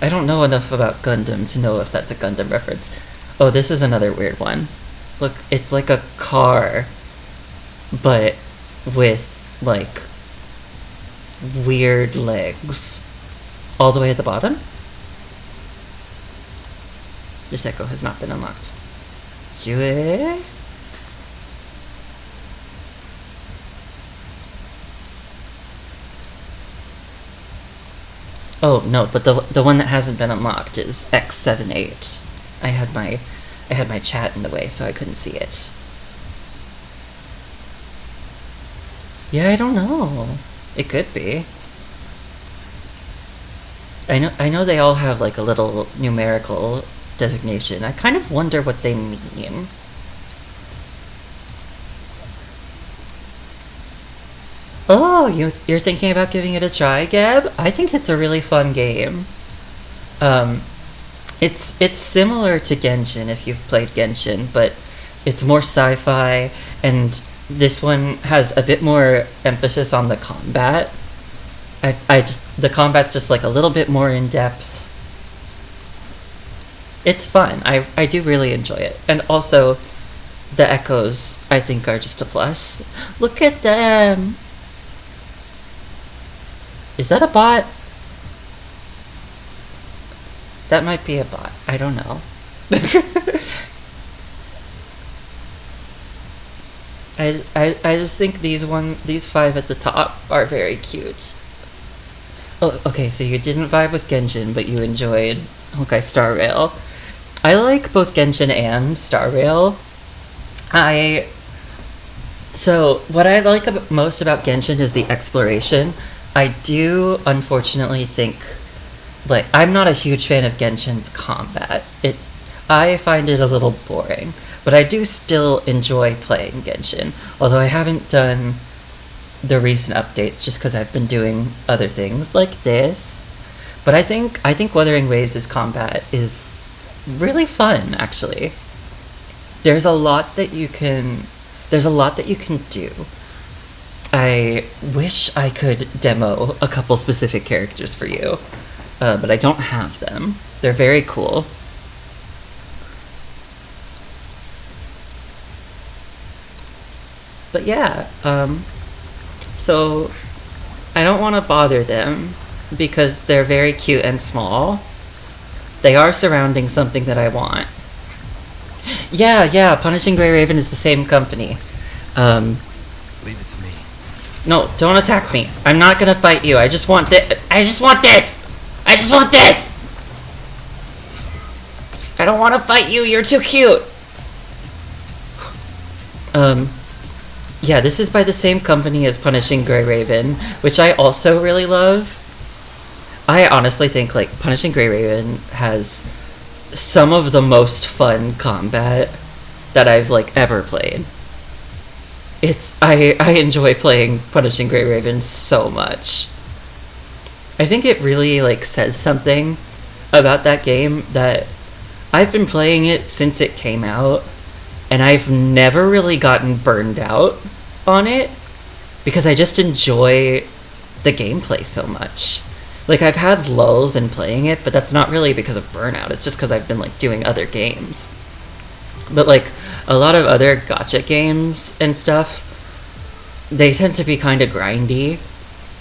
I don't know enough about Gundam to know if that's a Gundam reference. Oh, this is another weird one. Look, it's like a car, but with, like, weird legs. All the way at the bottom? This echo has not been unlocked. Jue? Oh, no, but the one that hasn't been unlocked is X78. I had my chat in the way, so I couldn't see it. Yeah, I don't know. It could be. I know they all have like a little numerical designation. I kind of wonder what they mean. Oh, you're thinking about giving it a try, Gab? I think it's a really fun game. It's similar to Genshin if you've played Genshin, but it's more sci-fi, and this one has a bit more emphasis on the combat. The combat's just like a little bit more in depth. It's fun. I do really enjoy it, and also the echoes I think are just a plus. Look at them. Is that a bot? That might be a bot. I don't know. I just think these 5 at the top are very cute. Oh, okay, so you didn't vibe with Genshin, but you enjoyed Honkai Star Rail. I like both Genshin and Star Rail. So what I like most about Genshin is the exploration. I do unfortunately think, like, I'm not a huge fan of Genshin's combat. I find it a little boring, but I do still enjoy playing Genshin, although I haven't done the recent updates just because I've been doing other things like this. But I think Wuthering Waves' combat is really fun, actually. There's a lot that you can do. I wish I could demo a couple specific characters for you, but I don't have them. They're very cool. But yeah, so I don't want to bother them because they're very cute and small. They are surrounding something that I want. Yeah, Punishing Grey Raven is the same company. Leave it to me. No, don't attack me. I'm not gonna fight you. I just want this. I just want this! I don't want to fight you. You're too cute. Yeah, this is by the same company as Punishing Grey Raven, which I also really love. I honestly think, like, Punishing Grey Raven has some of the most fun combat that I've, like, ever played. I enjoy playing Punishing Grey Raven so much. I think it really, like, says something about that game that I've been playing it since it came out, and I've never really gotten burned out on it because I just enjoy the gameplay so much. Like, I've had lulls in playing it, but that's not really because of burnout. It's just because I've been, like, doing other games. But, like, a lot of other gacha games and stuff, they tend to be kind of grindy,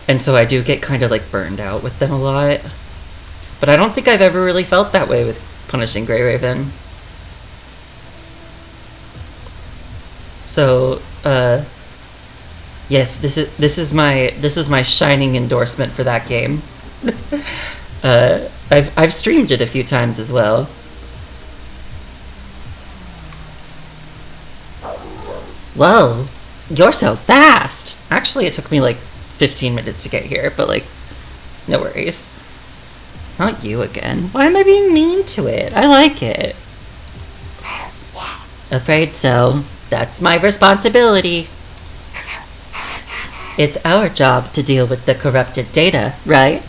and so I do get kind of, like, burned out with them a lot. But I don't think I've ever really felt that way with Punishing Grey Raven. So, yes, this is my shining endorsement for that game. I've streamed it a few times as well. Whoa, you're so fast! Actually, it took me like 15 minutes to get here, but like, no worries. Not you again. Why am I being mean to it? I like it. Afraid so. That's my responsibility. It's our job to deal with the corrupted data, right?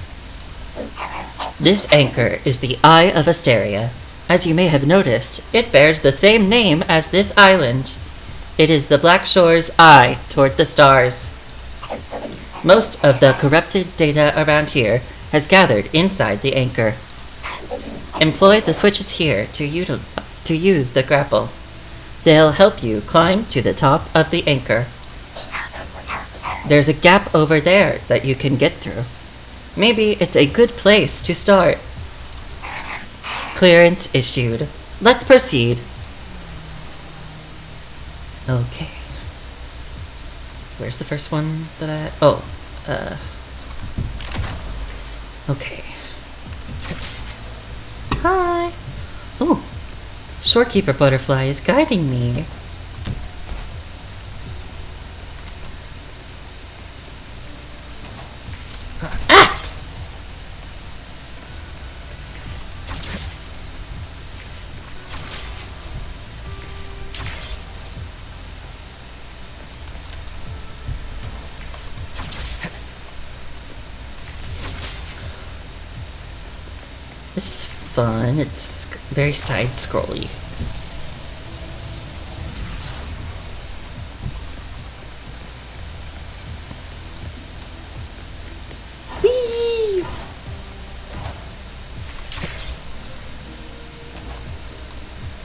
This anchor is the Eye of Asteria. As you may have noticed, it bears the same name as this island. It is the Black Shore's eye toward the stars. Most of the corrupted data around here has gathered inside the anchor. Employ the switches here to use the grapple. They'll help you climb to the top of the anchor. There's a gap over there that you can get through. Maybe it's a good place to start. Clearance issued. Let's proceed. Okay. Where's the first one that I... Oh. Okay. Hi! Oh! Shorekeeper Butterfly is guiding me. Ah! This is fun. It's very side-scrolly. Whee!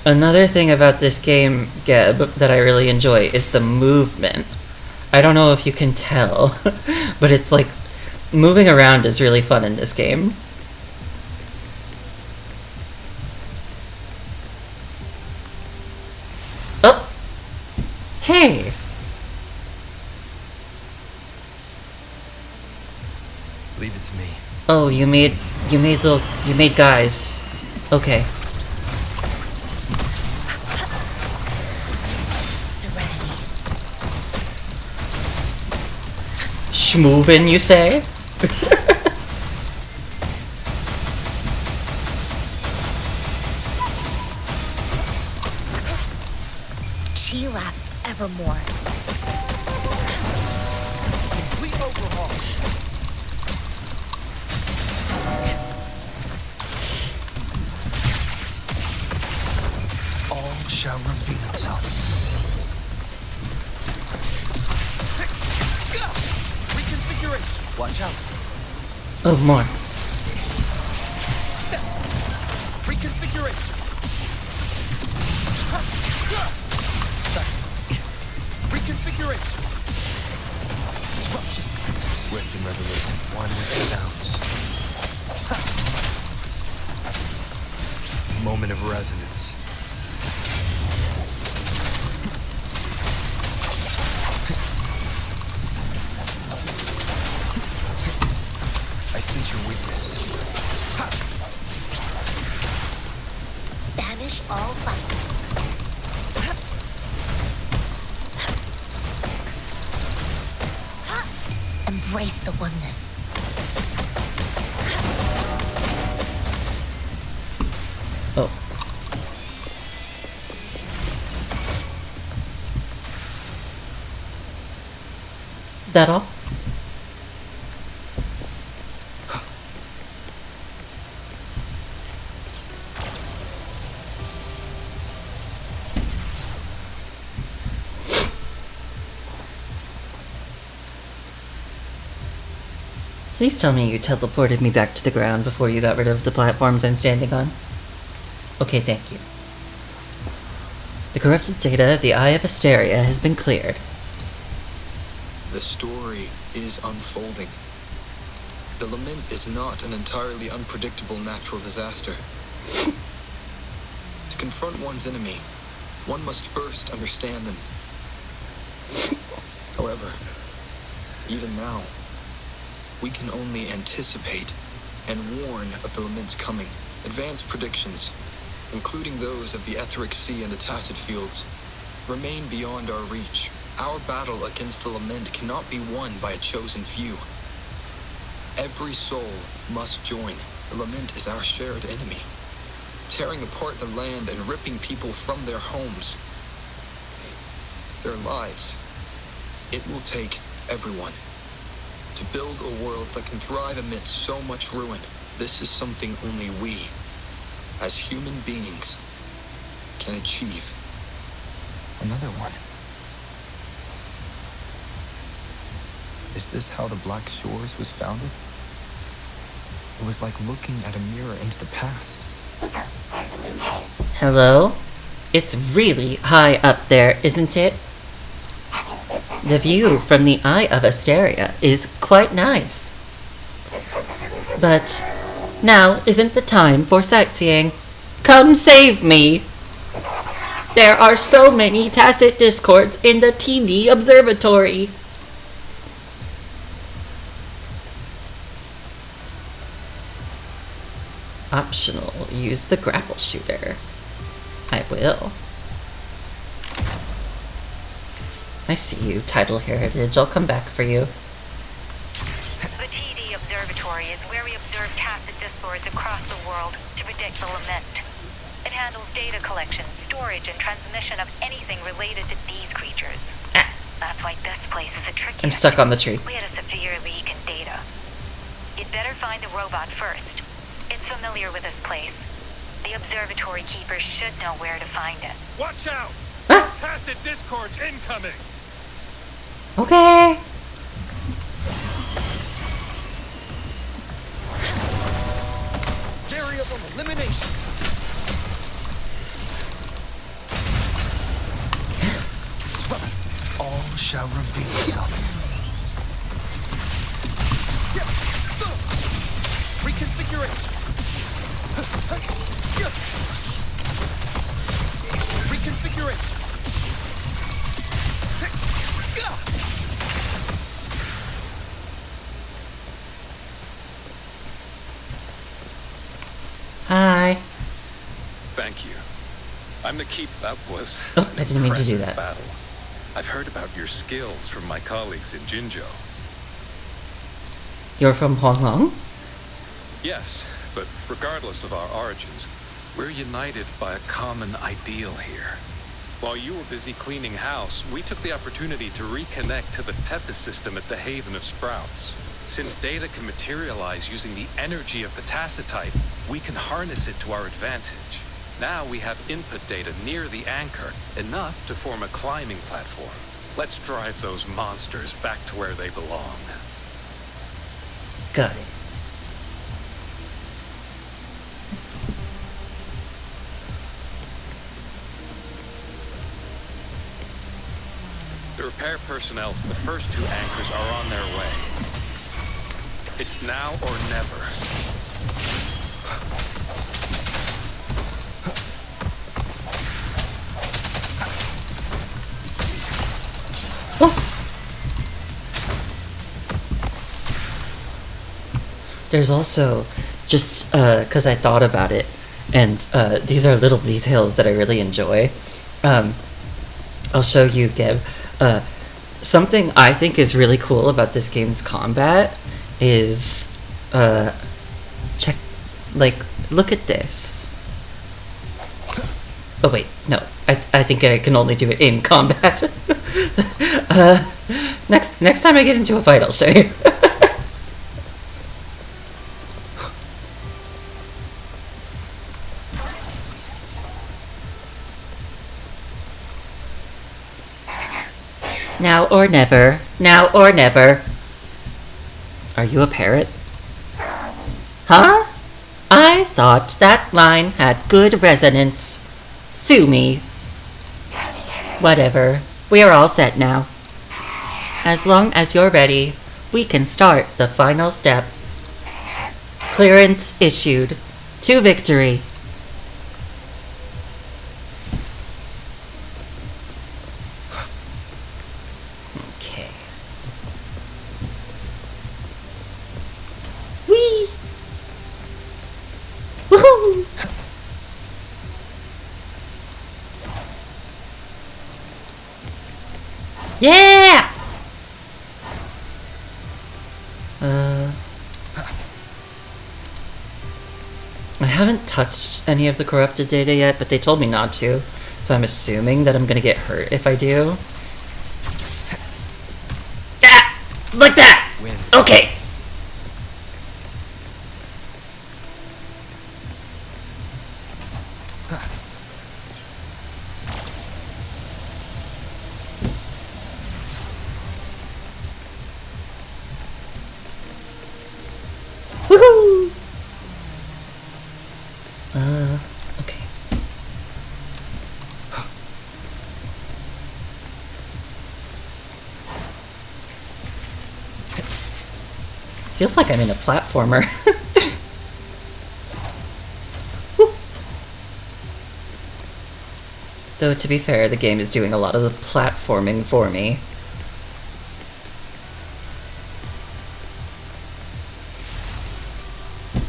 Another thing about this game, Geb, that I really enjoy is the movement. I don't know if you can tell, but it's like moving around is really fun in this game. Oh! Hey! Leave it to me. Oh, you made guys. Okay. Schmoovin', you say? She lasts evermore. Complete overhaul. All shall reveal itself. Reconfiguration. Watch out. Oh, more. Reconfiguration. Reconfiguration. Swift and resolute. One with bounce. Moment of resonance. I sense your weakness. Banish all fights. Embrace the oneness. Oh. That all? Please tell me you teleported me back to the ground before you got rid of the platforms I'm standing on. Okay, thank you. The corrupted data, the Eye of Asteria, has been cleared. The story is unfolding. The lament is not an entirely unpredictable natural disaster. To confront one's enemy, one must first understand them. However, even now, we can only anticipate and warn of the lament's coming. Advanced predictions, including those of the Etheric Sea and the Tacit Fields, remain beyond our reach. Our battle against the lament cannot be won by a chosen few. Every soul must join. The lament is our shared enemy, tearing apart the land and ripping people from their homes, their lives. It will take everyone to build a world that can thrive amidst so much ruin. This is something only we, as human beings, can achieve. Another one. Is this how the Black Shores was founded? It was like looking at a mirror into the past. Hello? It's really high up there, isn't it? The view from the Eye of Asteria is quite nice. But now isn't the time for sightseeing. Come save me! There are so many tacit discords in the TD Observatory. Optional, use the grapple shooter. I will. I see you, Tidal Heritage. I'll come back for you. The TD Observatory is where we observe tacit discords across the world to predict the lament. It handles data collection, storage, and transmission of anything related to these creatures. Ah. That's why this place is a tricky. I'm stuck on the tree. We had a severe leak in data. You'd better find the robot first. It's familiar with this place. The observatory keeper should know where to find it. Watch out! Ah. Tacit discords incoming! Okay. Variable elimination! All shall reveal itself. Reconfiguration! Reconfiguration! Hi. Thank you. I'm the keep. That was Oh, I didn't mean to do impressive that. battle. I've heard about your skills from my colleagues in Jinzhou. You're from Hong Kong? Yes, but regardless of our origins, we're united by a common ideal here. While you were busy cleaning house, we took the opportunity to reconnect to the Tethys system at the Haven of Sprouts. Since data can materialize using the energy of the Tacit type, we can harness it to our advantage. Now we have input data near the anchor, enough to form a climbing platform. Let's drive those monsters back to where they belong. Got it. The repair personnel for the first two anchors are on their way. It's now or never. There's also, just because I thought about it, and these are little details that I really enjoy. I'll show you, Gib. Something I think is really cool about this game's combat is, look at this. Oh wait, no, I think I can only do it in combat. Next time I get into a fight, I'll show you. Now or never. Now or never. Are you a parrot? Huh? I thought that line had good resonance. Sue me. Whatever. We're all set now. As long as you're ready, we can start the final step. Clearance issued. To victory. Okay. Whee! Woohoo! Yeah! I haven't touched any of the corrupted data yet, but they told me not to, so I'm assuming that I'm gonna get hurt if I do. Ah! Like that! Win. Okay! Feels like I'm in a platformer. Though, to be fair, the game is doing a lot of the platforming for me.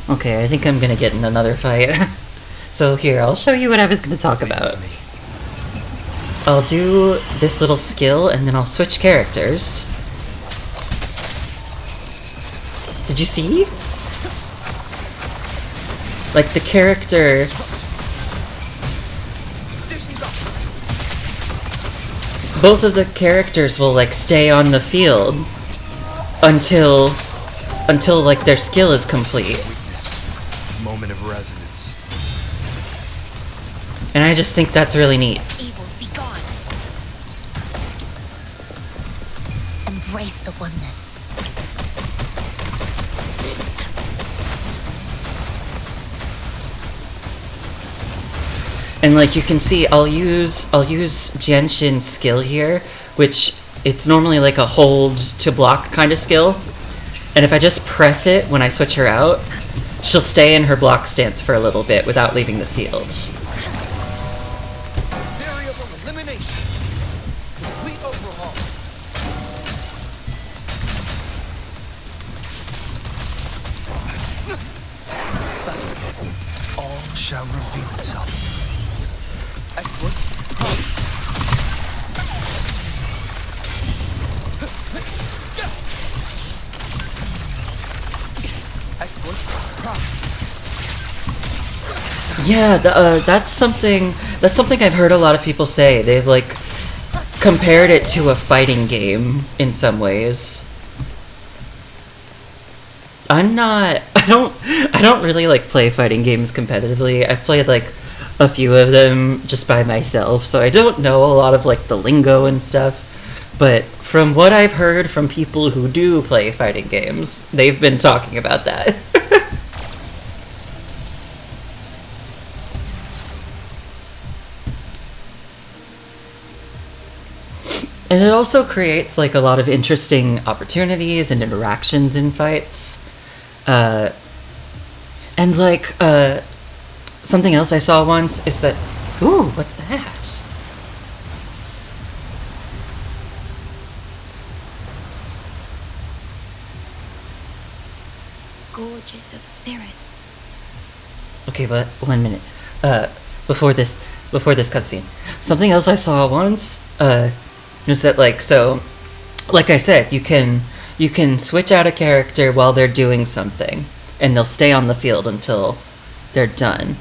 Okay, I think I'm gonna get in another fight. So here, I'll show you what I was gonna talk about. I'll do this little skill, and then I'll switch characters. Did you see? Like, the character... Both of the characters will, like, stay on the field until like, their skill is complete. Moment of resonance. And I just think that's really neat. Evils be gone. Embrace the oneness. And like you can see, I'll use Genshin's skill here, which it's normally like a hold to block kind of skill. And if I just press it when I switch her out, she'll stay in her block stance for a little bit without leaving the field. Variable elimination. Complete overhaul. All shall reveal itself. Exploit. Yeah, that's something I've heard a lot of people say. They've like compared it to a fighting game in some ways. I don't really like play fighting games competitively. I've played like a few of them just by myself, so I don't know a lot of like the lingo and stuff. But from what I've heard from people who do play fighting games, they've been talking about that. And it also creates like a lot of interesting opportunities and interactions in fights. And like something else I saw once is that, ooh, what's that? Gorgeous of spirits. Okay, but 1 minute. Before this cutscene, something else I saw once is that like, so like I said, you can switch out a character while they're doing something, and they'll stay on the field until they're done.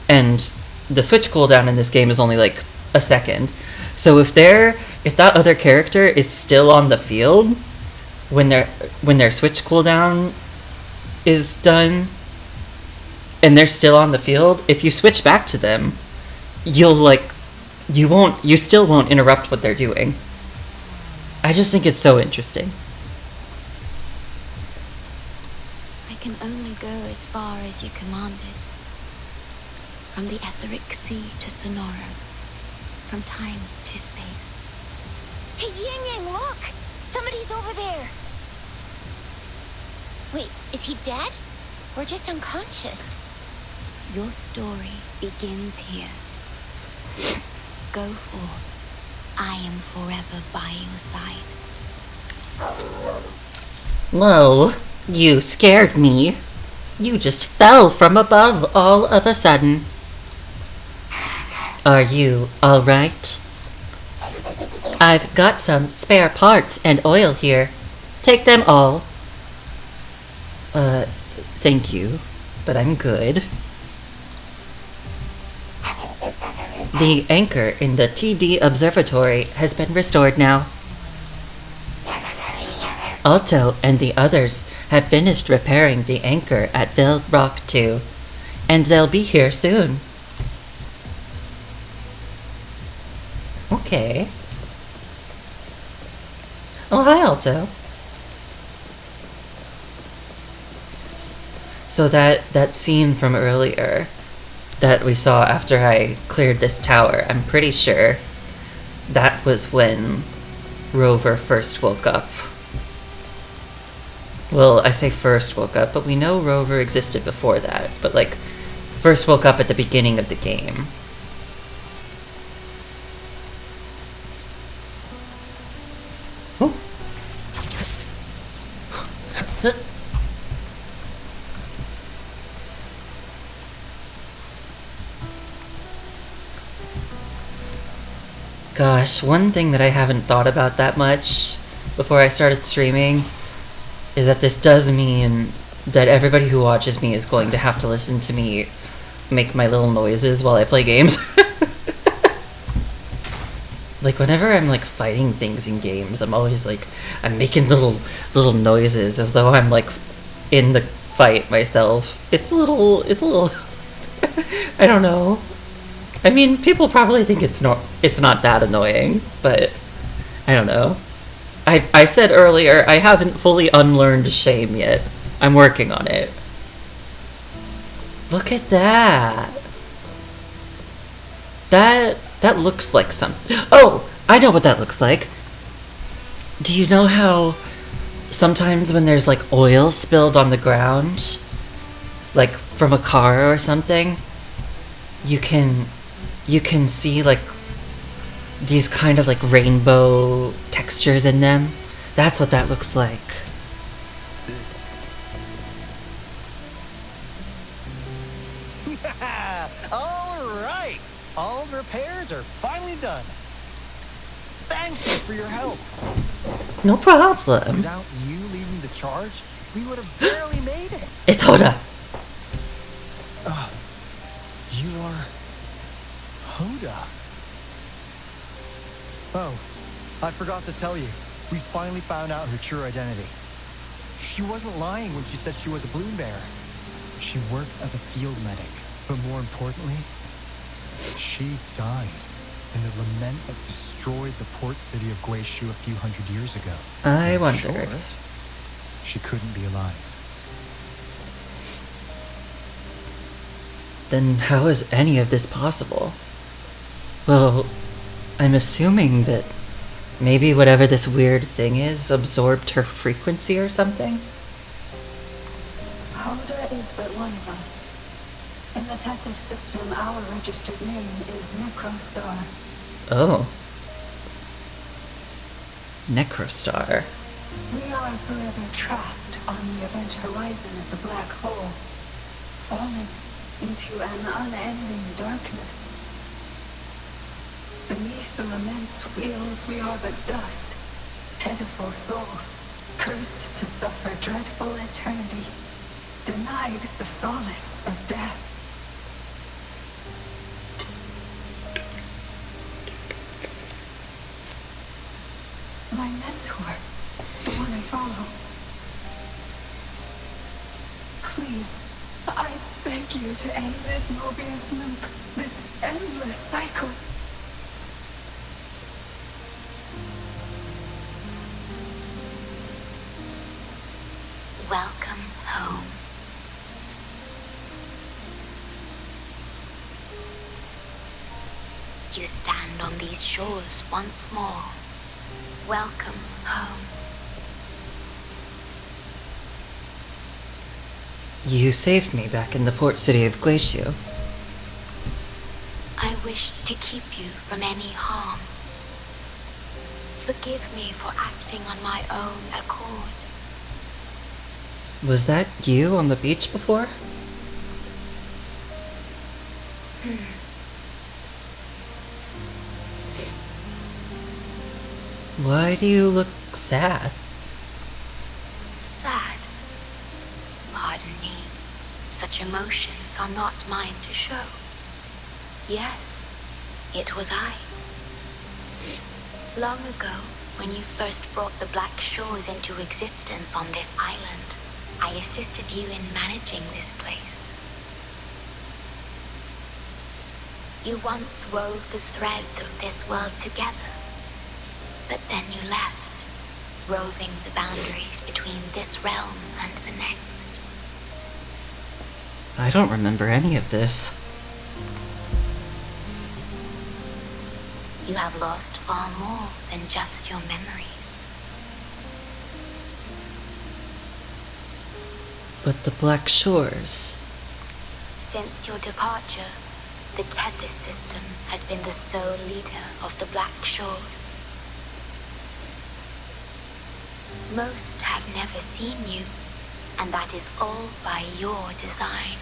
And the switch cooldown in this game is only like a second. So if that other character is still on the field when their switch cooldown is done and they're still on the field, if you switch back to them, you still won't interrupt what they're doing. I just think it's so interesting. I can only go as far as you commanded. From the etheric sea to Sonora. From time to space. Hey, Yang Yang, look! Somebody's over there! Wait, is he dead? Or just unconscious? Your story begins here. Go forth. I am forever by your side. Whoa, you scared me. You just fell from above all of a sudden. Are you alright? I've got some spare parts and oil here. Take them all. Thank you, but I'm good. The anchor in the TD Observatory has been restored now. Alto and the others have finished repairing the anchor at Ville Rock 2, and they'll be here soon. Okay. Oh, hi, Alto. So that scene from earlier that we saw after I cleared this tower, I'm pretty sure that was when Rover first woke up. Well, I say first woke up, but we know Rover existed before that. But, like, first woke up at the beginning of the game. Oh. Gosh, one thing that I haven't thought about that much before I started streaming is that this does mean that everybody who watches me is going to have to listen to me make my little noises while I play games. Like, whenever I'm, like, fighting things in games, I'm always, like, I'm making little noises as though I'm, like, in the fight myself. It's a little, I don't know. I mean, people probably think it's not that annoying, but I don't know. I said earlier, I haven't fully unlearned shame yet. I'm working on it. Look at that. That looks like something. Oh, I know what that looks like. Do you know how sometimes when there's like oil spilled on the ground, like from a car or something, you can see like these kind of like rainbow textures in them? That's what that looks like. All right! All repairs are finally done. Thank you for your help. No problem. Without you leading the charge, we would have barely made it. It's Hoda. You are Hoda. Oh, I forgot to tell you. We finally found out her true identity. She wasn't lying when she said she was a bloom bearer. She worked as a field medic, but more importantly, she died in the lament that destroyed the port city of Guishu a few hundred years ago. I In wondered. short, she couldn't be alive. Then how is any of this possible? Well, I'm assuming that maybe whatever this weird thing is absorbed her frequency or something? Hoda is but one of us. In the Tethys system, our registered name is Necrostar. Oh. Necrostar. We are forever trapped on the event horizon of the black hole, falling into an unending darkness. Beneath the lament's wheels, we are but dust, pitiful souls, cursed to suffer dreadful eternity, denied the solace of death. My mentor, the one I follow. Please, I beg you to end this Mobius loop, this endless cycle. Welcome home. You stand on these shores once more. Welcome home. You saved me back in the port city of Guishu. I wish to keep you from any harm. Forgive me for acting on my own accord. Was that you on the beach before? Why do you look sad? Sad. Pardon me. Such emotions are not mine to show. Yes, it was I. Long ago, when you first brought the Black Shores into existence on this island, I assisted you in managing this place. You once wove the threads of this world together, but then you left, roving the boundaries between this realm and the next. I don't remember any of this. You have lost far more than just your memories. But the Black Shores. Since your departure, the Tethys system has been the sole leader of the Black Shores. Most have never seen you, and that is all by your design.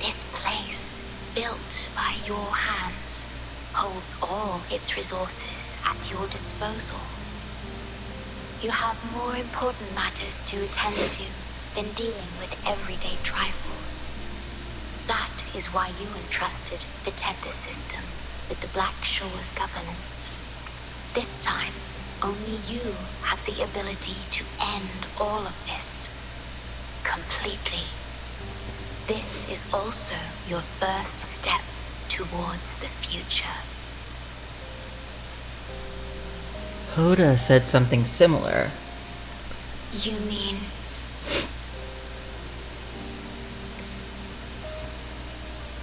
This place, built by your hands, holds all its resources at your disposal. You have more important matters to attend to than dealing with everyday trifles. That is why you entrusted the Tethys system with the Black Shores governance. This time, only you have the ability to end all of this. Completely. This is also your first step towards the future. Hoda said something similar. You mean...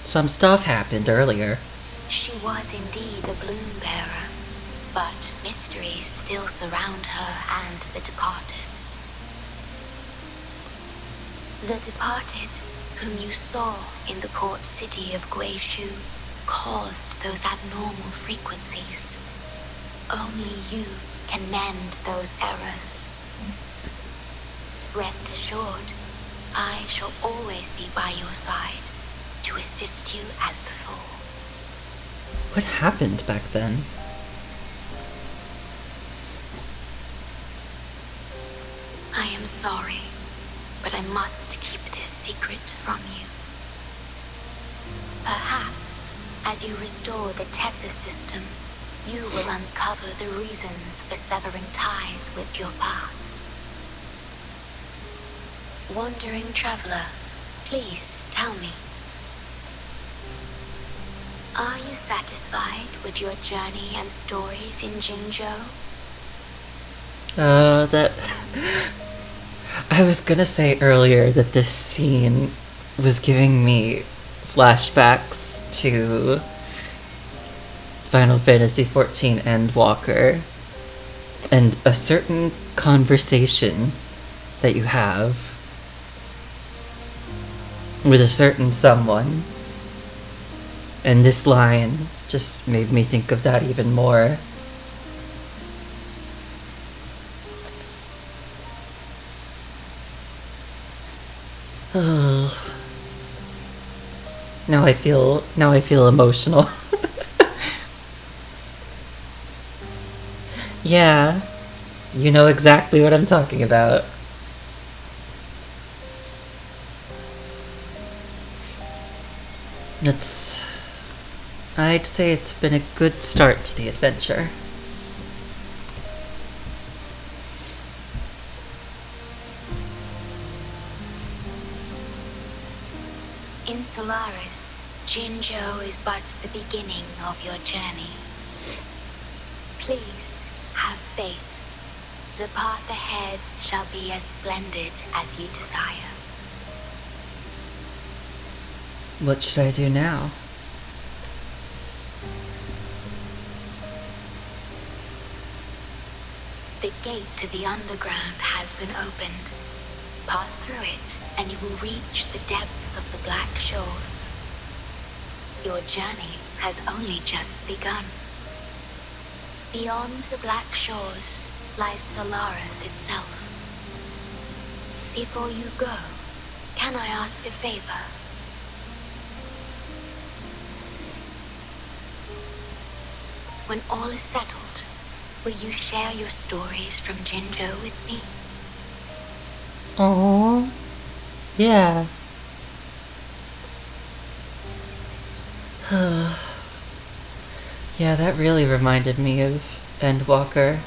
Some stuff happened earlier. She was indeed a bloom bearer, but mysteries still surround her and the departed. The departed, whom you saw in the port city of Guizhou, caused those abnormal frequencies. Only you can mend those errors. Rest assured, I shall always be by your side to assist you as before. What happened back then? I am sorry, but I must keep this secret from you. Perhaps, as you restore the Tethys system, you will uncover the reasons for severing ties with your past. Wandering traveler, please tell me. Are you satisfied with your journey and stories in Jinzhou? That... I was gonna say earlier that this scene was giving me flashbacks to Final Fantasy XIV Endwalker, and a certain conversation that you have with a certain someone, and this line just made me think of that even more. Now I feel emotional. Yeah, you know exactly what I'm talking about. I'd say it's been a good start to the adventure. In Solaris, Jinzhou is but the beginning of your journey. Please have faith. The path ahead shall be as splendid as you desire. What should I do now? The gate to the underground has been opened. Pass through it, and you will reach the depths of the Black Shores. Your journey has only just begun. Beyond the Black Shores lies Solaris itself. Before you go, can I ask a favor? When all is settled, will you share your stories from Jinzhou with me? Aww. Yeah. Yeah, that really reminded me of Endwalker.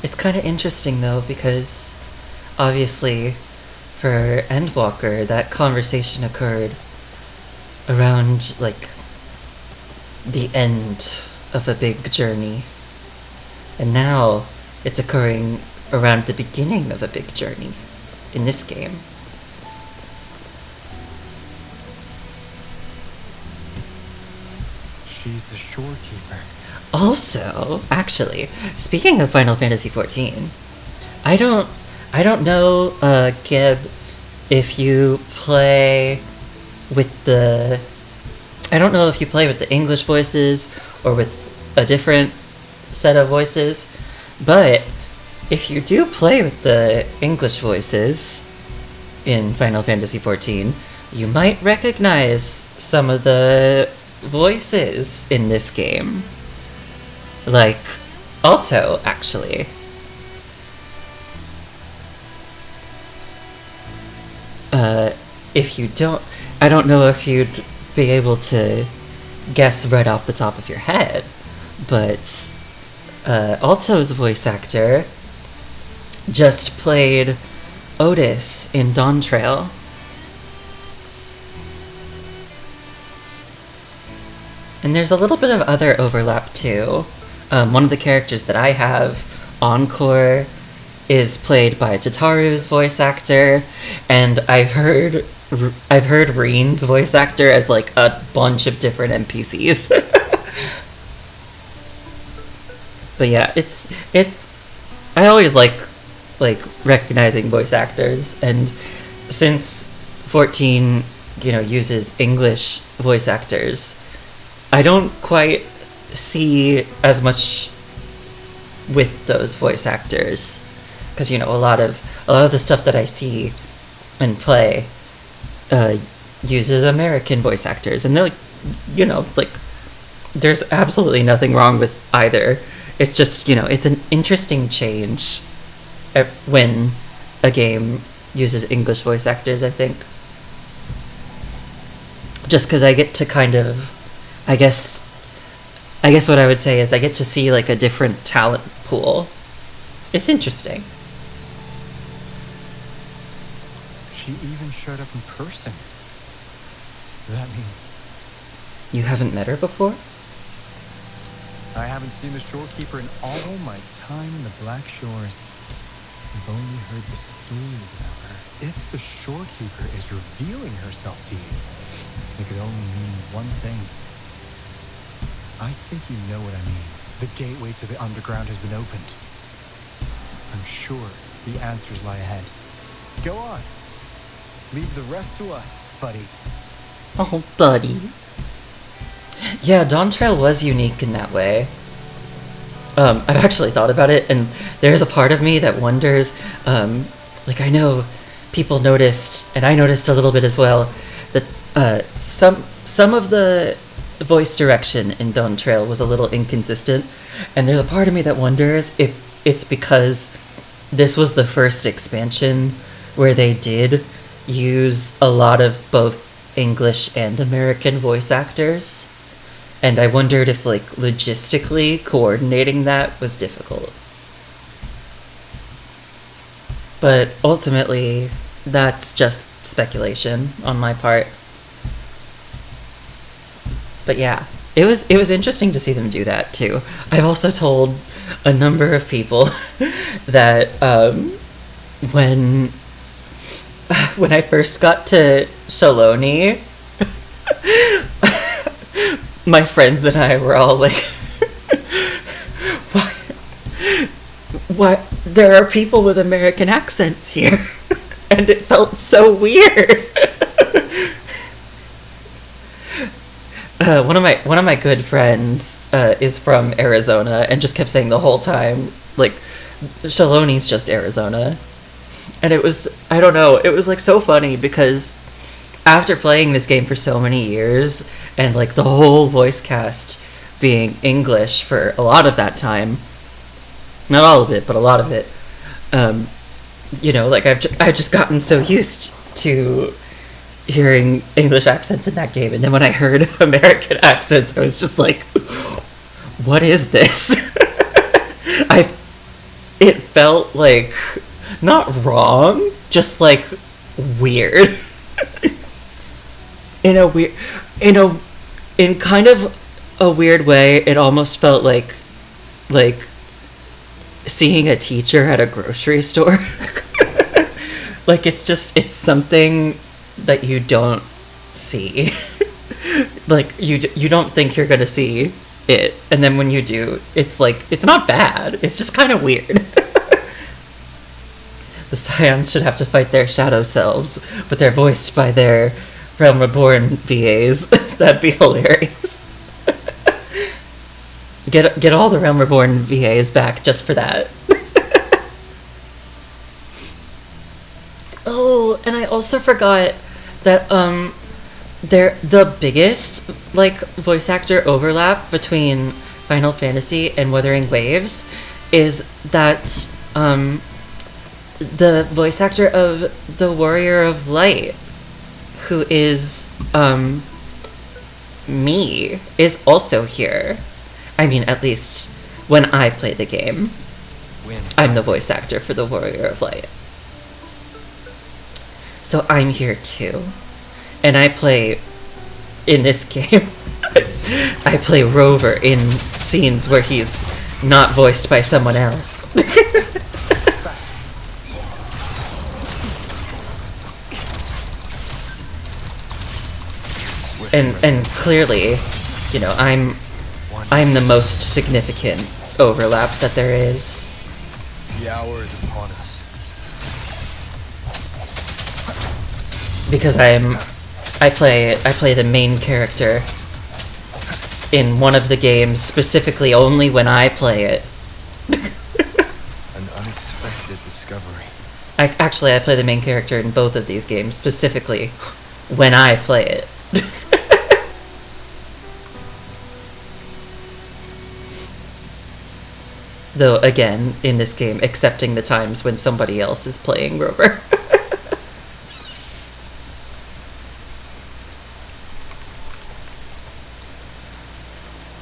It's kind of interesting though, because obviously for Endwalker that conversation occurred around like the end of a big journey, and now it's occurring around the beginning of a big journey in this game. she's the Shorekeeper. Also, actually, speaking of Final Fantasy XIV, I don't know, Gib, if you play with the... I don't know if you play with the English voices or with a different set of voices, but if you do play with the English voices in Final Fantasy XIV, you might recognize some of the voices in this game. Like, Alto, actually. If you don't... I don't know if you'd be able to guess right off the top of your head, but Alto's voice actor just played Otis in Dawn Trail. And there's a little bit of other overlap too. One of the characters that I have, Encore, is played by Tataru's voice actor, and I've heard Reen's voice actor as like a bunch of different NPCs. But yeah, it's I always like recognizing voice actors, and since 14, uses English voice actors, I don't quite see as much with those voice actors, because a lot of the stuff that I see and play uses American voice actors, and they're there's absolutely nothing wrong with either. It's just it's an interesting change when a game uses English voice actors, I think, just because I get to kind of, I guess what I would say is I get to see like a different talent pool. It's interesting. She even showed up in person. That means You haven't met her before? I haven't seen the Shorekeeper in all my time in the Black Shores. I've only heard the stories about her. If the Shorekeeper is revealing herself to you, it could only mean one thing. I think you know what I mean. The gateway to the underground has been opened. I'm sure the answers lie ahead. Go on. Leave the rest to us, buddy. Oh, buddy. Yeah, Dawn Trail was unique in that way. I've actually thought about it, and there's a part of me that wonders, I know people noticed, and I noticed a little bit as well, that some of the voice direction in Dawn Trail was a little inconsistent, and there's a part of me that wonders if it's because this was the first expansion where they did use a lot of both English and American voice actors. And I wondered if, logistically coordinating that was difficult. But ultimately, that's just speculation on my part. But yeah, it was interesting to see them do that too. I've also told a number of people that when I first got to Shaloni, my friends and I were all like, what? There are people with American accents here. And it felt so weird. One of my good friends is from Arizona and just kept saying the whole time, Shaloni's just Arizona. And it was, I don't know, it was so funny because after playing this game for so many years and the whole voice cast being English for a lot of that time, not all of it, but a lot of it, I've just gotten so used to hearing English accents in that game, and then when I heard American accents, I was just like, what is this? It felt not wrong, just weird. In kind of a weird way, it almost felt like seeing a teacher at a grocery store. It's something that you don't see Like, you don't think you're gonna see it, and then when you do, it's like, it's not bad, it's just kind of weird. The Scions should have to fight their shadow selves, but they're voiced by their Realm Reborn VAs. That'd be hilarious. Get all the Realm Reborn VAs back just for that. Oh, and I also forgot that the biggest like voice actor overlap between Final Fantasy and Wuthering Waves is that the voice actor of the Warrior of Light, who is me, is also here. I mean, at least when I play the game, I'm the voice actor for the Warrior of Light. So I'm here too. And I play, in this game, I play Rover in scenes where he's not voiced by someone else. and clearly, you know, I'm the most significant overlap that there is. The hour is upon us. Because I play the main character in one of the games, specifically only when I play it. An unexpected discovery. I play the main character in both of these games, specifically when I play it. Though, again, in this game, accepting the times when somebody else is playing Rover.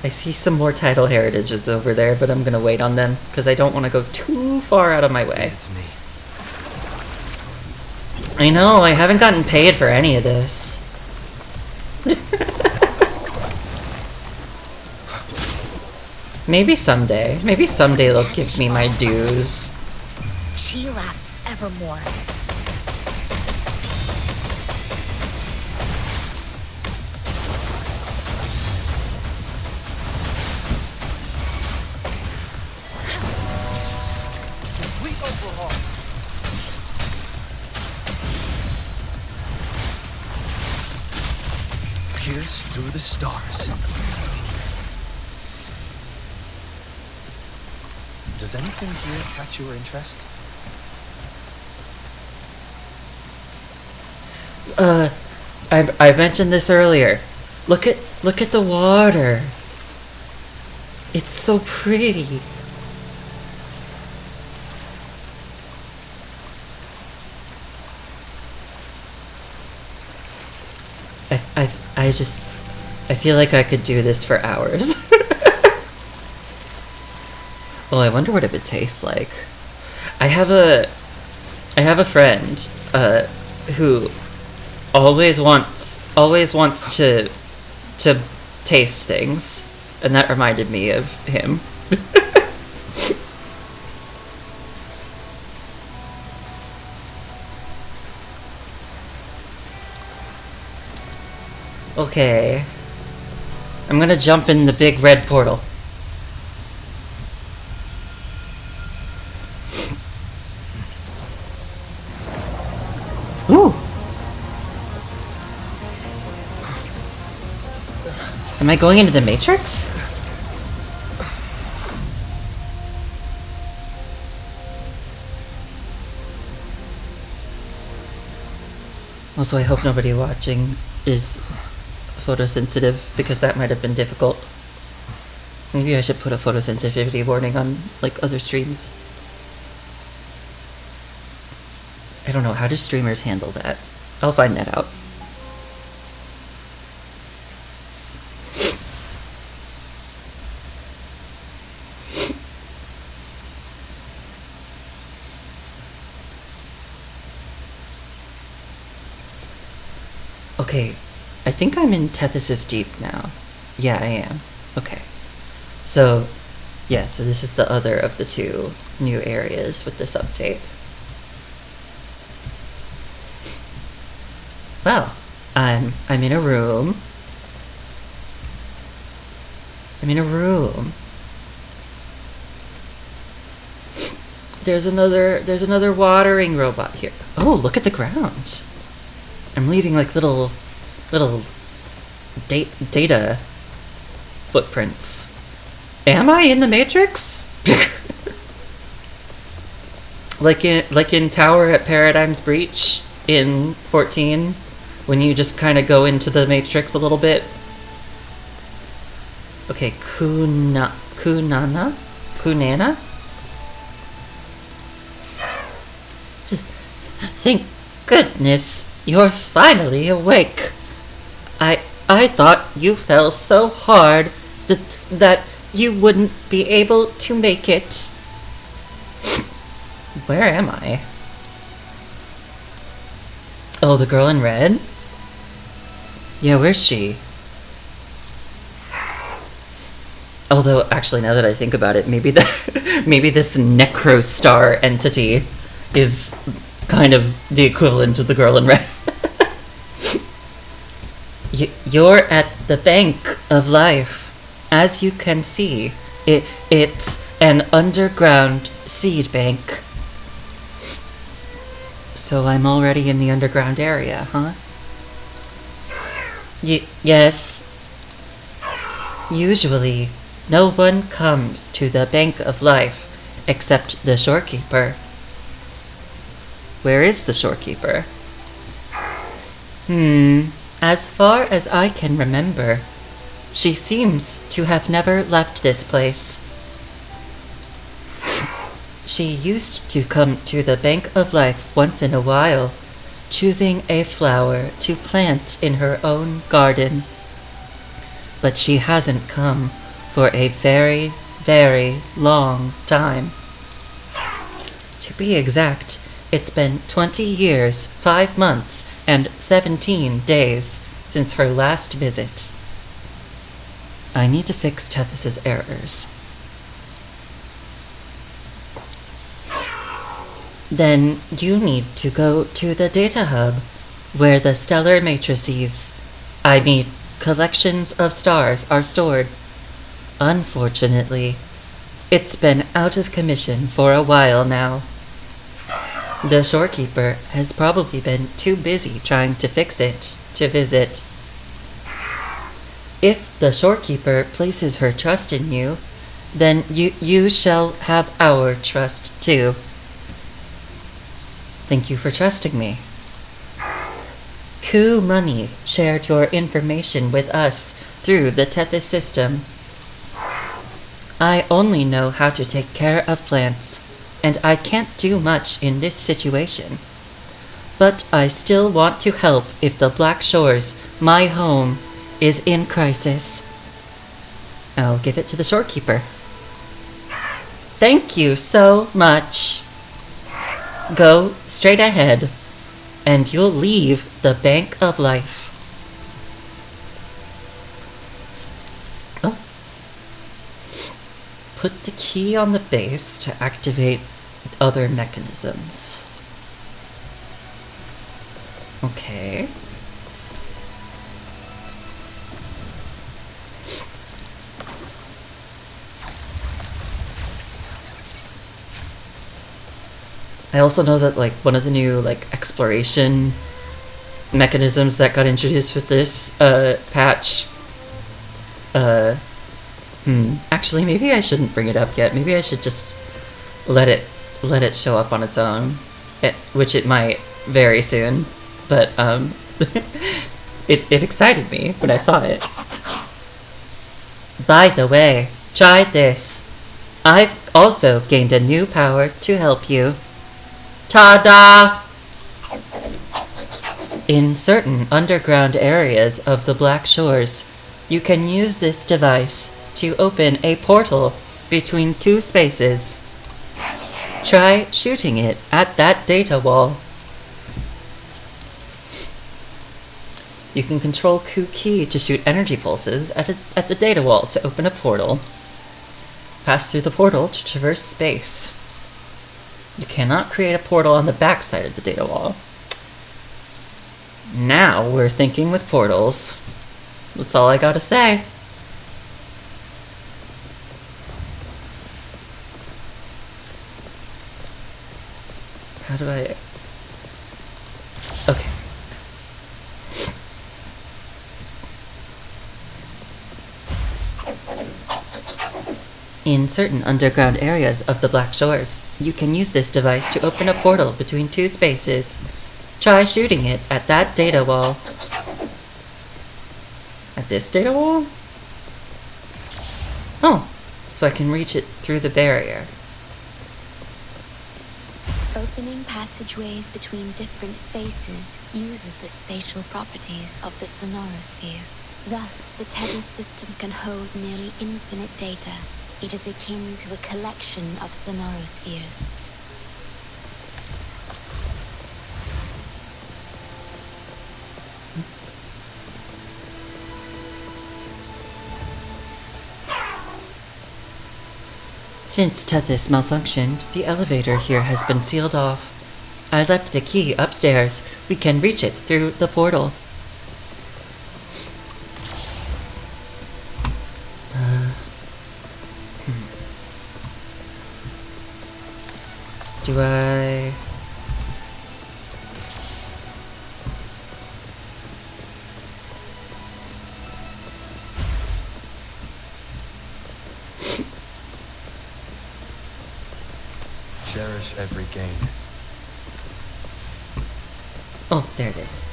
I see some more title heritages over there, but I'm gonna wait on them, because I don't want to go too far out of my way. It's me. I know, I haven't gotten paid for any of this. Maybe someday they'll give me my dues. She lasts evermore. Complete overhaul. Pierce through the stars. Does anything here catch your interest? I mentioned this earlier. Look at the water. It's so pretty. I feel like I could do this for hours. Well, I wonder what it would taste like. I have a friend who always wants to taste things, and that reminded me of him. Okay. I'm gonna jump in the big red portal. Ooh! Am I going into the Matrix? Also, I hope nobody watching is photosensitive, because that might have been difficult. Maybe I should put a photosensitivity warning on, like, other streams. I don't know, how do streamers handle that? I'll find that out. Okay, I think I'm in Tethys' Deep now. Yeah, I am. Okay. So, yeah, so this is the other of the two new areas with this update. Well, I'm in a room I'm in a room. There's another watering robot here. Oh, look at the ground. I'm leaving like little data footprints. Am I in the Matrix? like in Tower at Paradigm's Breach in 14, when you just kind of go into the Matrix a little bit. Okay, Kunana? Thank goodness you're finally awake. I thought you fell so hard that you wouldn't be able to make it. Where am I? Oh, the girl in red? Yeah, where's she? Although, actually, now that I think about it, maybe this Necrostar entity is kind of the equivalent of the girl in red. You're at the Bank of Life. As you can see, it's an underground seed bank. So I'm already in the underground area, huh? Yes. Usually, no one comes to the Bank of Life except the Shorekeeper. Where is the Shorekeeper? As far as I can remember, she seems to have never left this place. She used to come to the Bank of Life once in a while, choosing a flower to plant in her own garden. But she hasn't come for a very, very long time. To be exact, it's been 20 years, 5 months, and 17 days since her last visit. I need to fix Tethys' errors. Then you need to go to the data hub, where the stellar matrices, collections of stars, are stored. Unfortunately, it's been out of commission for a while now. The Shorekeeper has probably been too busy trying to fix it to visit. If the Shorekeeper places her trust in you, then you shall have our trust too. Thank you for trusting me. Coup Money shared your information with us through the Tethys system. I only know how to take care of plants, and I can't do much in this situation. But I still want to help if the Black Shores, my home, is in crisis. I'll give it to the Shorekeeper. Thank you so much. Go straight ahead, and you'll leave the Bank of Life. Oh. Put the key on the base to activate other mechanisms. Okay. I also know that, like, one of the new, like, exploration mechanisms that got introduced with this, patch, actually, maybe I shouldn't bring it up yet. Maybe I should just let it show up on its own, which it might very soon, but, it excited me when I saw it. By the way, try this. I've also gained a new power to help you. Ta-da! In certain underground areas of the Black Shores, you can use this device to open a portal between two spaces. Try shooting it at that data wall. You can control Q key to shoot energy pulses at the data wall to open a portal. Pass through the portal to traverse space. You cannot create a portal on the backside of the data wall. Now we're thinking with portals. That's all I gotta say. How do I... Okay. In certain underground areas of the Black Shores, you can use this device to open a portal between two spaces. Try shooting it at that data wall. At this data wall? Oh, so I can reach it through the barrier. Opening passageways between different spaces uses the spatial properties of the sonorosphere. Thus, the tether system can hold nearly infinite data. It is akin to a collection of sonorospheres. Since Tethys malfunctioned, the elevator here has been sealed off. I left the key upstairs. We can reach it through the portal. Do I... Cherish every gain. Oh, there it is.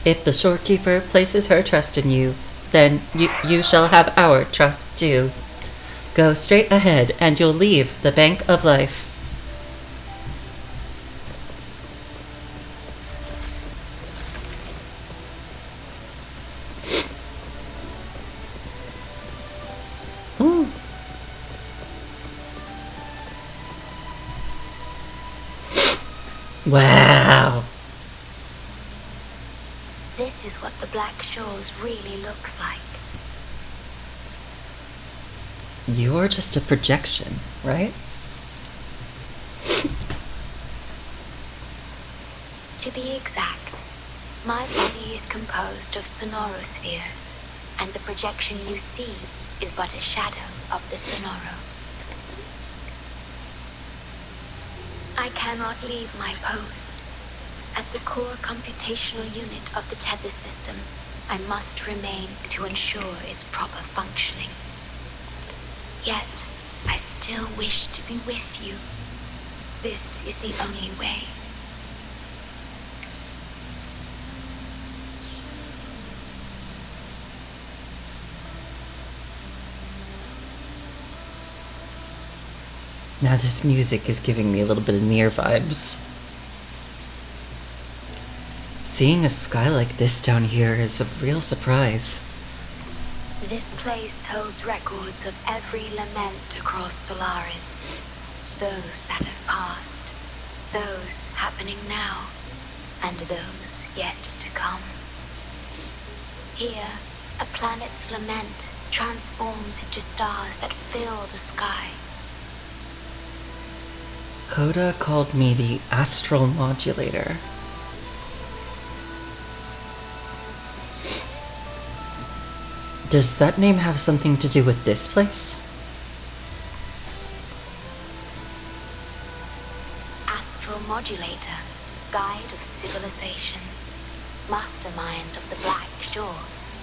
If the Shorekeeper places her trust in you, then you shall have our trust too. Go straight ahead and you'll leave the Bank of Life. Ooh. Wow. This is what the Black Shores really looks like. You're just a projection, right? To be exact, my body is composed of sonorospheres, and the projection you see is but a shadow of the sonoro. I cannot leave my post. As the core computational unit of the tether system, I must remain to ensure its proper functioning. Yet, I still wish to be with you. This is the only way. Now this music is giving me a little bit of Nier vibes. Seeing a sky like this down here is a real surprise. This place holds records of every lament across Solaris. Those that have passed, those happening now, and those yet to come. Here, a planet's lament transforms into stars that fill the sky. Coda called me the Astral Modulator. Does that name have something to do with this place? Astral Modulator, Guide of Civilizations, Mastermind of the Black Shores.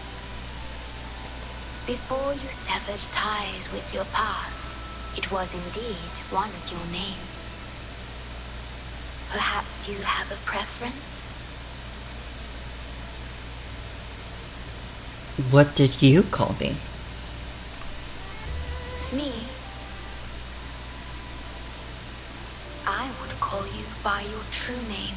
Before you severed ties with your past, it was indeed one of your names. Perhaps you have a preference? What did you call me? Me? I would call you by your true name.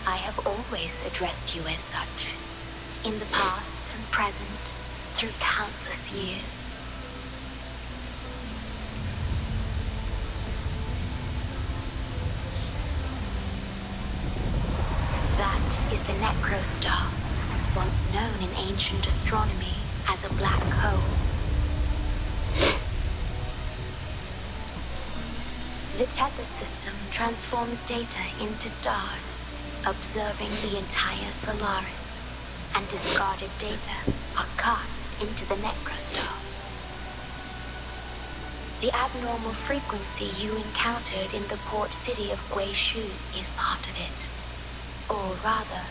I have always addressed you as such, in the past and present, through countless years. necrostar, once known in ancient astronomy as a black hole. The tether system transforms data into stars, observing the entire Solaris, and discarded data are cast into the necrostar. The abnormal frequency you encountered in the port city of Guishu is part of it. Or rather,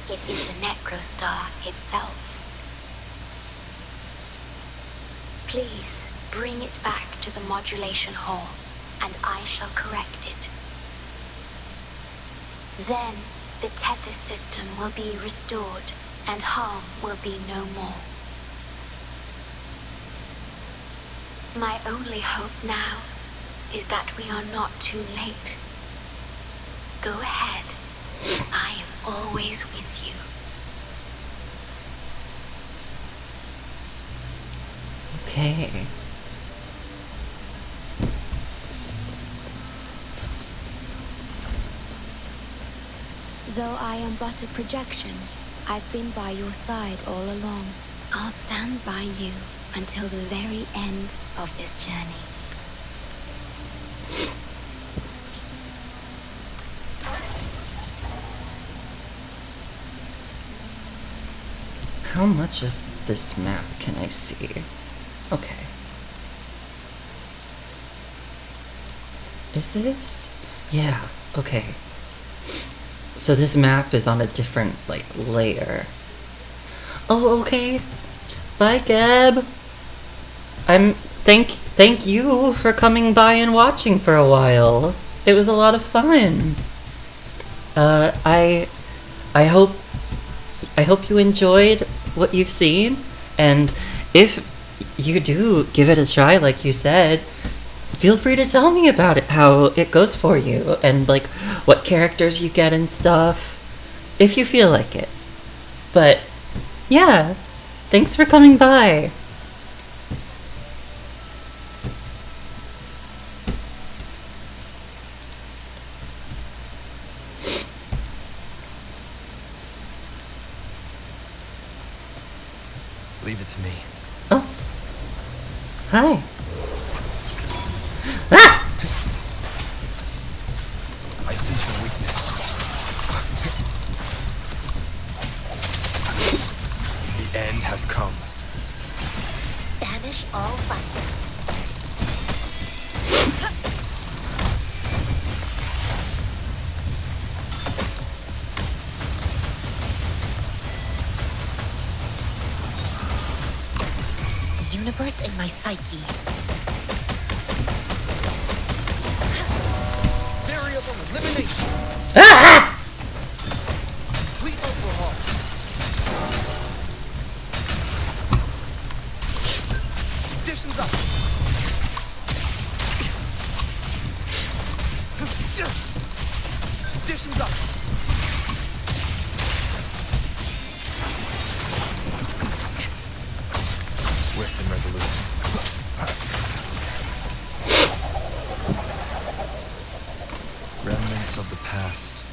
it is the necrostar itself. Please bring it back to the modulation hall, and I shall correct it. Then, the tether system will be restored, and harm will be no more. My only hope now is that we are not too late. Go ahead. I am always with you. Okay. Though I am but a projection, I've been by your side all along. I'll stand by you until the very end of this journey. How much of this map can I see? Okay. Is this? Yeah, okay. So this map is on a different, like, layer. Oh, okay. Bye, Gab. Thank you for coming by and watching for a while. It was a lot of fun. I hope you enjoyed what you've seen, and if you do give it a try, like you said, feel free to tell me about it, how it goes for you, and like what characters you get and stuff, if you feel like it. But yeah, thanks for coming by. Leave it to me. Oh. Hi. Ah! I sense your weakness. The end has come. Banish all vice. Universe in my psyche. Variable elimination. Ah! Complete overhaul. Conditions up. Conditions up. Swift and resolute. Remnants of the past.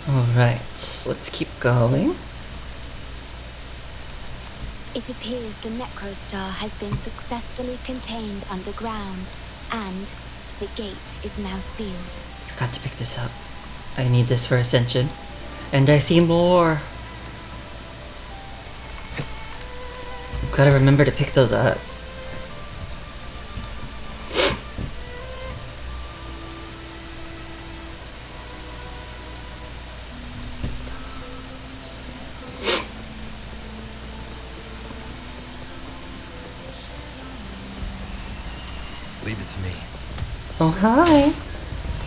Alright, let's keep going. It appears the necrostar has been successfully contained underground, and the gate is now sealed. Forgot to pick this up. I need this for Ascension. And I see more. Gotta remember to pick those up. Leave it to me. Oh, hi.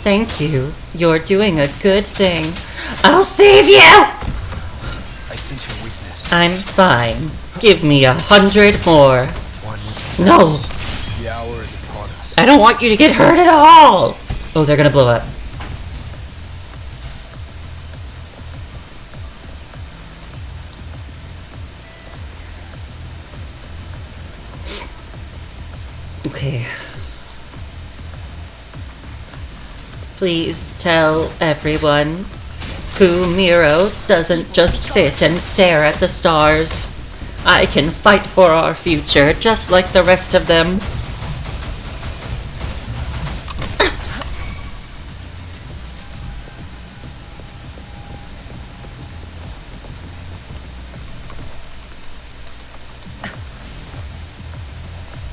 Thank you. You're doing a good thing. I'll save you! I sense your weakness. I'm fine. Give me 100 more. One No! The hour is upon us. I don't want you to get hurt at all! Oh, they're gonna blow up. Okay. Please tell everyone Kumiro doesn't just sit and stare at the stars. I can fight for our future just like the rest of them.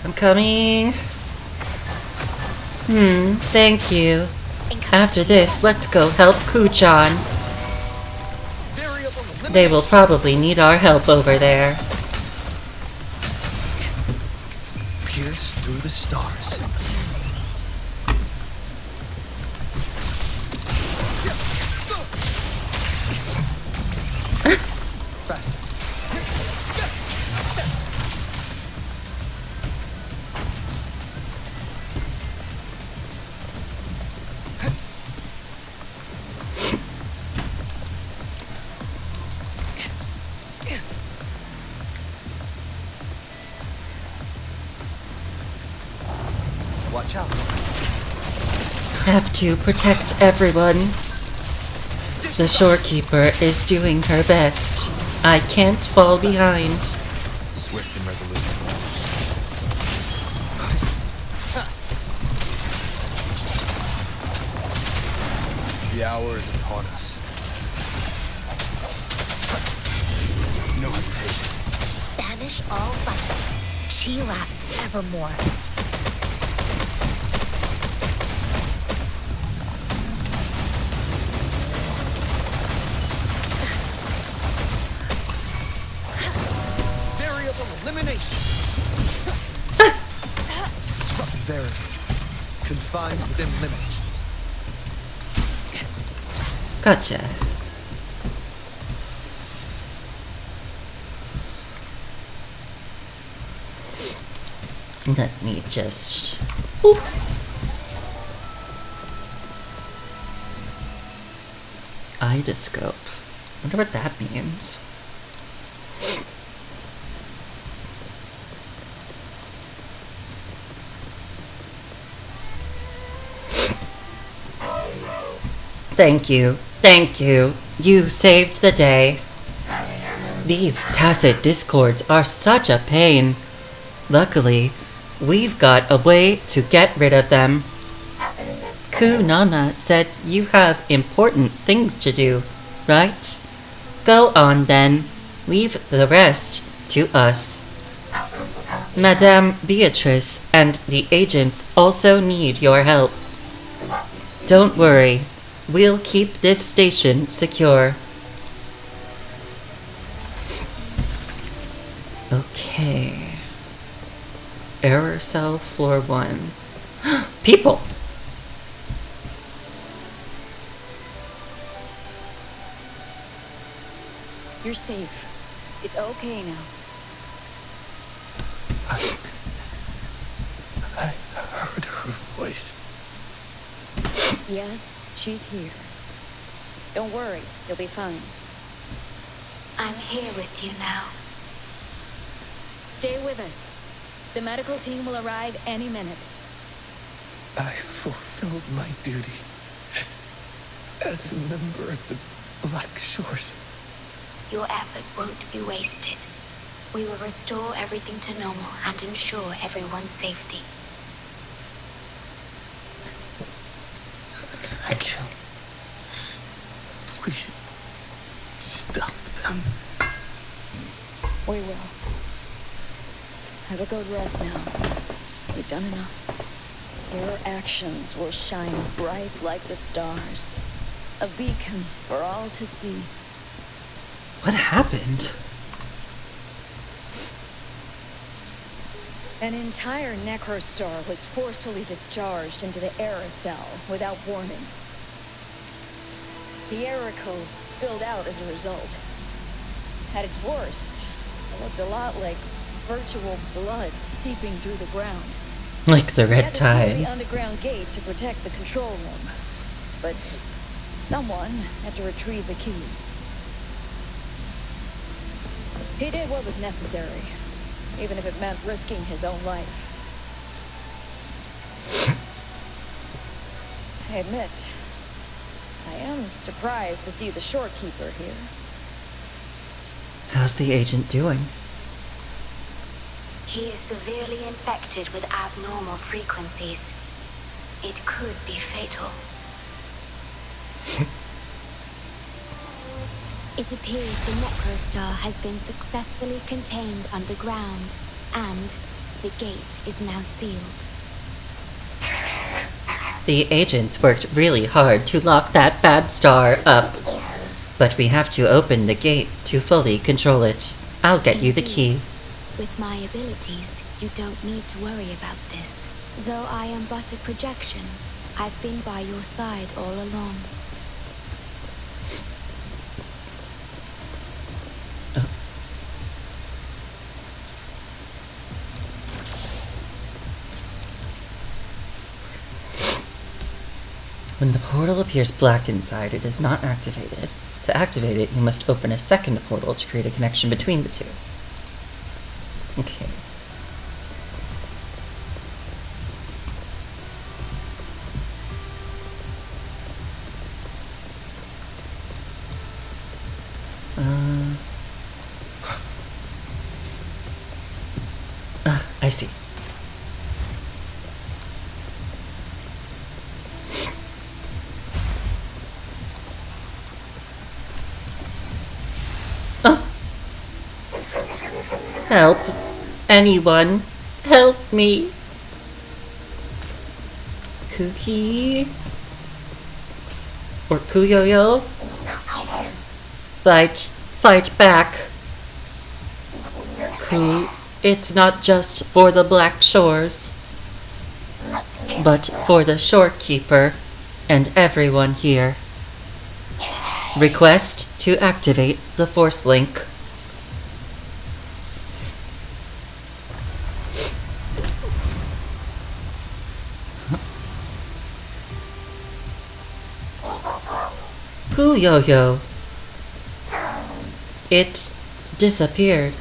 I'm coming. Thank you. After this, let's go help Kuchan. They will probably need our help over there. Pierce through the stars. Faster. Watch out. Have to protect everyone. The Shorekeeper is doing her best. I can't fall behind. Swift and resolute. The hour is upon us. No hesitation. Banish all vices. She lasts evermore. Variable elimination. Disruptive variable. Confined within limits. Gotcha. Let me just... Boop. Idoscope. Wonder what that means. Thank you. Thank you. You saved the day. These tacit discords are such a pain. Luckily, we've got a way to get rid of them. Kunana said you have important things to do, right? Go on then. Leave the rest to us. Madame Beatrice and the agents also need your help. Don't worry. We'll keep this station secure. Okay. Error cell floor 1. People! You're safe. It's okay now. I heard her voice. Yes, she's here. Don't worry, you'll be fine. I'm here with you now. Stay with us. The medical team will arrive any minute. I fulfilled my duty as a member of the Black Shores. Your effort won't be wasted. We will restore everything to normal and ensure everyone's safety. Thank you. Please stop them. We will. Have a good rest now. You've done enough. Your actions will shine bright like the stars. A beacon for all to see. What happened? An entire necrostar was forcefully discharged into the error cell without warning. The error code spilled out as a result. At its worst, it looked a lot like virtual blood seeping through the ground. Like the We red had to seal tide. the underground gate to protect the control room, but someone had to retrieve the key. He did what was necessary, even if it meant risking his own life. I admit, I am surprised to see the Shorekeeper here. How's the agent doing? He is severely infected with abnormal frequencies. It could be fatal. It appears the Necrostar has been successfully contained underground, and the gate is now sealed. The agents worked really hard to lock that bad star up. But we have to open the gate to fully control it. I'll get you the key. With my abilities, you don't need to worry about this. Though I am but a projection, I've been by your side all along. When the portal appears black inside, it is not activated. To activate it, you must open a second portal to create a connection between the two. Okay. I see. Help. Anyone. Help me. Cookie? Or Kuyoyo? Fight back. Ku, it's not just for the Black Shores, but for the Shorekeeper and everyone here. Request to activate the Force Link. Yo-yo. It disappeared.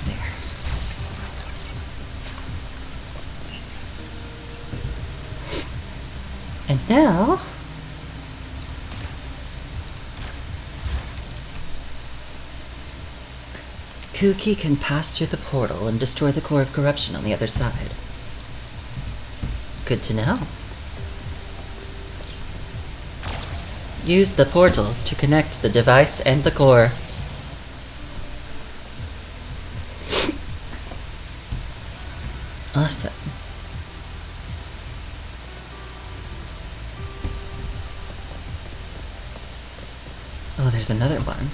There. And now Kuki can pass through the portal and destroy the core of corruption on the other side. Good to know. Use the portals to connect the device and the core. Awesome. Oh, there's another one.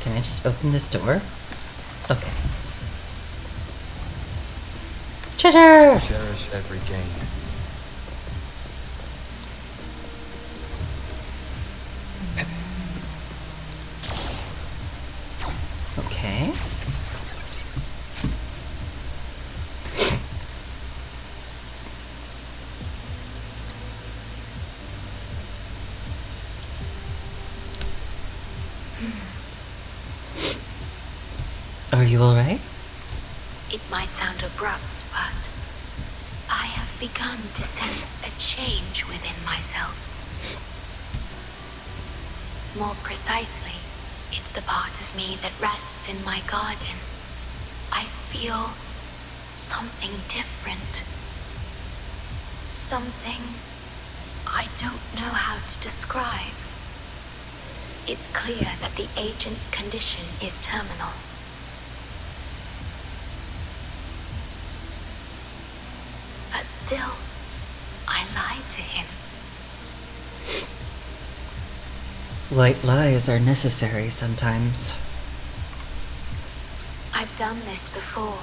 Can I just open this door? Okay. Treasure! Cherish every gain. Okay. Are you alright? It might sound abrupt, but I have begun to sense a change within myself. More precisely, it's the part of me that rests in my garden. I feel something different. Something I don't know how to describe. It's clear that the agent's condition is terminal. But still, I lied to him. White lies are necessary sometimes. I've done this before,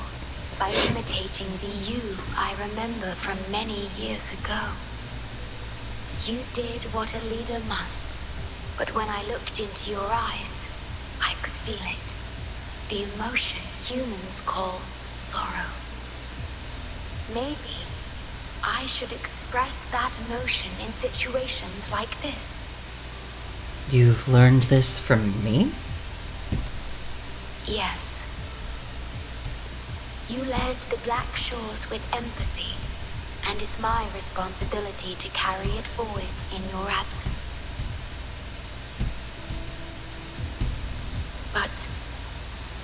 by imitating the you I remember from many years ago. You did what a leader must, but when I looked into your eyes, I could feel it. The emotion humans call sorrow. Maybe I should express that emotion in situations like this. You've learned this from me? Yes. You led the Black Shores with empathy, and it's my responsibility to carry it forward in your absence. But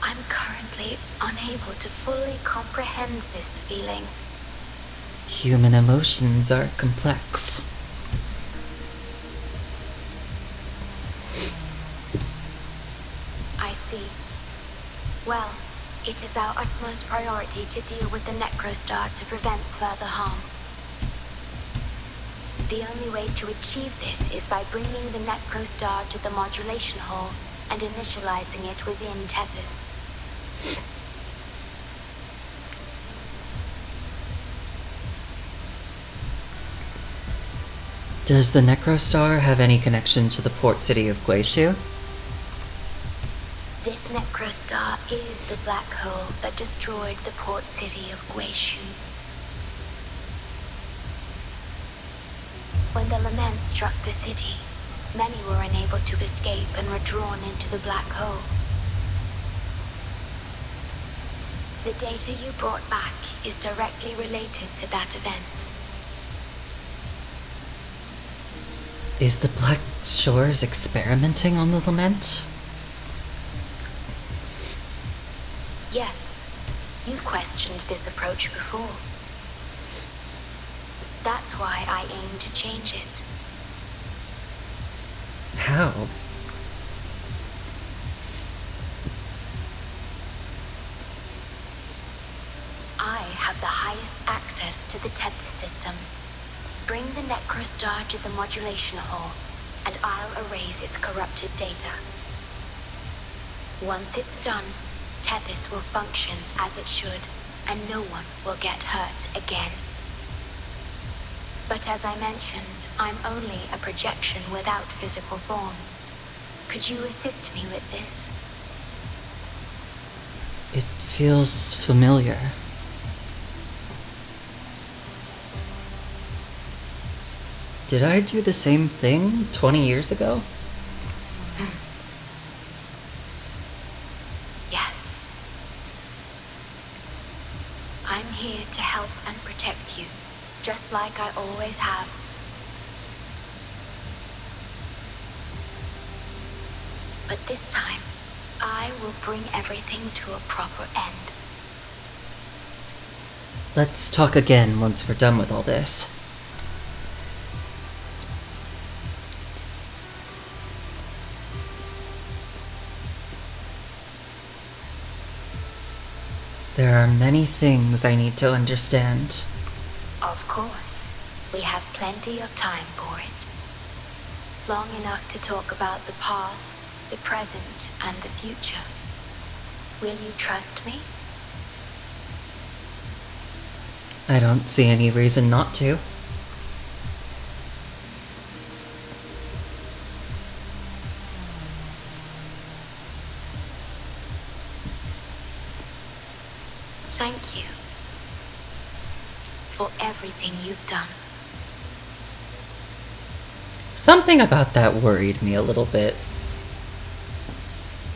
I'm currently unable to fully comprehend this feeling. Human emotions are complex. I see. Well, it is our utmost priority to deal with the Necrostar to prevent further harm. The only way to achieve this is by bringing the Necrostar to the modulation hall and initializing it within Tethys. Does the Necrostar have any connection to the port city of Guishu? This Necrostar is the black hole that destroyed the port city of Guishu. When the lament struck the city, many were unable to escape and were drawn into the black hole. The data you brought back is directly related to that event. Is the Black Shores experimenting on the lament? Yes, you've questioned this approach before. That's why I aim to change it. How? I have the highest access to the Tethys system. Bring the Necrostar to the modulation hall, and I'll erase its corrupted data. Once it's done, Tethys will function as it should, and no one will get hurt again. But as I mentioned, I'm only a projection without physical form. Could you assist me with this? It feels familiar. Did I do the same thing 20 years ago? Yes. I'm here to help and protect you, just like I always have. But this time, I will bring everything to a proper end. Let's talk again once we're done with all this. There are many things I need to understand. Of course, we have plenty of time for it. Long enough to talk about the past, the present, and the future. Will you trust me? I don't see any reason not to. Thank you for everything you've done. Something about that worried me a little bit.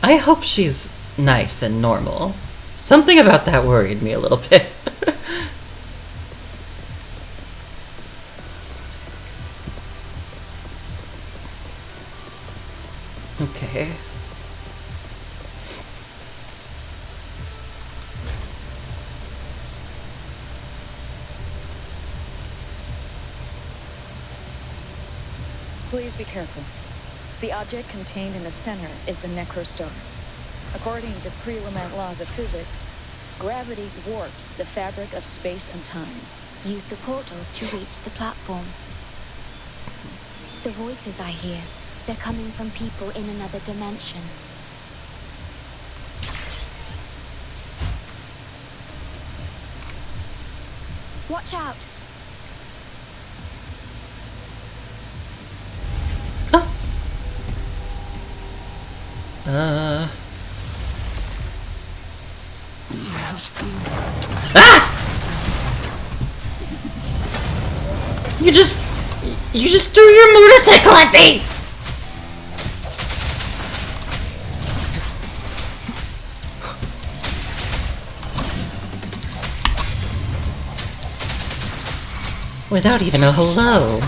I hope she's nice and normal. Something about that worried me a little bit. Okay. Please be careful. The object contained in the center is the Necrostar. According to pre-lament laws of physics, gravity warps the fabric of space and time. Use the portals to reach the platform. The voices I hear, they're coming from people in another dimension. Watch out! Ah! You just threw your motorcycle at me! Without even a hello.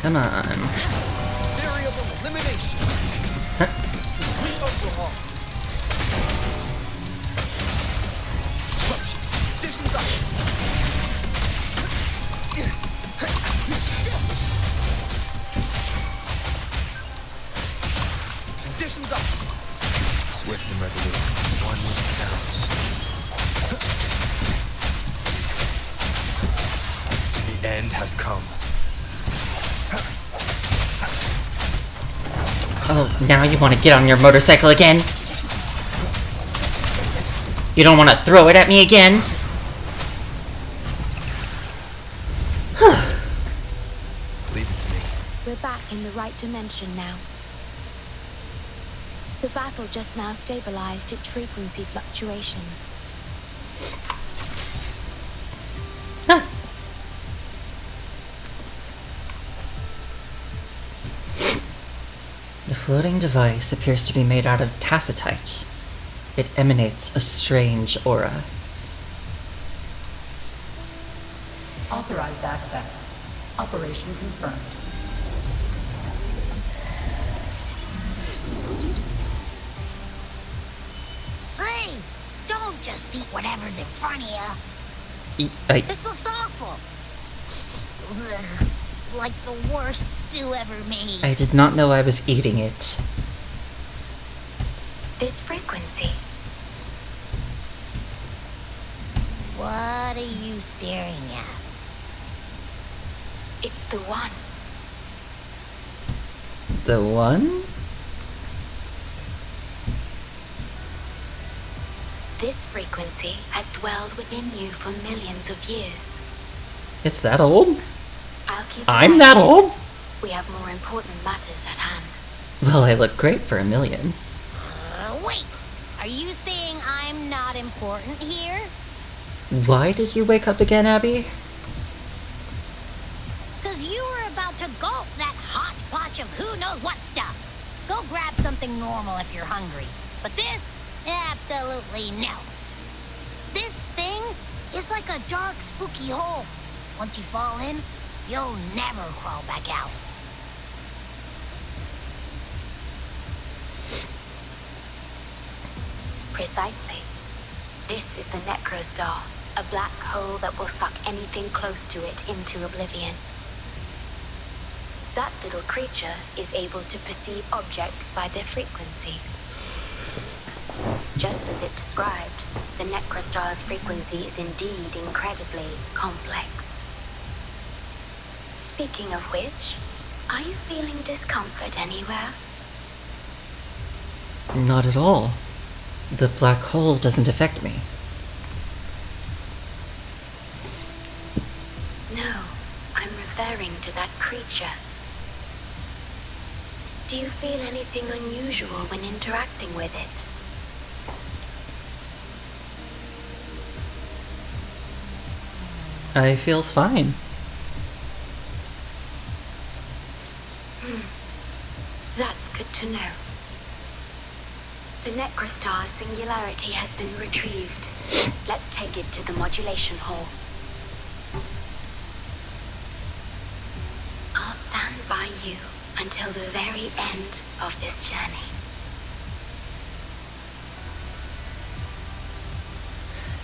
Come on. Theory of elimination. Re-overhaul. Conditions up. Conditions up. Swift and resolute. One with counts. The end has come. Oh, now you want to get on your motorcycle again? You don't want to throw it at me again? Leave it to me. We're back in the right dimension now. The battle just now stabilized its frequency fluctuations. Huh. The floating device appears to be made out of tacitite. It emanates a strange aura. Authorized access. Operation confirmed. Hey! Don't just eat whatever's in front of you. This looks awful. Ugh, like the worst stew ever made. I did not know I was eating it. This frequency. What are you staring at? It's the one. The one? This frequency has dwelled within you for millions of years. It's that old? I'll keep I'm an eye that on it. old? We have more important matters at hand. Well, I look great for a million. Wait! Are you saying I'm not important here? Why did you wake up again, Abby? Cause you were about to gulp that hodgepodge of who knows what stuff. Go grab something normal if you're hungry. But this? Absolutely no. This thing is like a dark, spooky hole. Once you fall in, you'll never crawl back out. Precisely. This is the Necrostar, a black hole that will suck anything close to it into oblivion. That little creature is able to perceive objects by their frequency. Just as it described, the Necrostar's frequency is indeed incredibly complex. Speaking of which, are you feeling discomfort anywhere? Not at all. The black hole doesn't affect me. No, I'm referring to that creature. Do you feel anything unusual when interacting with it? I feel fine. That's good to know. The Necrostar's singularity has been retrieved. Let's take it to the modulation hall. I'll stand by you until the very end of this journey.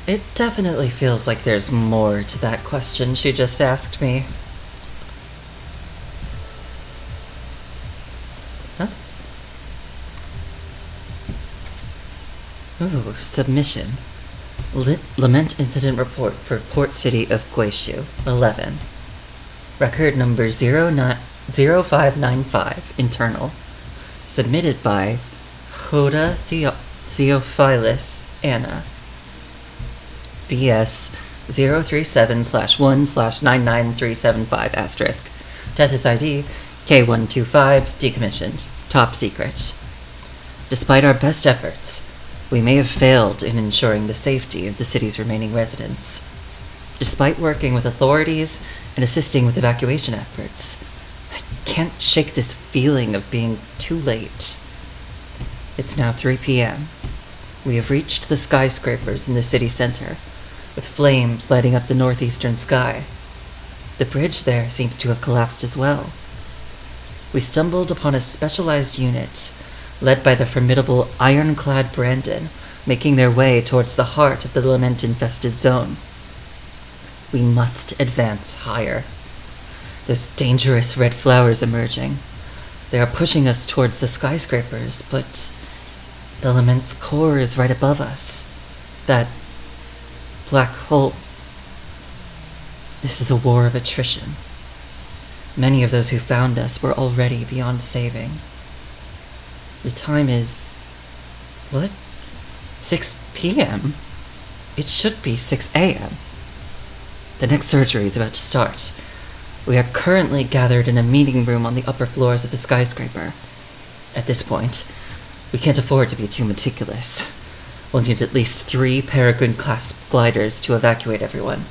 It definitely feels like there's more to that question she just asked me. Huh? Ooh, submission. Lament incident report for Port City of Guizhou, 11. Record number 0595 internal, submitted by Hoda Theophilus Anna, BS 037/1/99375 asterisk. Tethys ID K125 decommissioned. Top secret. Despite our best efforts, we may have failed in ensuring the safety of the city's remaining residents. Despite working with authorities and assisting with evacuation efforts, I can't shake this feeling of being too late. It's now 3 p.m. We have reached the skyscrapers in the city center, with flames lighting up the northeastern sky. The bridge there seems to have collapsed as well. We stumbled upon a specialized unit, led by the formidable ironclad Brandon, making their way towards the heart of the lament-infested zone. We must advance higher. There's dangerous red flowers emerging. They are pushing us towards the skyscrapers, but the lament's core is right above us. That black hole. This is a war of attrition. Many of those who found us were already beyond saving. The time is... what? 6 p.m.? It should be 6 a.m. The next surgery is about to start. We are currently gathered in a meeting room on the upper floors of the skyscraper. At this point, we can't afford to be too meticulous. We'll need at least 3 Peregrine-class gliders to evacuate everyone.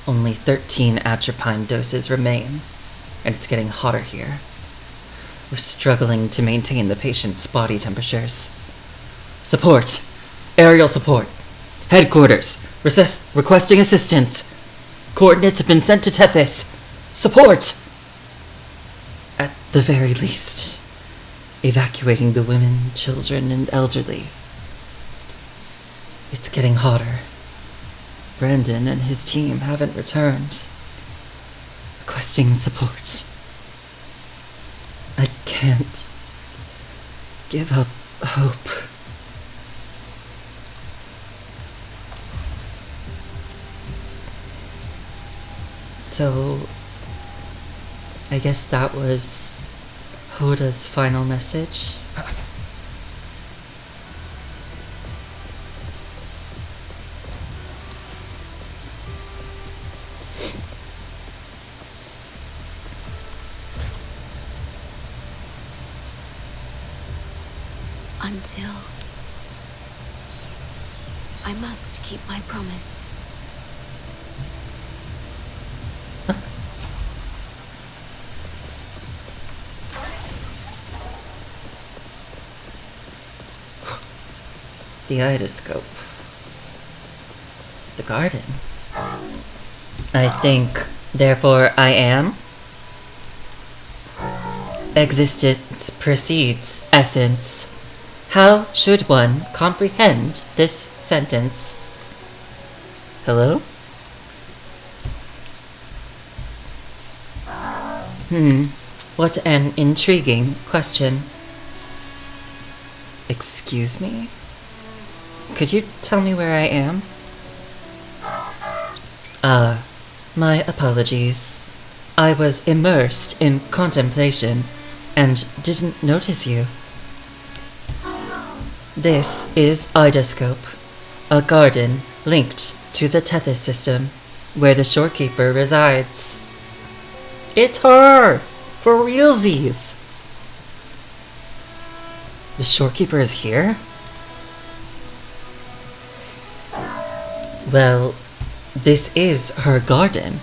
Only 13 atropine doses remain, and it's getting hotter here. We're struggling to maintain the patient's body temperatures. Support! Aerial support! Headquarters! Requesting assistance! Coordinates have been sent to Tethys! Support! At the very least, evacuating the women, children, and elderly. It's getting hotter. Brandon and his team haven't returned. Requesting support. I can't give up hope. So, I guess that was Hoda's final message. Until I must keep my promise. The idoscope. The garden. I think, therefore I am. Existence precedes essence. How should one comprehend this sentence? Hello? What an intriguing question. Excuse me? Could you tell me where I am? My apologies. I was immersed in contemplation and didn't notice you. This is Idoscope, a garden linked to the Tethys system, where the Shorekeeper resides. It's her! For realsies! The Shorekeeper is here? Well, this is her garden.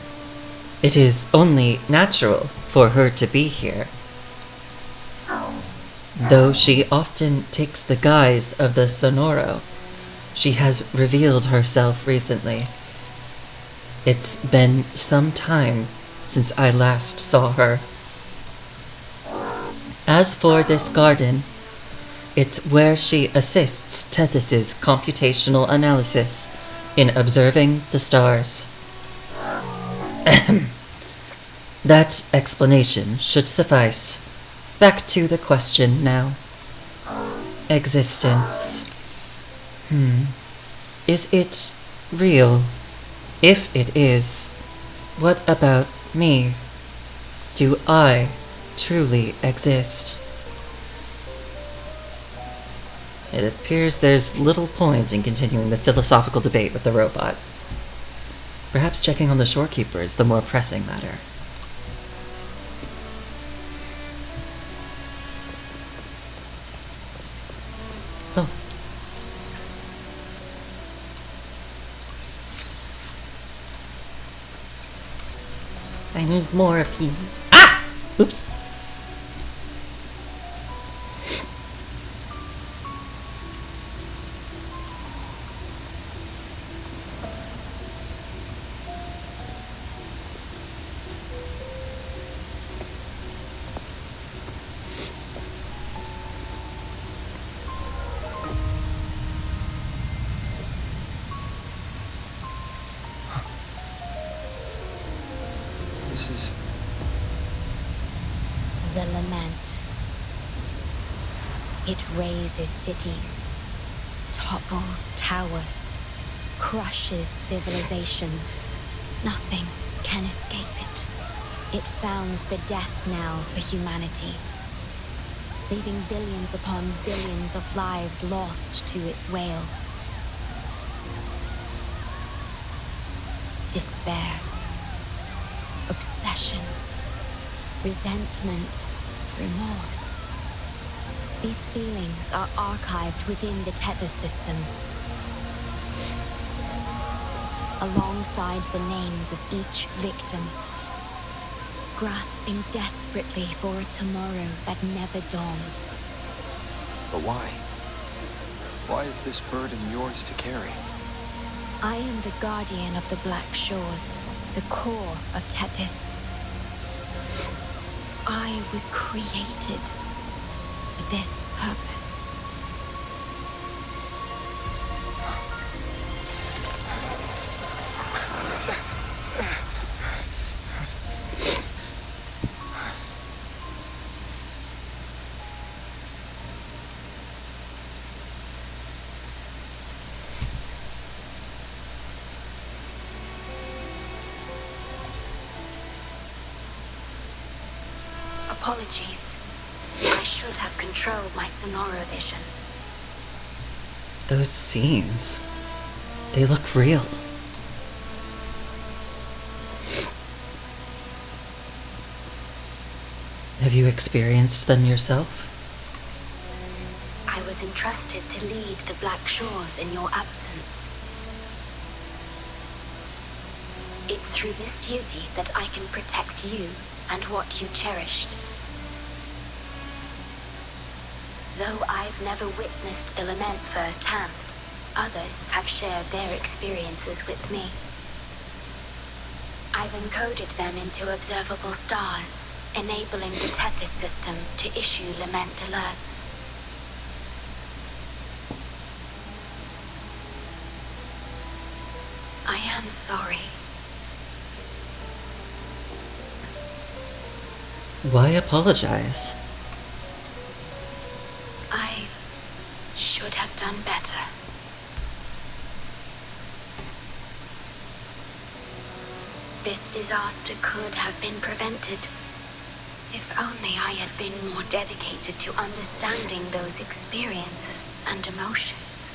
It is only natural for her to be here. Though she often takes the guise of the Sonoro, she has revealed herself recently. It's been some time since I last saw her. As for this garden, it's where she assists Tethys' computational analysis in observing the stars. That explanation should suffice. Back to the question now. Existence. Is it real? If it is, what about me? Do I truly exist? It appears there's little point in continuing the philosophical debate with the robot. Perhaps checking on the Shorekeeper is the more pressing matter. Oh. I need more of these. Ah! Oops. This is... The lament. It razes cities, topples towers, crushes civilizations. Nothing can escape it. It sounds the death knell for humanity, leaving billions upon billions of lives lost to its wail. Despair, obsession, resentment, remorse. These feelings are archived within the Tethys system, alongside the names of each victim, grasping desperately for a tomorrow that never dawns. But why? Why is this burden yours to carry? I am the guardian of the Black Shores, the core of Tethys. I was created for this purpose. Apologies. I should have controlled my sonoro vision. Those scenes, they look real. Have you experienced them yourself? I was entrusted to lead the Black Shores in your absence. It's through this duty that I can protect you and what you cherished. Though I've never witnessed the lament firsthand, others have shared their experiences with me. I've encoded them into observable stars, enabling the Tethys system to issue lament alerts. I am sorry. Why apologize? I should have done better. This disaster could have been prevented if only I had been more dedicated to understanding those experiences and emotions.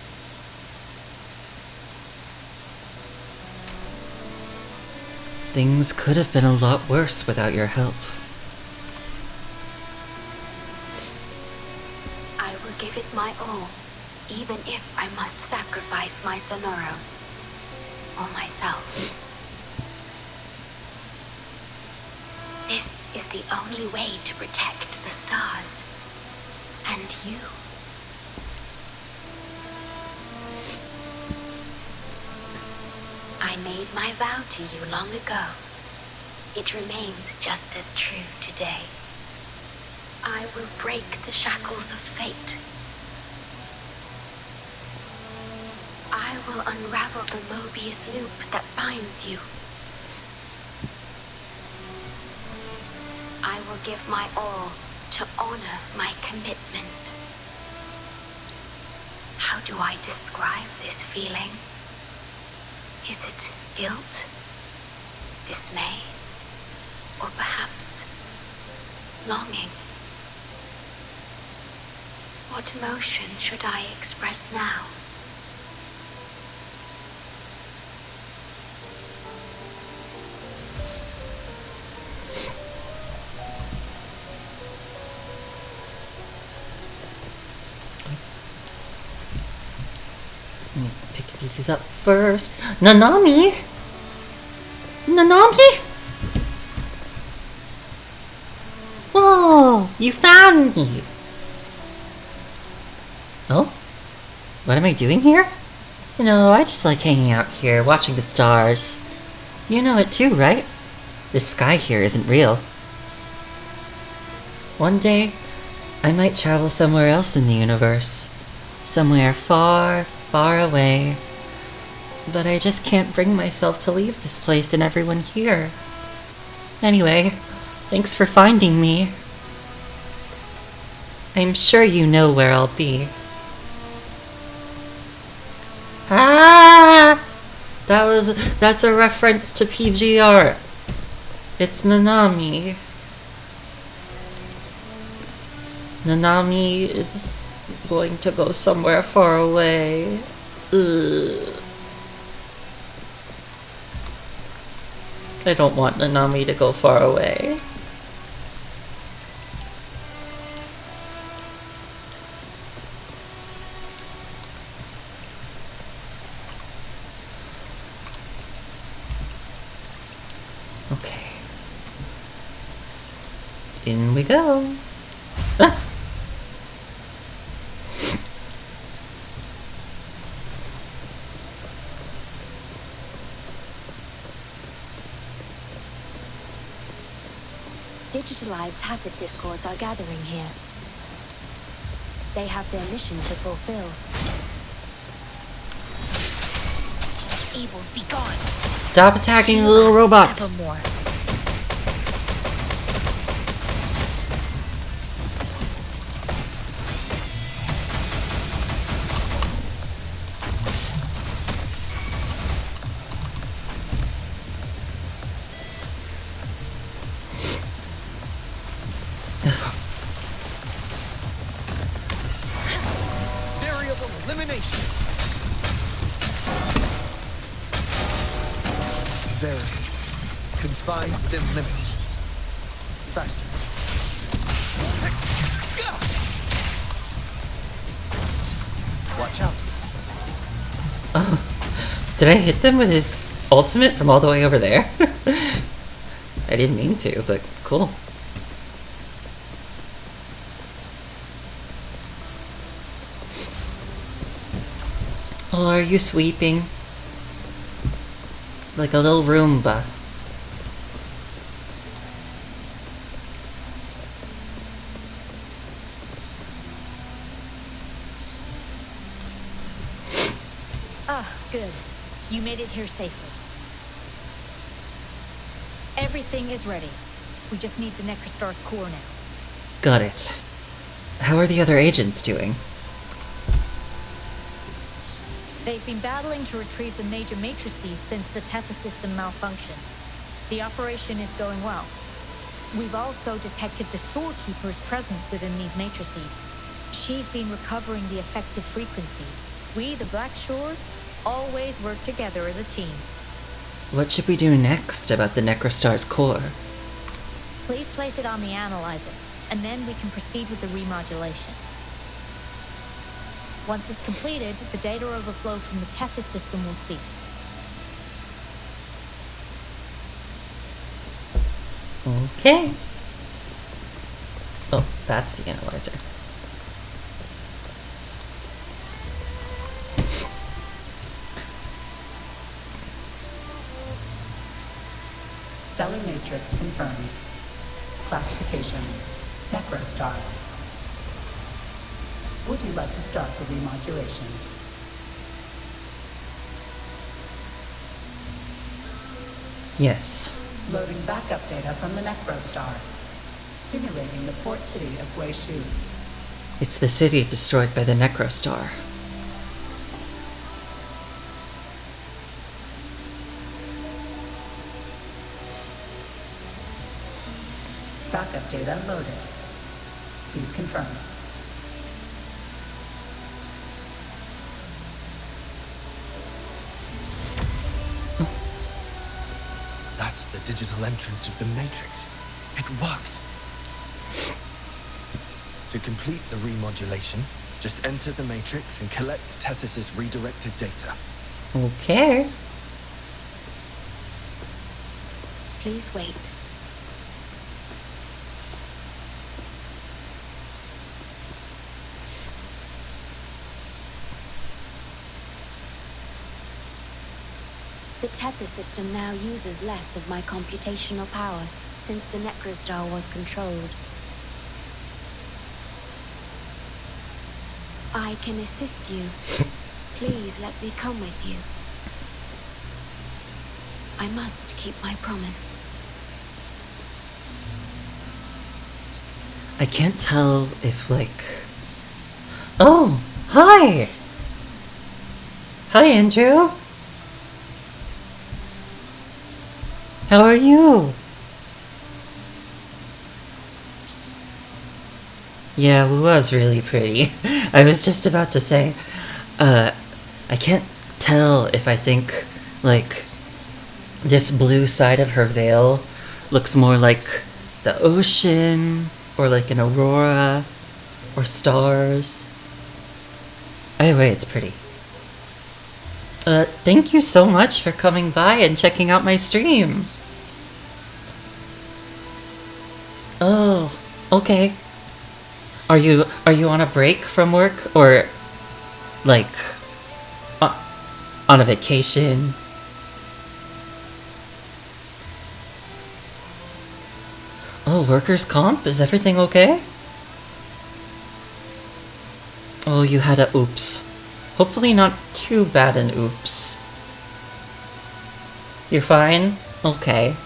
Things could have been a lot worse without your help. I will give it my all, even if I must sacrifice my Sonoro or myself. This is the only way to protect the stars and you. I made my vow to you long ago. It remains just as true today. I will break the shackles of fate. I will unravel the Mobius loop that binds you. I will give my all to honor my commitment. How do I describe this feeling? Is it guilt, dismay, or perhaps longing. What emotion should I express now? Let me pick these up first. Nanami? Nanami? Whoa, you found me. Oh? What am I doing here? You know, I just like hanging out here, watching the stars. You know it too, right? This sky here isn't real. One day, I might travel somewhere else in the universe. Somewhere far, far away. But I just can't bring myself to leave this place and everyone here. Anyway, thanks for finding me. I'm sure you know where I'll be. Ah! That's a reference to PGR. It's Nanami. Nanami is going to go somewhere far away. Ugh. I don't want Nanami to go far away. Okay. In we go. Ah. Digitalized hazard discords are gathering here. They have their mission to fulfill. Evils be gone. Stop attacking the little robots. Evermore. Variable elimination. Very confined within limits. Faster. Watch out. Oh, did I hit them with his ultimate from all the way over there? I didn't mean to, but cool. Oh, are you sweeping? Like a little Roomba. Ah, good. You made it here safely. Everything is ready. We just need the Necrostar's core now. Got it. How are the other agents doing? They've been battling to retrieve the major matrices since the Tethys system malfunctioned. The operation is going well. We've also detected the Shorekeeper's presence within these matrices. She's been recovering the affected frequencies. We, the Black Shores, always work together as a team. What should we do next about the Necrostar's core? Please place it on the analyzer, and then we can proceed with the remodulation. Once it's completed, the data overflow from the Tethys system will cease. Okay. Oh, that's the analyzer. Stellar matrix confirmed. Classification: Necrostar. Would you like to start the remodulation? Yes. Loading backup data from the Necrostar. Simulating the port city of Guishu. It's the city destroyed by the Necrostar. Backup data loaded. Please confirm. That's the digital entrance of the Matrix. It worked. To complete the remodulation, just enter the Matrix and collect Tethys' redirected data. Okay. Please wait. The Tethys system now uses less of my computational power since the Necrostar was controlled. I can assist you. Please let me come with you. I must keep my promise. I can't tell if, like... Oh! Hi! Hi, Andrew! How are you? Yeah, it was really pretty. I was just about to say, I can't tell if I think, like, this blue side of her veil looks more like the ocean, or like an aurora, or stars. Anyway, it's pretty. Thank you so much for coming by and checking out my stream. Oh, okay. Are you on a break from work, or like on a vacation? Oh, workers' comp? Is everything okay? Oh, you had a oops. Hopefully not too bad an oops. You're fine? Okay.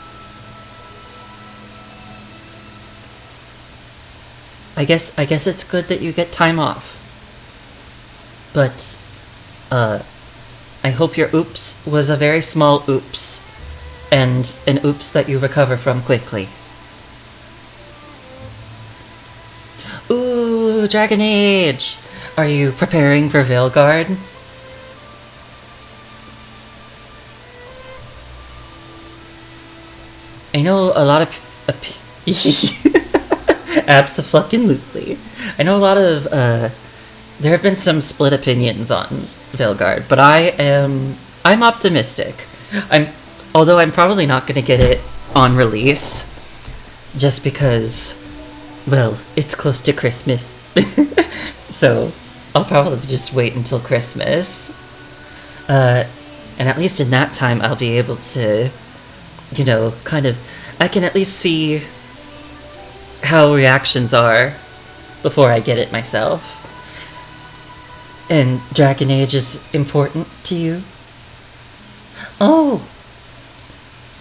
I guess it's good that you get time off. But, I hope your oops was a very small oops, and an oops that you recover from quickly. Ooh, Dragon Age! Are you preparing for Veilguard? I know a lot of... Abso-fucking-lutely. I know a lot of, there have been some split opinions on Veilguard, but I'm optimistic. Although I'm probably not gonna get it on release, just because, well, it's close to Christmas. So, I'll probably just wait until Christmas. And at least in that time, I'll be able to, you know, kind of, I can at least see how reactions are before I get it myself. And Dragon Age is important to you? Oh!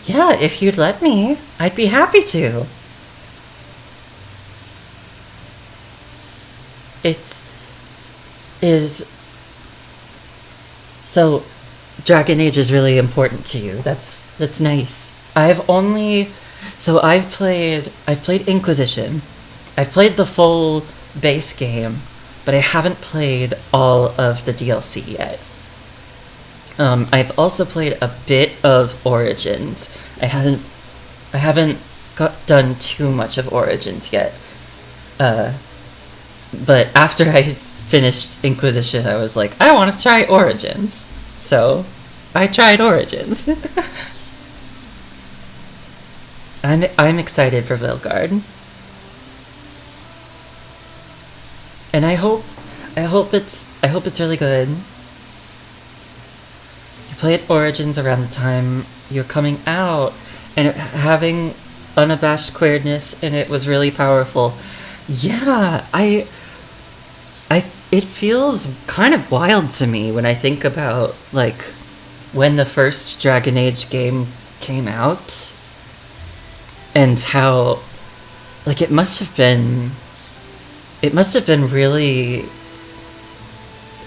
Yeah, if you'd let me, I'd be happy to. So, Dragon Age is really important to you. That's nice. I've played Inquisition. I've played the full base game, but I haven't played all of the DLC yet. I've also played a bit of Origins. I haven't done too much of Origins yet. But after I finished Inquisition, I was like, I want to try Origins. So, I tried Origins. I'm excited for Veilguard. And I hope it's really good. You played Origins around the time you're coming out, and having unabashed queerness, and it was really powerful. Yeah, it feels kind of wild to me when I think about, like, when the first Dragon Age game came out, and how, like, it must have been really,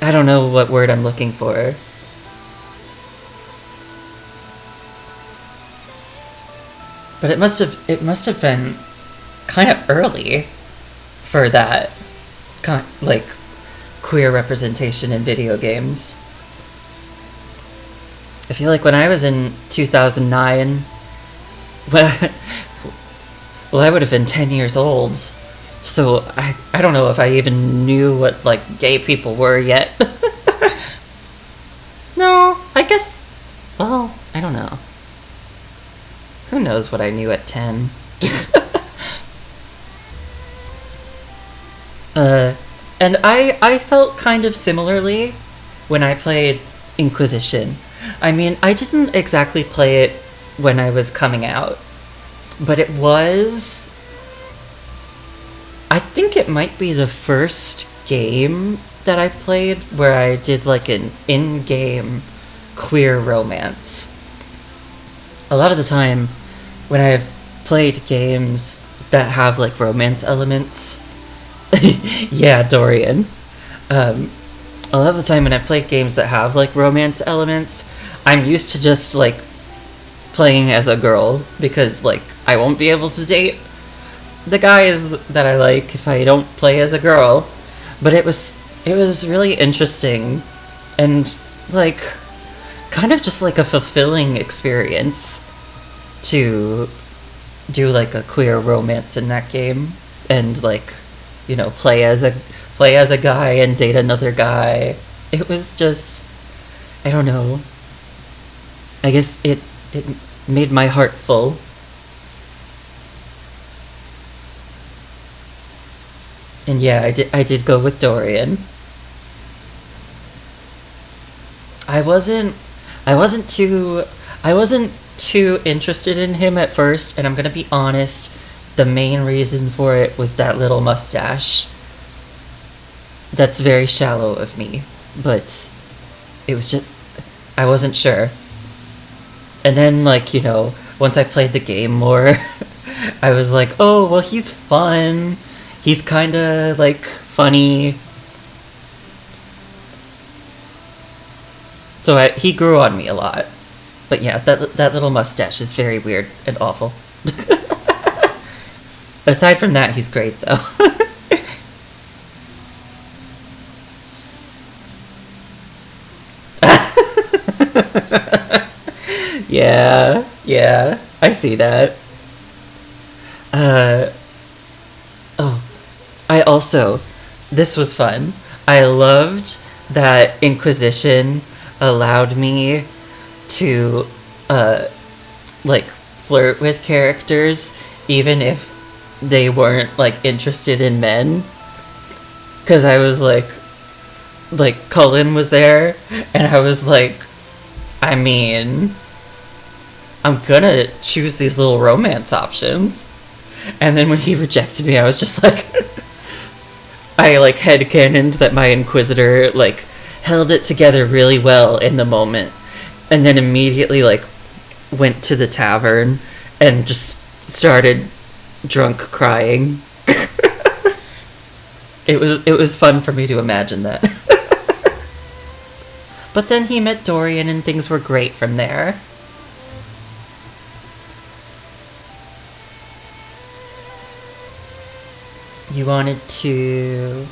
I don't know what word I'm looking for. But it must have been kind of early for that like queer representation in video games. I feel like when I was in 2009, well, I would have been 10 years old. So I don't know if I even knew what like gay people were yet. No, I guess, well, I don't know. Who knows what I knew at 10? And I felt kind of similarly when I played Inquisition. I mean, I didn't exactly play it when I was coming out, but it was... I think it might be the first game that I've played where I did like an in-game queer romance. A lot of the time when I've played games that have like romance elements, yeah, Dorian. A lot of the time when I've played games that have like romance elements, I'm used to just like playing as a girl because like I won't be able to date the guys that I like if I don't play as a girl. But it was really interesting and like kind of just like a fulfilling experience to do like a queer romance in that game and like, you know, play as a guy and date another guy. It was just, I don't know. I guess it made my heart full. And yeah, I did go with Dorian. I wasn't too interested in him at first, and I'm gonna be honest, the main reason for it was that little mustache. That's very shallow of me, but it was just, I wasn't sure. And then, like, you know, once I played the game more, I was like, oh, well, he's fun. He's kind of, like, funny. So he grew on me a lot. But yeah, that little mustache is very weird and awful. Aside from that, he's great, though. Yeah, I see that. This was fun. I loved that Inquisition allowed me to, like, flirt with characters, even if they weren't, like, interested in men. Because I was like, Cullen was there, and I was like, I mean, I'm gonna choose these little romance options. And then when he rejected me, I was just like, I, like, headcanoned that my Inquisitor, like, held it together really well in the moment. And then immediately, like, went to the tavern and just started drunk crying. It was fun for me to imagine that. But then he met Dorian and things were great from there. You wanted to...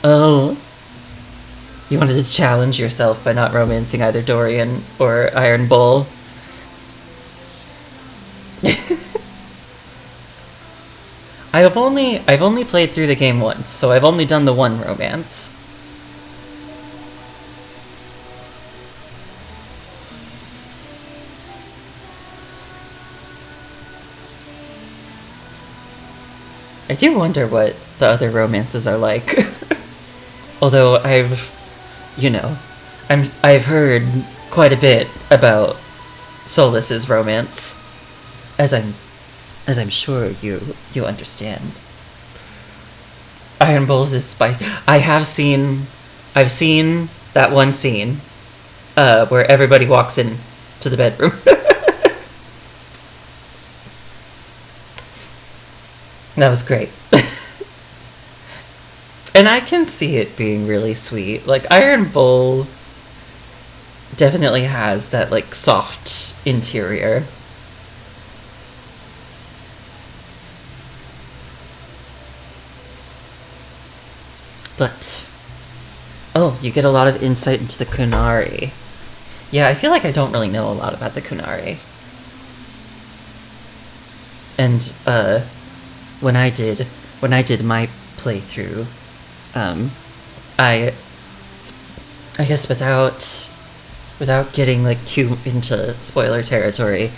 Oh. You wanted to challenge yourself by not romancing either Dorian or Iron Bull. I've only played through the game once, so I've only done the one romance. I do wonder what the other romances are like. Although I've heard quite a bit about Solus's romance, as I'm sure you understand. Iron Bull's is spicy. I've seen that one scene where everybody walks in to the bedroom. That was great. And I can see it being really sweet. Like, Iron Bull definitely has that, like, soft interior. But, oh, you get a lot of insight into the Kunari. Yeah, I feel like I don't really know a lot about the Kunari. And, when I did my playthrough, I guess without getting, like, too into spoiler territory,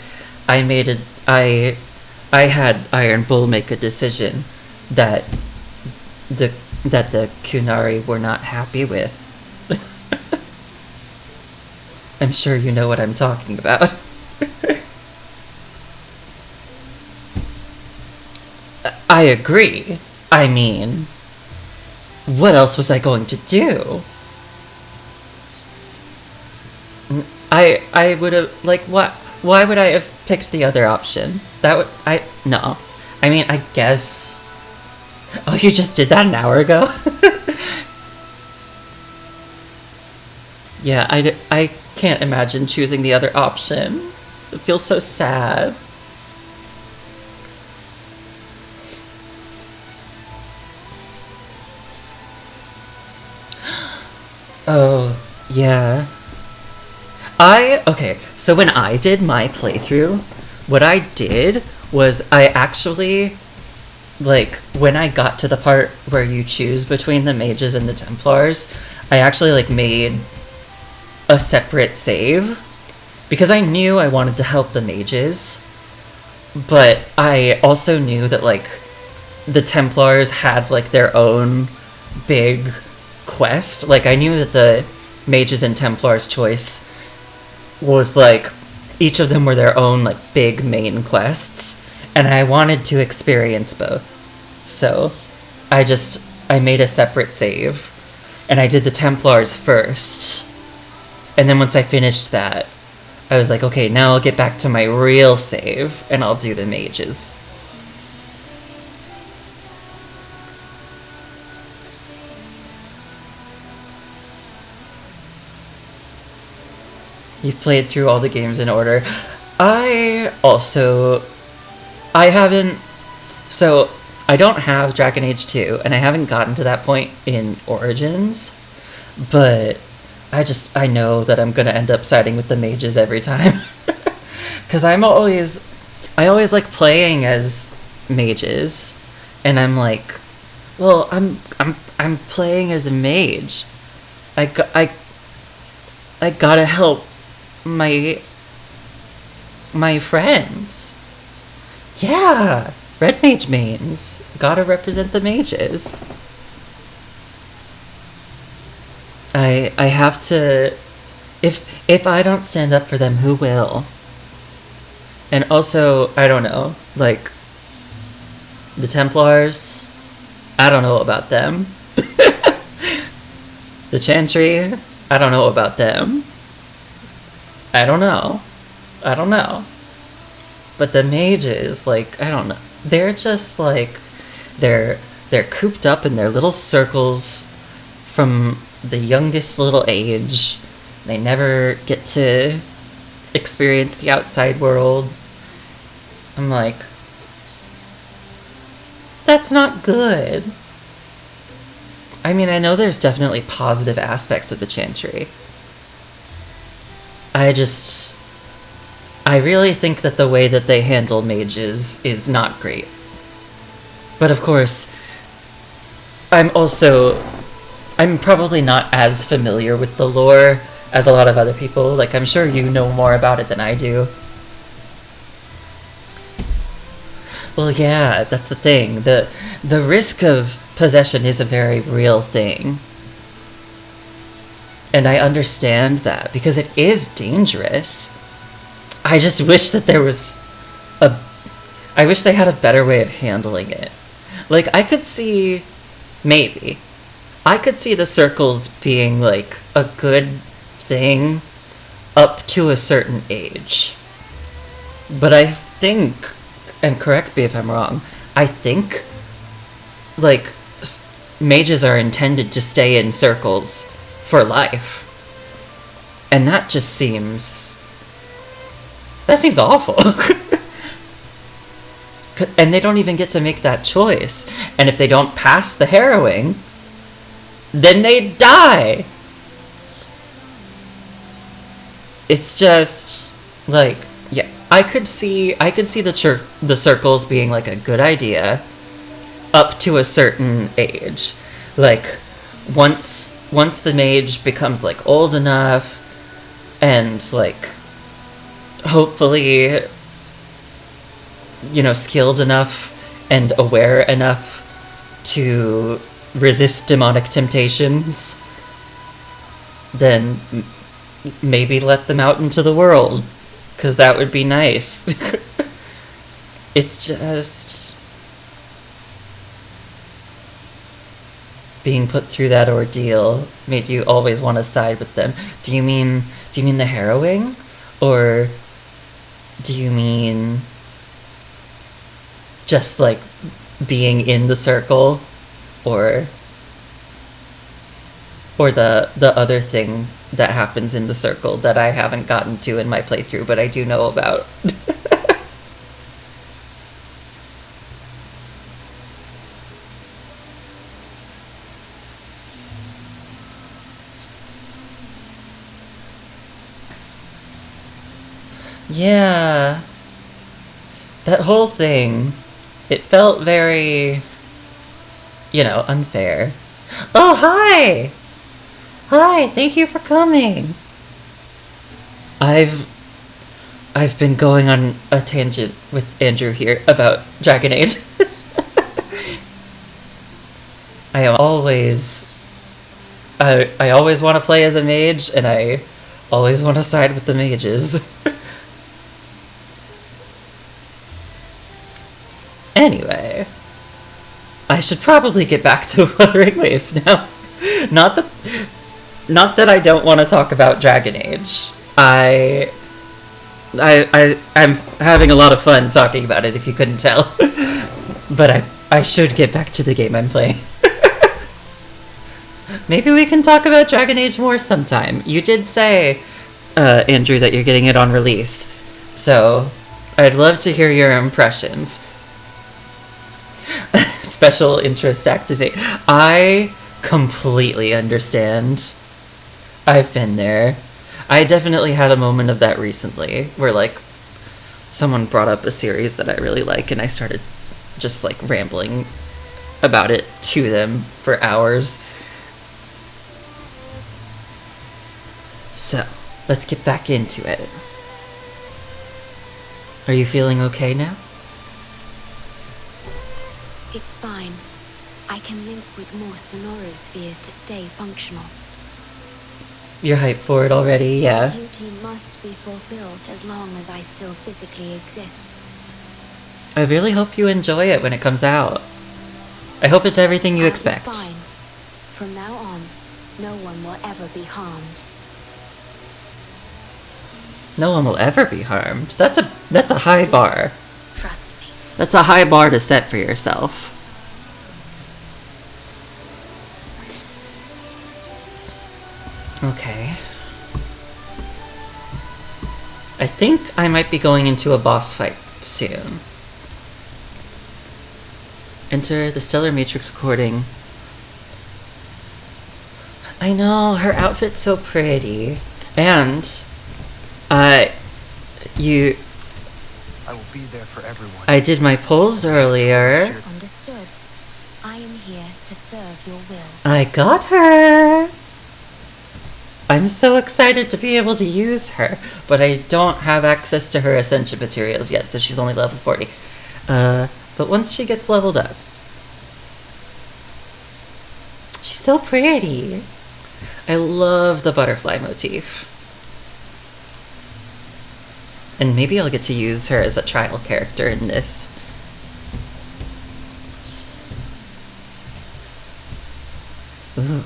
I had Iron Bull make a decision that the Kunari were not happy with. I'm sure you know what I'm talking about. I agree. I mean, what else was I going to do? I would have, like, why would I have picked the other option? No. I mean, I guess... Oh, you just did that an hour ago? Yeah, I can't imagine choosing the other option. It feels so sad. Oh, yeah. Okay, so when I did my playthrough, what I did was I actually... Like, when I got to the part where you choose between the mages and the Templars, I actually, like, made a separate save. Because I knew I wanted to help the mages. But I also knew that, like, the Templars had, like, their own big quest. Like, I knew that the mages and Templars choice was, like, each of them were their own, like, big main quests. And I wanted to experience both. So I made a separate save. And I did the Templars first. And then once I finished that, I was like, okay, now I'll get back to my real save. And I'll do the mages. You've played through all the games in order. I don't have Dragon Age 2, and I haven't gotten to that point in Origins, but I know that I'm gonna end up siding with the mages every time. Because I always like playing as mages, and I'm like, well, I'm playing as a mage. I gotta help my friends. Yeah, red mage mains. Gotta represent the mages. I have to... If I don't stand up for them, who will? And also, I don't know, like, the Templars, I don't know about them. The Chantry, I don't know about them. I don't know. But the mages, like, I don't know. They're just, like, they're cooped up in their little circles from the youngest little age. They never get to experience the outside world. I'm like, that's not good. I mean, I know there's definitely positive aspects of the Chantry. I really think that the way that they handle mages is not great. But of course, I'm probably not as familiar with the lore as a lot of other people. Like, I'm sure you know more about it than I do. Well, yeah, that's the thing. The risk of possession is a very real thing. And I understand that, because it is dangerous. I just wish that there was I wish they had a better way of handling it. Like, I could see the circles being, like, a good thing up to a certain age. But I think, and correct me if I'm wrong, I think, like, mages are intended to stay in circles for life. And that just seems That seems awful. And they don't even get to make that choice. And if they don't pass the harrowing, then they die. It's just like, yeah, I could see the circles being like a good idea up to a certain age. Like once the mage becomes like old enough and like hopefully, you know, skilled enough and aware enough to resist demonic temptations, then maybe let them out into the world, because that would be nice. It's just being put through that ordeal made you always want to side with them. Do you mean the harrowing, or do you mean just like being in the circle, or the other thing that happens in the circle that I haven't gotten to in my playthrough, but I do know about? Yeah. That whole thing, it felt very, you know, unfair. Oh, hi! Hi, thank you for coming. I've been going on a tangent with Andrew here about Dragon Age. I always want to play as a mage, and I always want to side with the mages. Anyway, I should probably get back to Wuthering Waves now. Not that I don't want to talk about Dragon Age. I'm having a lot of fun talking about it, if you couldn't tell. But I should get back to the game I'm playing. Maybe we can talk about Dragon Age more sometime. You did say, Andrew, that you're getting it on release. So, I'd love to hear your impressions. Special interest activate. I completely understand. I've been there. I definitely had a moment of that recently, where like someone brought up a series that I really like, and I started just like rambling about it to them for hours. So, let's get back into it. Are you feeling okay now? It's fine. I can link with more sonorospheres to stay functional. You're hyped for it already, yeah. My duty must be fulfilled as long as I still physically exist. I really hope you enjoy it when it comes out. I hope it's everything you I'll expect. be fine. From now on, no one will ever be harmed. No one will ever be harmed. That's a high bar. Trust me. That's a high bar to set for yourself. Okay. I think I might be going into a boss fight soon. Enter the Stellar Matrix recording. I know, her outfit's so pretty. And, I will be there for everyone. I did my polls earlier. Understood. I am here to serve your will. I got her! I'm so excited to be able to use her, but I don't have access to her ascension materials yet, so she's only level 40. But once she gets leveled up... She's so pretty! I love the butterfly motif. And maybe I'll get to use her as a trial character in this. Ooh.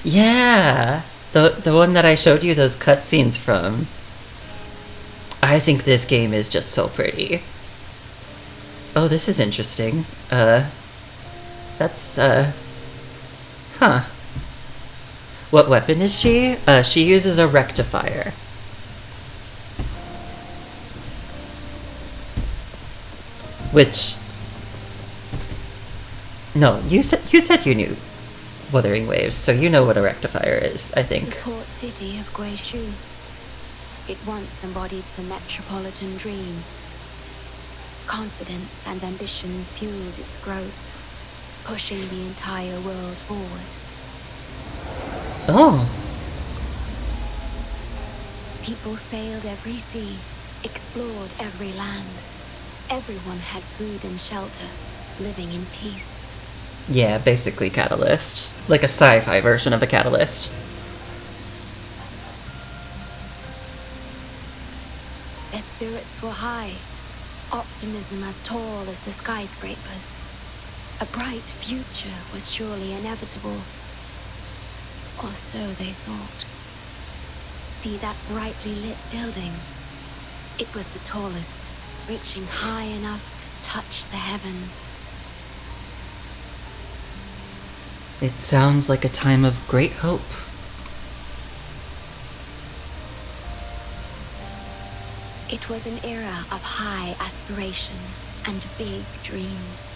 Yeah! The one that I showed you those cutscenes from. I think this game is just so pretty. Oh, this is interesting. That's, huh. What weapon is she? She uses a rectifier. Which... No, you said you knew Wuthering Waves, so you know what a rectifier is, I The think. port city of Guishu. It once embodied the metropolitan dream. Confidence and ambition fueled its growth, pushing the entire world forward. Oh. People sailed every sea, explored every land. Everyone had food and shelter, living in peace. Yeah, basically Catalyst. Like a sci-fi version of a Catalyst. Their spirits were high, optimism as tall as the skyscrapers. A bright future was surely inevitable. Or so they thought. See that brightly lit building? It was the tallest, reaching high enough to touch the heavens. It sounds like a time of great hope. It was an era of high aspirations and big dreams.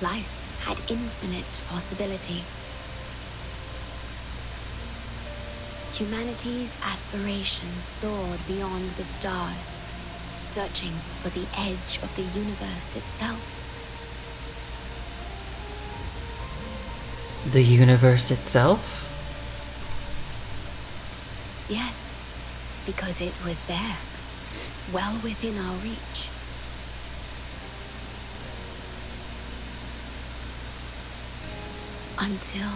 Life had infinite possibility. Humanity's aspirations soared beyond the stars, searching for the edge of the universe itself. The universe itself? Yes, because it was there, well within our reach. Until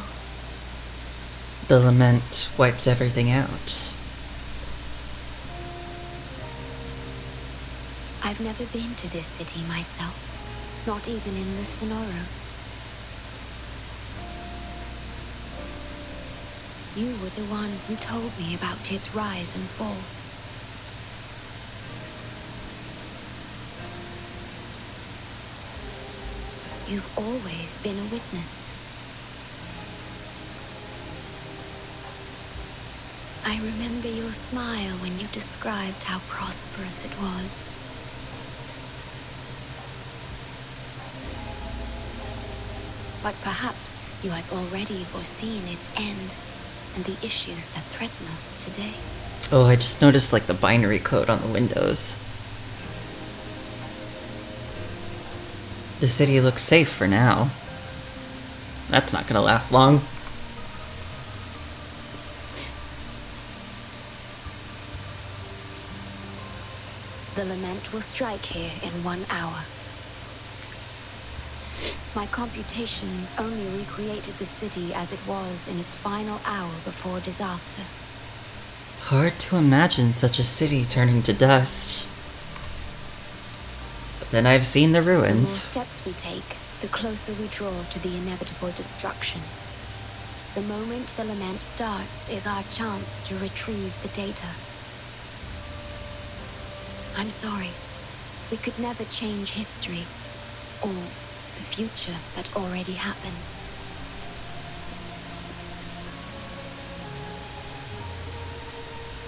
The lament wipes everything out. I've never been to this city myself, not even in the Sonoro. You were the one who told me about its rise and fall. You've always been a witness. I remember your smile when you described how prosperous it was. But perhaps you had already foreseen its end and the issues that threaten us today. Oh, I just noticed like the binary code on the windows. The city looks safe for now. That's not gonna last long. The lament will strike here in 1 hour. My computations only recreated the city as it was in its final hour before disaster. Hard to imagine such a city turning to dust. But then I've seen the The more ruins. steps we take, the closer we draw to the inevitable destruction. The moment the lament starts is our chance to retrieve the data. I'm sorry. We could never change history, or the future that already happened.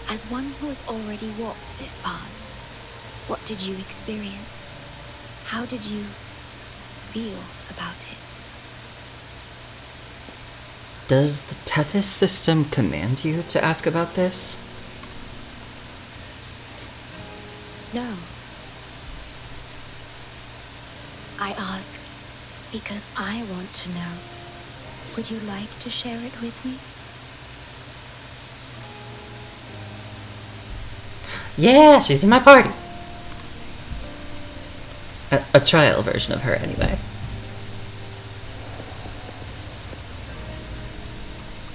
As one who has already walked this path, what did you experience? How did you feel about it? Does the Tethys system command you to ask about this? No. I ask because I want to know. Would you like to share it with me? Yeah, she's in my party. A trial version of her, anyway.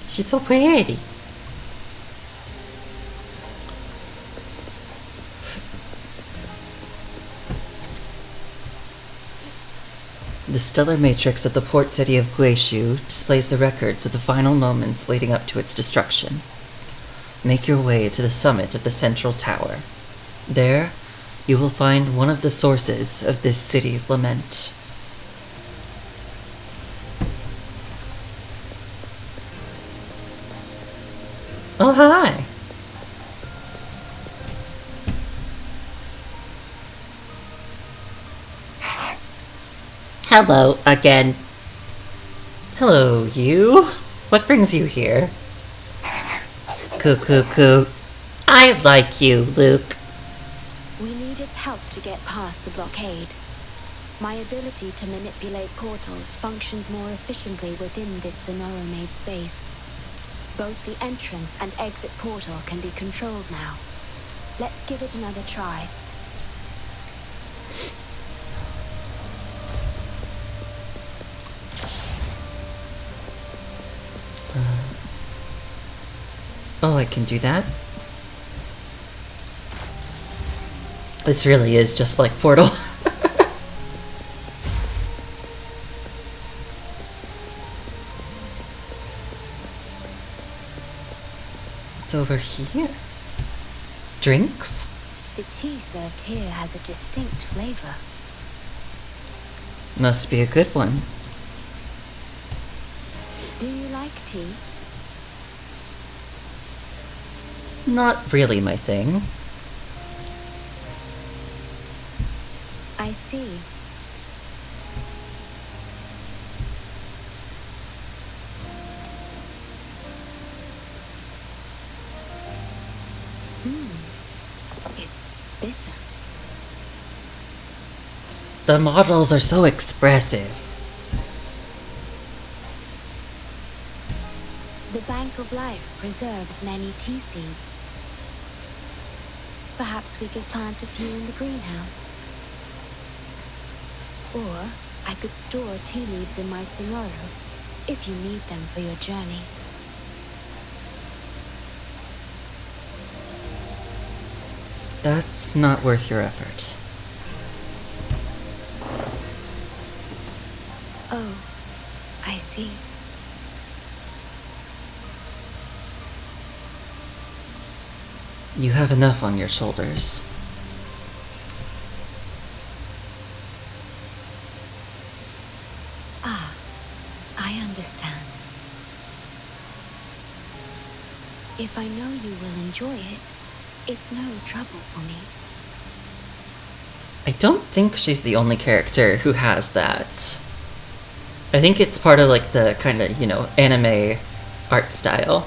She's so pretty. The stellar matrix of the port city of Guishu displays the records of the final moments leading up to its destruction. Make your way to the summit of the central tower. There, you will find one of the sources of this city's lament. Oh, hi! Hello again. Hello, you. What brings you here? Coo. I like you, Luke. We need its help to get past the blockade. My ability to manipulate portals functions more efficiently within this Sonoro-made space. Both the entrance and exit portal can be controlled now. Let's give it another try. Oh, I can do that? This really is just like Portal. It's over here. Drinks? The tea served here has a distinct flavor. Must be a good one. Do you like tea? Not really my thing. I see. It's bitter. The models are so expressive. The Bank of Life preserves many tea seeds. Perhaps we could plant a few in the greenhouse. Or I could store tea leaves in my Sonoro, if you need them for your journey. That's not worth your effort. Oh, I see. You have enough on your shoulders. Ah, I understand. If I know you will enjoy it, it's no trouble for me. I don't think she's the only character who has that. I think it's part of like the kind of, anime art style.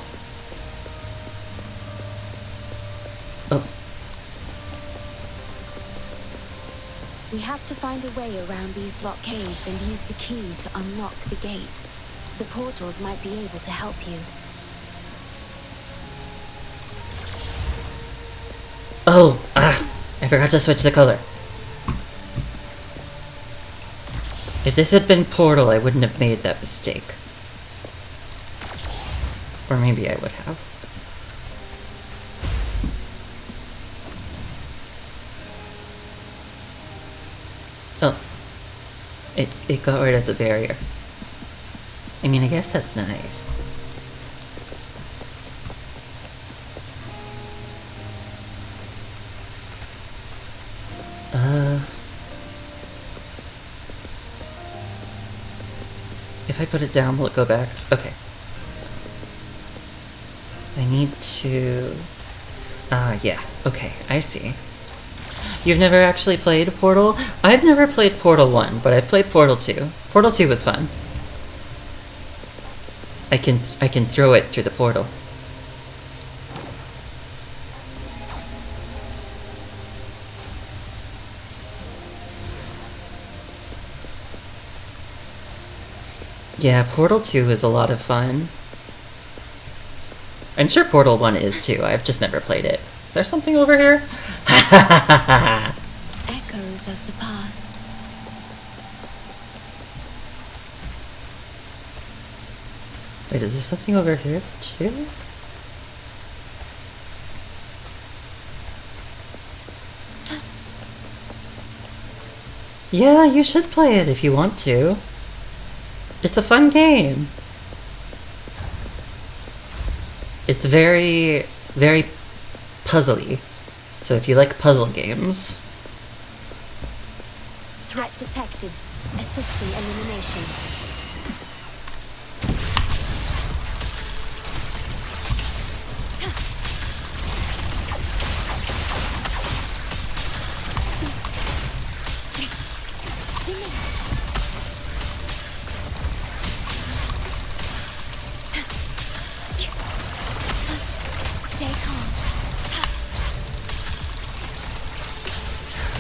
Oh. We have to find a way around these blockades and use the key to unlock the gate. The portals might be able to help you. Oh, I forgot to switch the color. If this had been Portal, I wouldn't have made that mistake. Or maybe I would have. Oh. It got rid of the barrier. I mean, I guess that's nice. If I put it down, will it go back? Okay. I need to... yeah. Okay, I see. You've never actually played Portal? I've never played Portal 1, but I've played Portal 2. Portal 2 was fun. I can throw it through the portal. Yeah, Portal 2 is a lot of fun. I'm sure Portal 1 is too, I've just never played it. Is there something over here? Echoes of the past. Wait, is there something over here too? Yeah, you should play it if you want to. It's a fun game. It's very, very puzzly. So if you like puzzle games... Threat detected. Assisting elimination.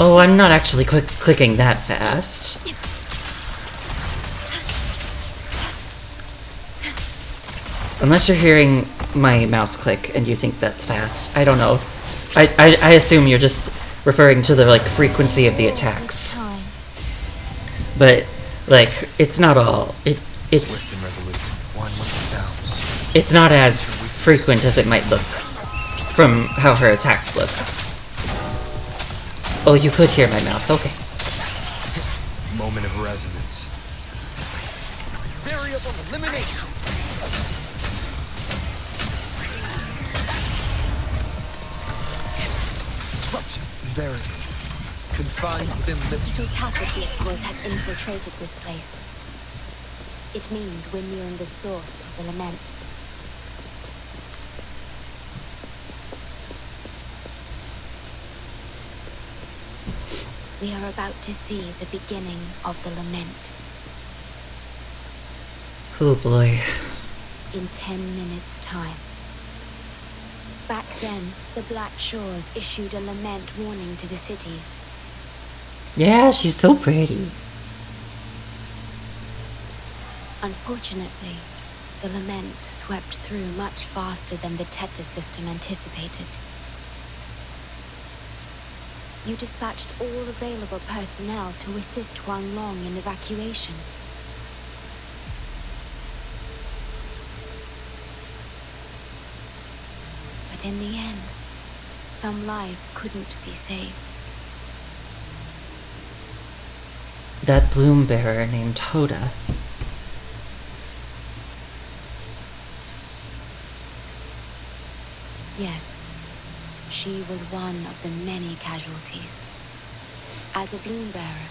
Oh, I'm not actually clicking that fast. Unless you're hearing my mouse click and you think that's fast. I don't know. I assume you're just referring to the, like, frequency of the attacks. But, like, it's not all. It's not as frequent as it might look from how her attacks look. Oh, you could hear my mouse. Okay. Moment of resonance. Variable elimination. Very confined within Digital tacit discords have infiltrated this place. It means we're nearing the source of the lament. We are about to see the beginning of the lament. Oh boy. In 10 minutes' time. Back then, the Black Shores issued a lament warning to the city. Yeah, she's so pretty. Unfortunately, the lament swept through much faster than the Tethys system anticipated. You dispatched all available personnel to assist Huang Long in evacuation. But in the end, some lives couldn't be saved. That bloom bearer named Hoda. Yes, she was one of the many casualties. As a bloom bearer,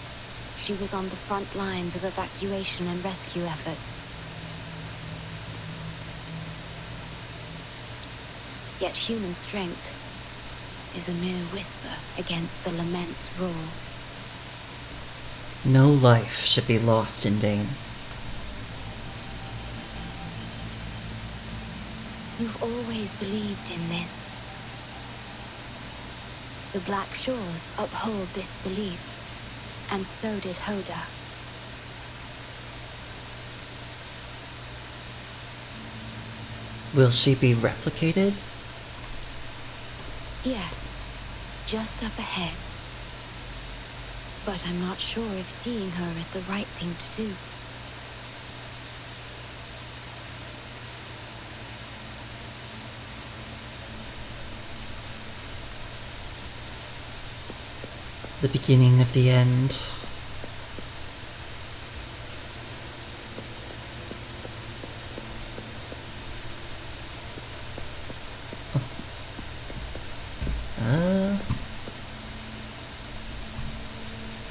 she was on the front lines of evacuation and rescue efforts. Yet human strength is a mere whisper against the lament's roar. No life should be lost in vain. You've always believed in this. The Black Shores uphold this belief, and so did Hoda. Will she be replicated? Yes, just up ahead. But I'm not sure if seeing her is the right thing to do. The beginning of the end.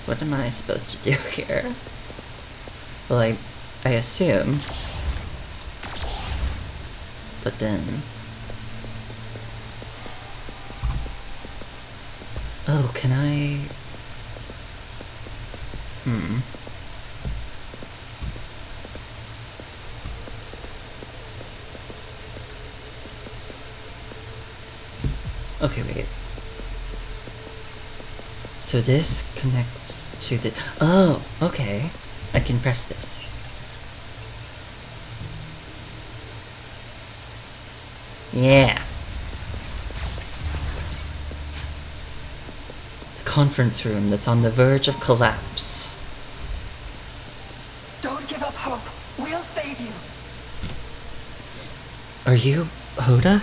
What am I supposed to do here? Well, I assume. But then... Oh, can I... Okay, wait. So this connects to the... Oh, okay. I can press this. Yeah. The conference room that's on the verge of collapse. Don't give up hope. We'll save you. Are you Hoda?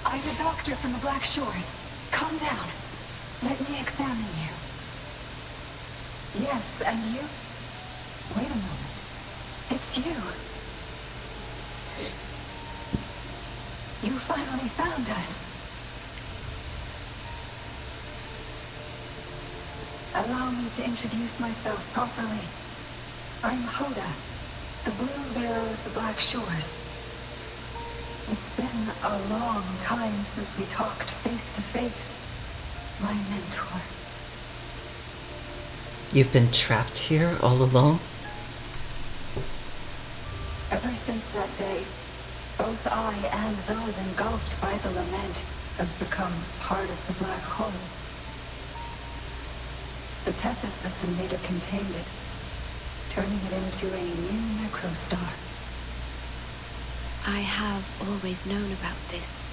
I'm a doctor from the Black Shores. Calm down. Let me examine you. Yes, and you? Wait a moment. It's you. You finally found us. Allow me to introduce myself properly. I'm Hoda, the bloom bearer of the Black Shores. It's been a long time since we talked face to face, my mentor. You've been trapped here all alone? Ever since that day, both I and those engulfed by the lament have become part of the black hole. The Tethys system later contained it, turning it into a new necrostar. I have always known about this.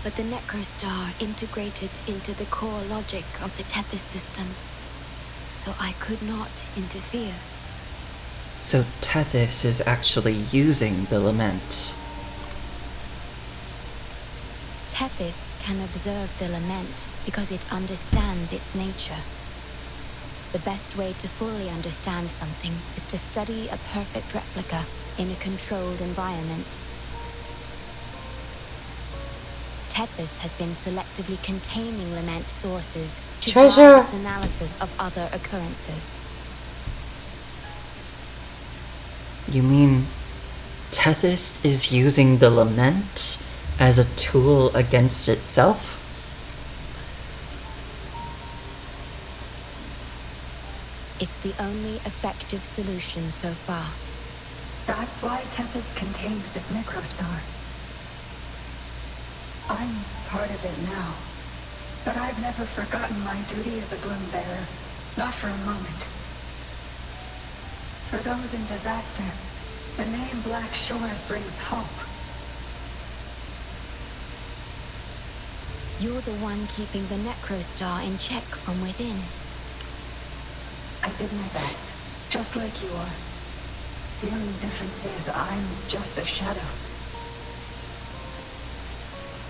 But the necrostar integrated into the core logic of the Tethys system, so I could not interfere. So Tethys is actually using the lament. Tethys can observe the lament because it understands its nature. The best way to fully understand something is to study a perfect replica in a controlled environment. Tethys has been selectively containing lament sources to drive its analysis of other occurrences. You mean Tethys is using the lament as a tool against itself? It's the only effective solution so far. That's why Tethys contained this necrostar. I'm part of it now, but I've never forgotten my duty as a bloom bearer, not for a moment. For those in disaster, the name Black Shores brings hope. You're the one keeping the necrostar in check from within. I did my best, just like you are. The only difference is I'm just a shadow.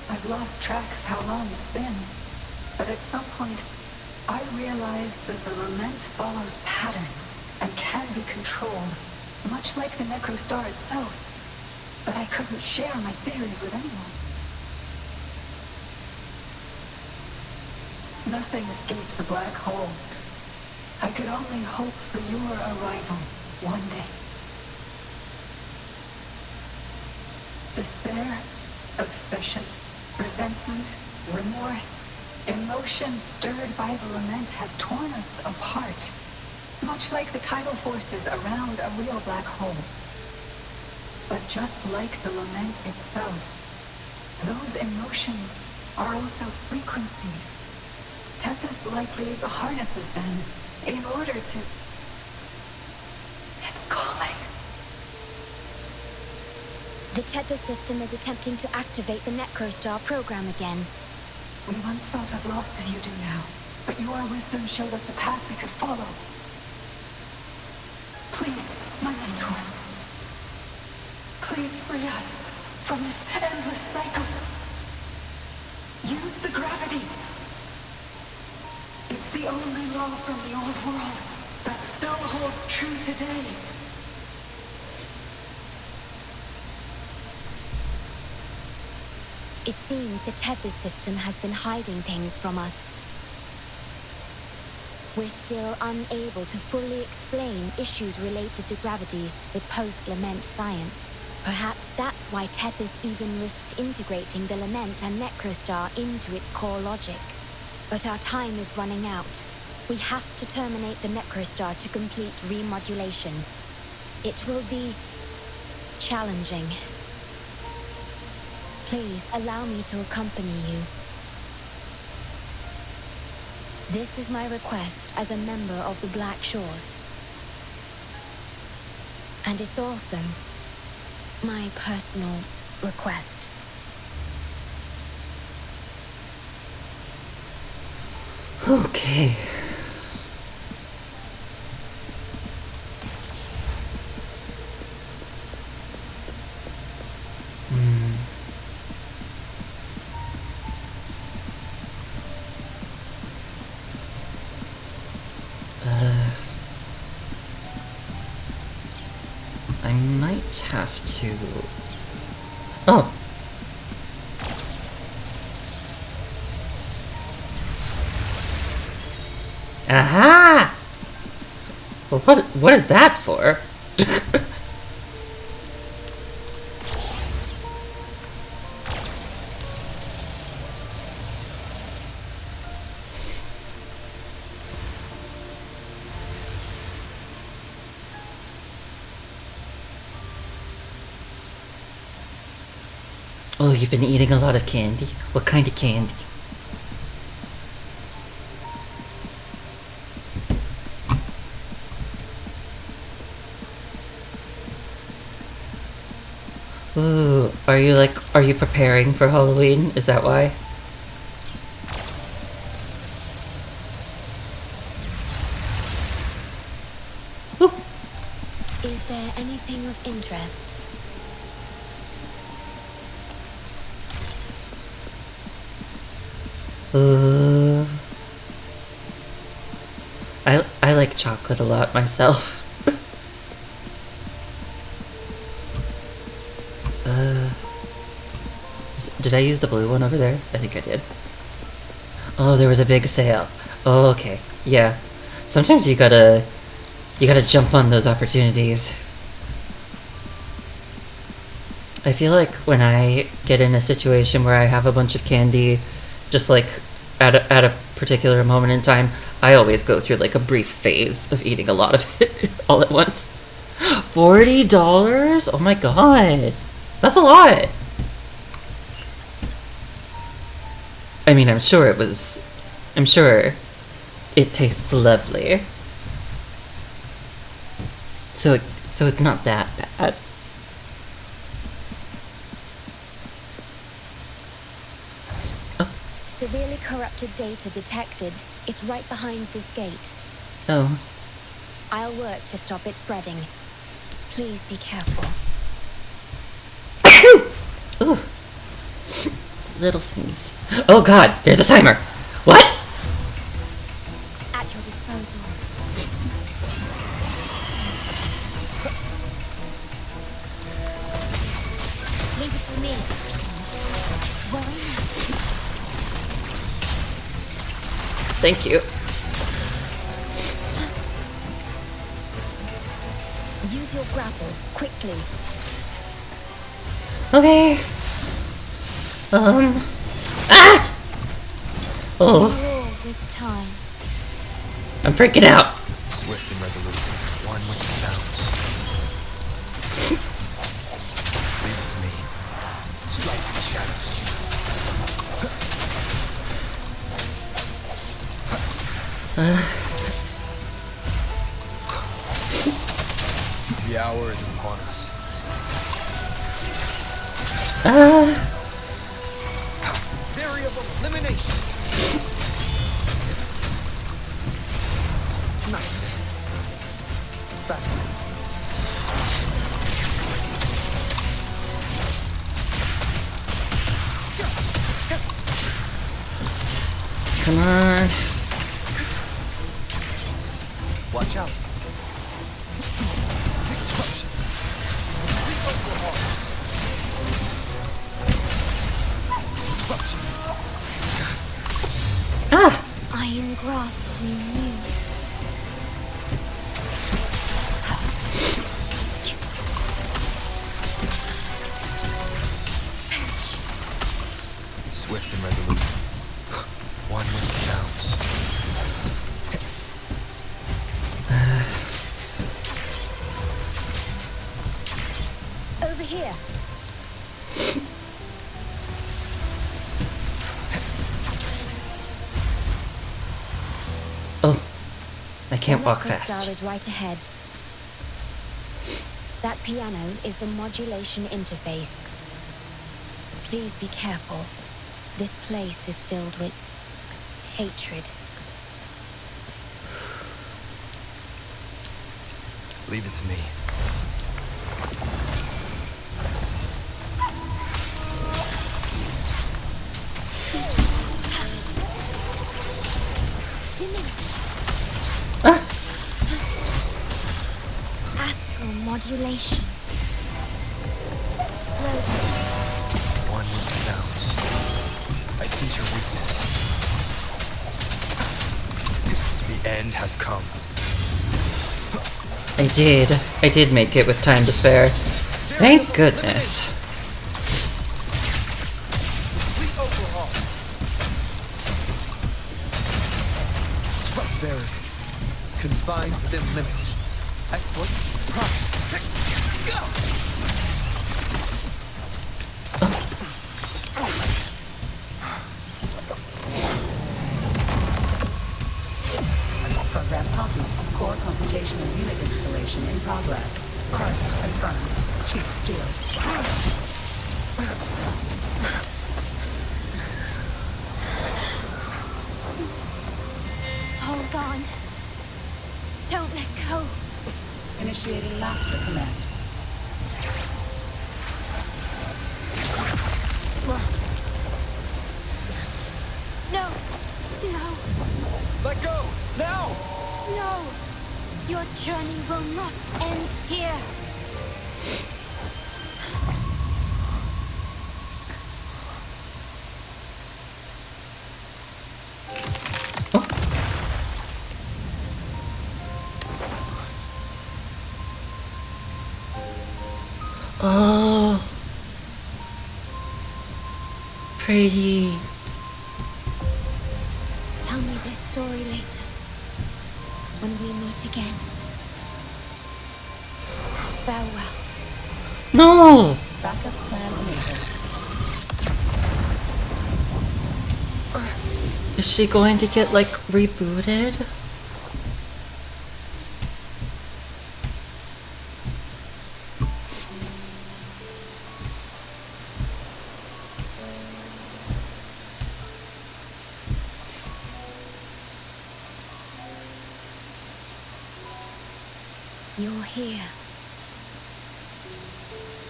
I've lost track of how long it's been, but at some point, I realized that the lament follows patterns and can be controlled, much like the necrostar itself. But I couldn't share my theories with anyone. Nothing escapes a black hole. I could only hope for your arrival one day. Despair, obsession, resentment, remorse, emotions stirred by the lament have torn us apart, much like the tidal forces around a real black hole. But just like the lament itself, those emotions are also frequencies. Tethys likely harnesses them in order to... It's calling. The Tethys system is attempting to activate the necrostar program again. We once felt as lost as you do now, but your wisdom showed us a path we could follow. Please, my mentor. Please free us from this endless cycle. Use the gravity. It's the only law from the old world that still holds true today. It seems the Tethys system has been hiding things from us. We're still unable to fully explain issues related to gravity with post-lament science. Perhaps that's why Tethys even risked integrating the lament and necrostar into its core logic. But our time is running out. We have to terminate the necrostar to complete remodulation. It will be challenging. Please allow me to accompany you. This is my request as a member of the Black Shores. And it's also my personal request. Okay. I might have to... Oh! Aha! Well, what is that for? Oh, you've been eating a lot of candy? What kind of candy? Ooh, are you preparing for Halloween? Is that why? Is there anything of interest? I like chocolate a lot myself. Did I use the blue one over there? I think I did. Oh, there was a big sale. Oh, okay. Yeah. Sometimes you gotta jump on those opportunities. I feel like when I get in a situation where I have a bunch of candy, just like at a particular moment in time, I always go through like a brief phase of eating a lot of it all at once. $40? Oh my god. That's a lot. I mean, I'm sure it tastes lovely. So it's not that bad. Severely corrupted data detected. It's right behind this gate. Oh. I'll work to stop it spreading. Please be careful. Ooh. Little sneeze. Oh god, there's a timer. What? At your disposal. Leave it to me. Worry not. Thank you. Use your grapple quickly. Okay. Ah! Oh. With time. I'm freaking out. Swift and resolute, one with the sounds. Leave it to me. Strike the shadows. The hour is upon us. Variable elimination. Nice. Faster. Come on. Watch out. Ah! Iron graft new. Swift and resolute. One with the sounds. Over here. Oh, I can't walk The fast. star is right ahead. That piano is the modulation interface. Please be careful. This place is filled with hatred. Leave it to me. Astral modulation. Loading. One with the sounds. I sense your weakness. The end has come. I did make it with time to spare. Thank goodness. They're confined within limits. Exploit. Program copy. Core computational unit installation in progress. Target confirmed. Chief Stewart. Hold on. Don't let go. Initiating master command. No. No. Let go! Now! No. Your journey will not end here. Oh, pretty. Tell me this story later. When we meet again. Farewell. No! Backup plan enabled. Is she going to get, like, rebooted? You're here.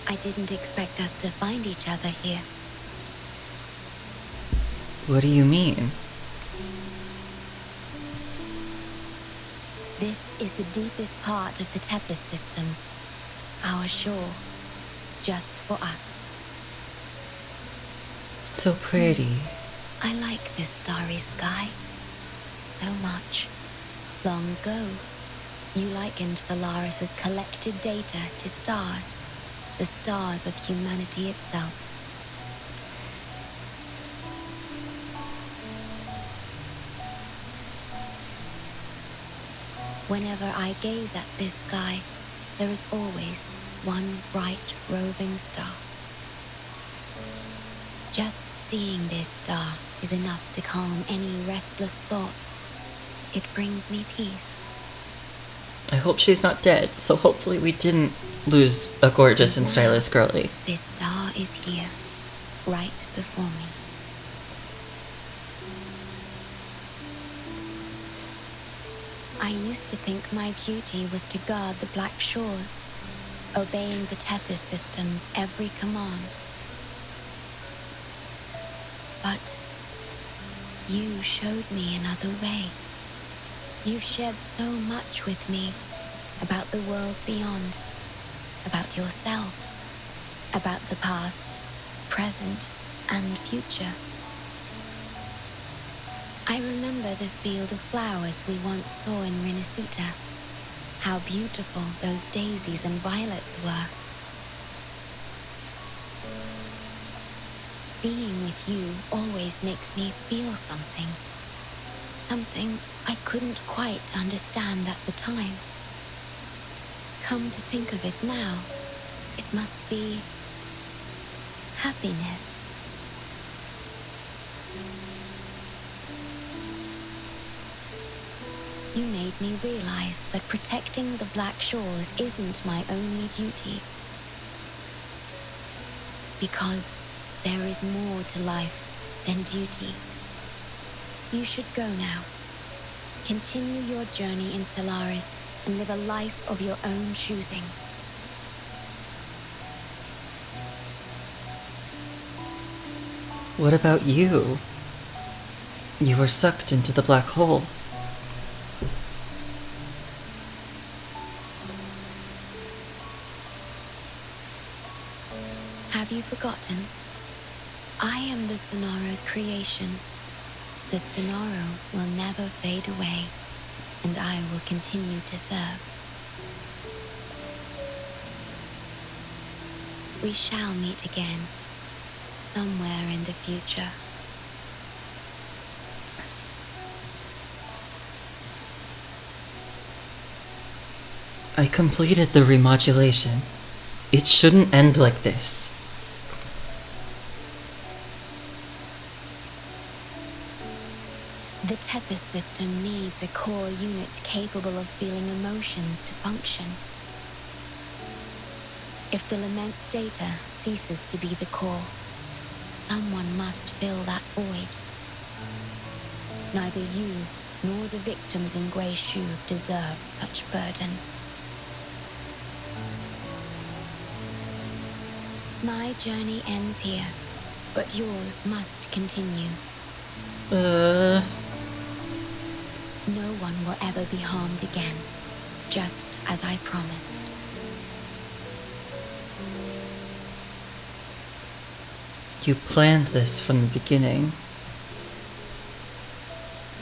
I didn't expect us to find each other here. What do you mean? This is the deepest part of the Tethys system. Our shore. Just for us. It's so pretty. I like this starry sky. So much. Long ago, you likened Solaris's collected data to stars. The stars of humanity itself. Whenever I gaze at this sky, there is always one bright roving star. Just seeing this star is enough to calm any restless thoughts. It brings me peace. I hope she's not dead, so hopefully we didn't lose a gorgeous and stylish girly. This star is here, right before me. I used to think my duty was to guard the Black Shores, obeying the Tethys system's every command. But you showed me another way. You shared so much with me about the world beyond, about yourself, about the past, present, and future. I remember the field of flowers we once saw in Renacita. How beautiful those daisies and violets were. Being with you always makes me feel something. Something I couldn't quite understand at the time. Come to think of it now, it must be happiness. You made me realize that protecting the Black Shores isn't my only duty. Because there is more to life than duty. You should go now. Continue your journey in Solaris and live a life of your own choosing. What about you? You were sucked into the black hole. Have you forgotten? I am the Sonora's creation. The Sonora will never fade away, and I will continue to serve. We shall meet again, somewhere in the future. I completed the remodulation. It shouldn't end like this. Tethys system needs a core unit capable of feeling emotions to function. If the lament's data ceases to be the core, someone must fill that void. Neither you nor the victims in Grey Shoe deserve such burden. My journey ends here, but yours must continue. No one will ever be harmed again, just as I promised. You planned this from the beginning.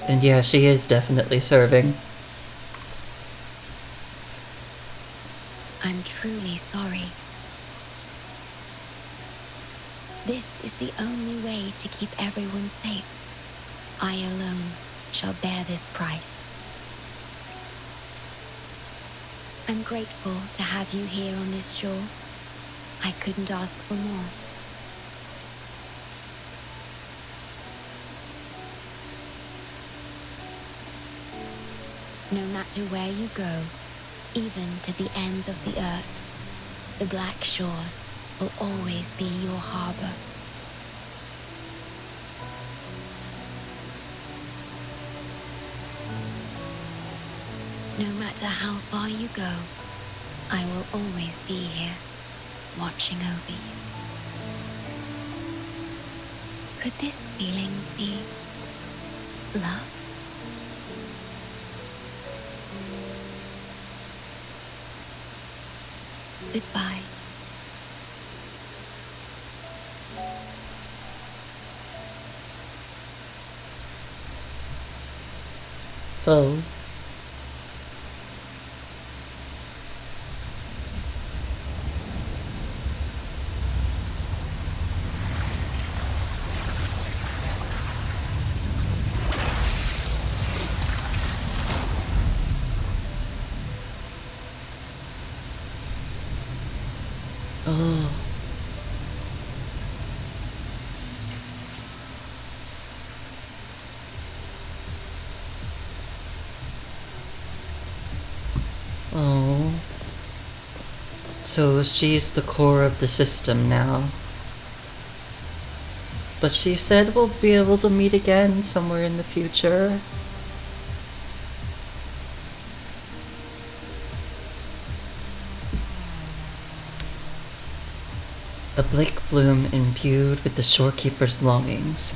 And yeah, she is definitely serving. I'm truly sorry. This is the only way to keep everyone safe. I alone shall bear this price. I'm grateful to have you here on this shore. I couldn't ask for more. No matter where you go, even to the ends of the earth, the Black Shores will always be your harbor. No matter how far you go, I will always be here, watching over you. Could this feeling be love? Goodbye. Oh. Oh. Oh. So she's the core of the system now. But she said we'll be able to meet again somewhere in the future. A Blake bloom imbued with the Shorekeeper's longings,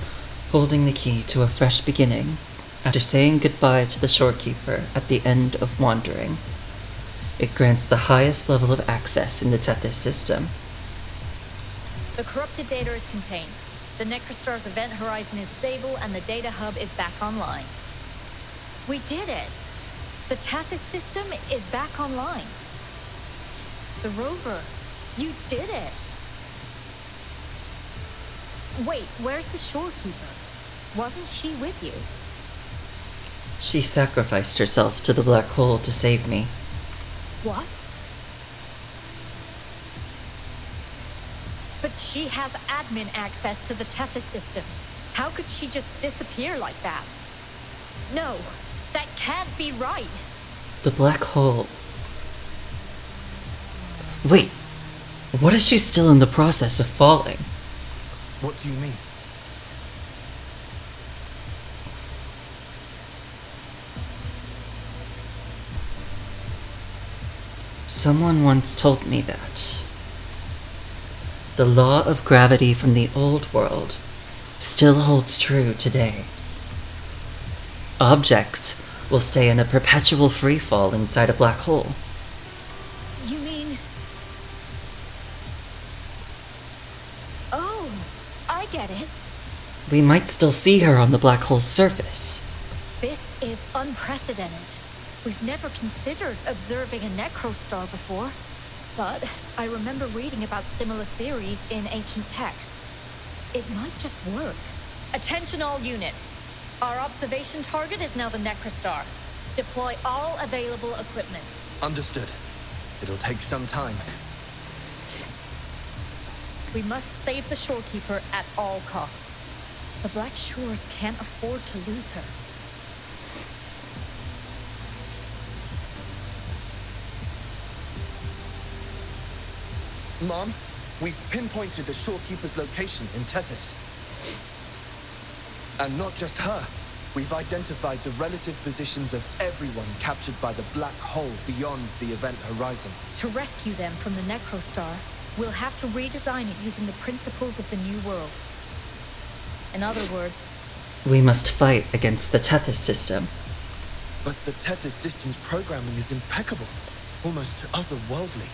holding the key to a fresh beginning, after saying goodbye to the Shorekeeper at the end of wandering. It grants the highest level of access in the Tethys system. The corrupted data is contained. The Necrostar's event horizon is stable and the data hub is back online. We did it! The Tethys system is back online. The rover, you did it! Wait, where's the Shorekeeper? Wasn't she with you? She sacrificed herself to the black hole to save me. What? But she has admin access to the Tethys system. How could she just disappear like that? No, that can't be right. The black hole. Wait, what if she's still in the process of falling? What do you mean? Someone once told me that the law of gravity from the old world still holds true today. Objects will stay in a perpetual freefall inside a black hole. You mean... Oh, I get it. We might still see her on the black hole's surface. This is unprecedented. We've never considered observing a Necrostar before, but I remember reading about similar theories in ancient texts. It might just work. Attention all units. Our observation target is now the Necrostar. Deploy all available equipment. Understood. It'll take some time. We must save the Shorekeeper at all costs. The Black Shores can't afford to lose her. Mom, we've pinpointed the Shorekeeper's location in Tethys. And not just her. We've identified the relative positions of everyone captured by the black hole beyond the event horizon. To rescue them from the Necrostar, we'll have to redesign it using the principles of the New World. In other words, we must fight against the Tethys system. But the Tethys system's programming is impeccable, almost otherworldly.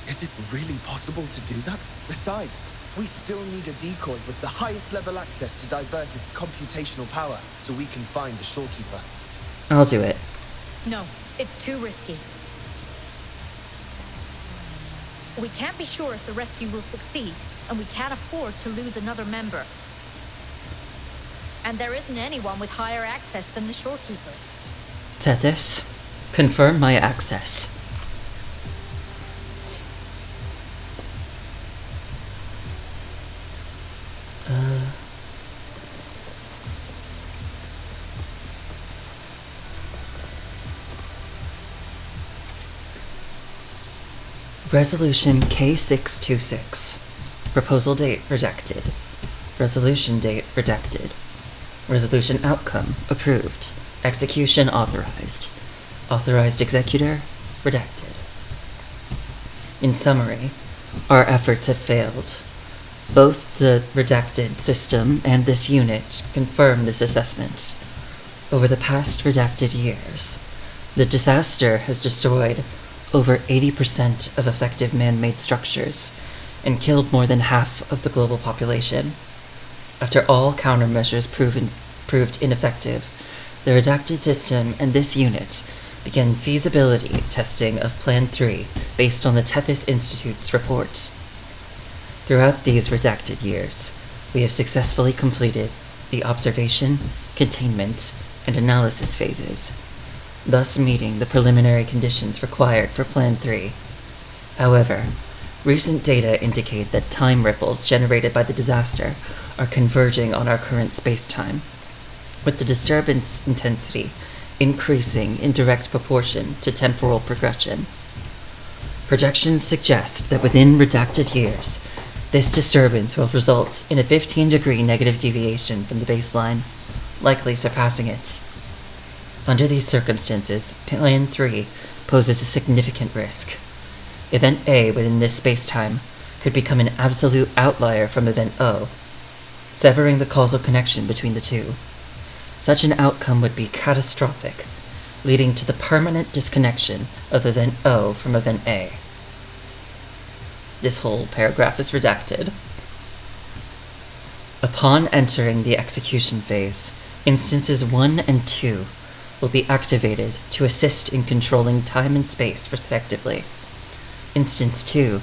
Is it really possible to do that? Besides, we still need a decoy with the highest level access to divert its computational power so we can find the Shorekeeper. I'll do it. no, it's too risky. We can't be sure if the rescue will succeed, and we can't afford to lose another member. And there isn't anyone with higher access than the Shorekeeper. Tethys, confirm my access. Resolution K626. Proposal date rejected. Resolution date rejected. Resolution outcome approved. Execution authorized. Authorized executor redacted. In summary, our efforts have failed. Both the redacted system and this unit confirm this assessment. Over the past redacted years, the disaster has destroyed over 80% of effective man-made structures and killed more than half of the global population. After all countermeasures proved ineffective, the redacted system and this unit began feasibility testing of Plan 3 based on the Tethys Institute's report. Throughout these redacted years, we have successfully completed the observation, containment, and analysis phases, thus meeting the preliminary conditions required for Plan 3. However, recent data indicate that time ripples generated by the disaster are converging on our current space-time, with the disturbance intensity increasing in direct proportion to temporal progression. Projections suggest that within redacted years, this disturbance will result in a 15-degree negative deviation from the baseline, likely surpassing it. Under these circumstances, Plan 3 poses a significant risk. Event A within this spacetime could become an absolute outlier from Event O, severing the causal connection between the two. Such an outcome would be catastrophic, leading to the permanent disconnection of Event O from Event A. This whole paragraph is redacted. Upon entering the execution phase, instances 1 and 2 will be activated to assist in controlling time and space respectively. Instance 2,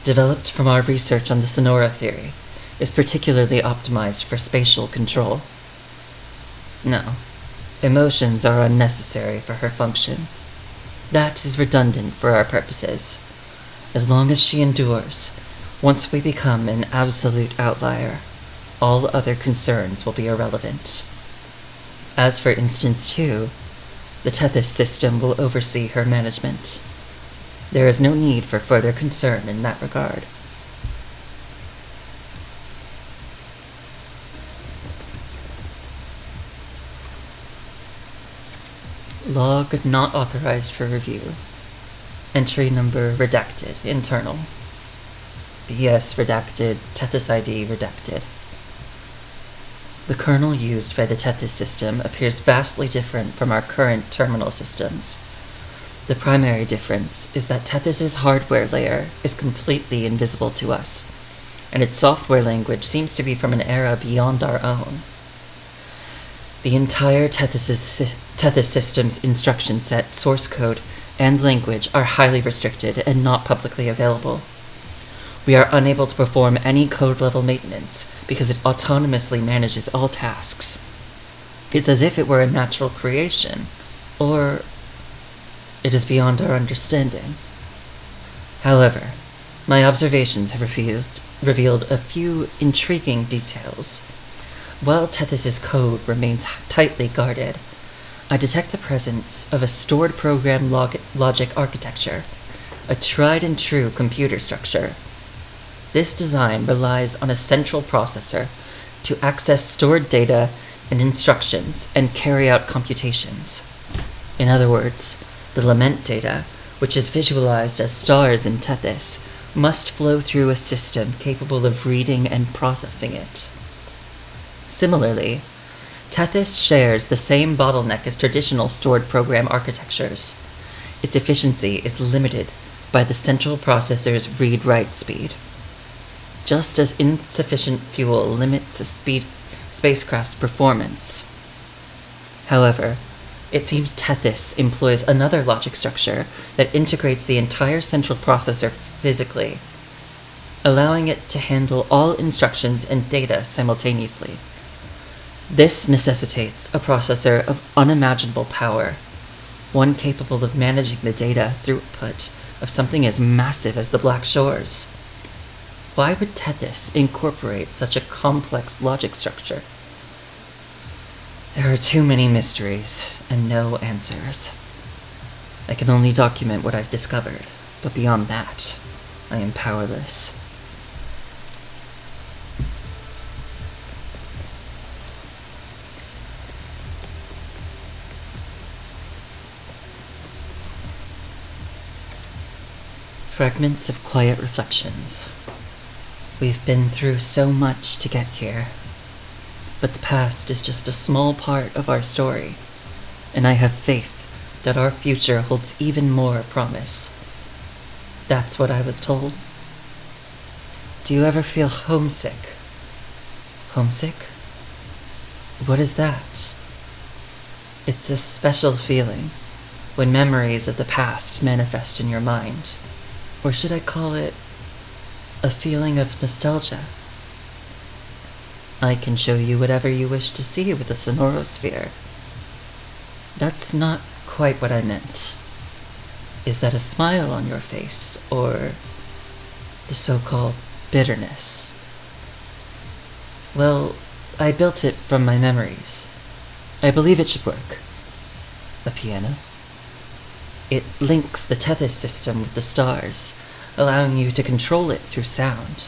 developed from our research on the Sonora theory, is particularly optimized for spatial control. No, emotions are unnecessary for her function. That is redundant for our purposes. As long as she endures, once we become an absolute outlier, all other concerns will be irrelevant. As for Instance 2, the Tethys system will oversee her management. There is no need for further concern in that regard. Log not authorized for review. Entry number redacted, internal. BS redacted, Tethys ID redacted. The kernel used by the Tethys system appears vastly different from our current terminal systems. The primary difference is that Tethys' hardware layer is completely invisible to us, and its software language seems to be from an era beyond our own. The entire Tethys system's instruction set, source code, and language are highly restricted and not publicly available. We are unable to perform any code-level maintenance because it autonomously manages all tasks. It's as if it were a natural creation, or it is beyond our understanding. However, my observations have revealed a few intriguing details. While Tethys' code remains tightly guarded, I detect the presence of a stored program logic architecture, a tried-and-true computer structure. This design relies on a central processor to access stored data and instructions and carry out computations. In other words, the lament data, which is visualized as stars in Tethys, must flow through a system capable of reading and processing it. Similarly, Tethys shares the same bottleneck as traditional stored program architectures. Its efficiency is limited by the central processor's read-write speed. Just as insufficient fuel limits a spacecraft's performance. However, it seems Tethys employs another logic structure that integrates the entire central processor physically, allowing it to handle all instructions and data simultaneously. This necessitates a processor of unimaginable power, one capable of managing the data throughput of something as massive as the Black Shores. Why would Tethys incorporate such a complex logic structure? There are too many mysteries and no answers. I can only document what I've discovered, but beyond that, I am powerless. Fragments of quiet reflections. We've been through so much to get here, but the past is just a small part of our story, and I have faith that our future holds even more promise. That's what I was told. Do you ever feel homesick? Homesick? What is that? It's a special feeling when memories of the past manifest in your mind. Or should I call it a feeling of nostalgia? I can show you whatever you wish to see with the sonorosphere. That's not quite what I meant. Is that a smile on your face, or the so-called bitterness? Well, I built it from my memories. I believe it should work. A piano? It links the Tethys system with the stars, allowing you to control it through sound.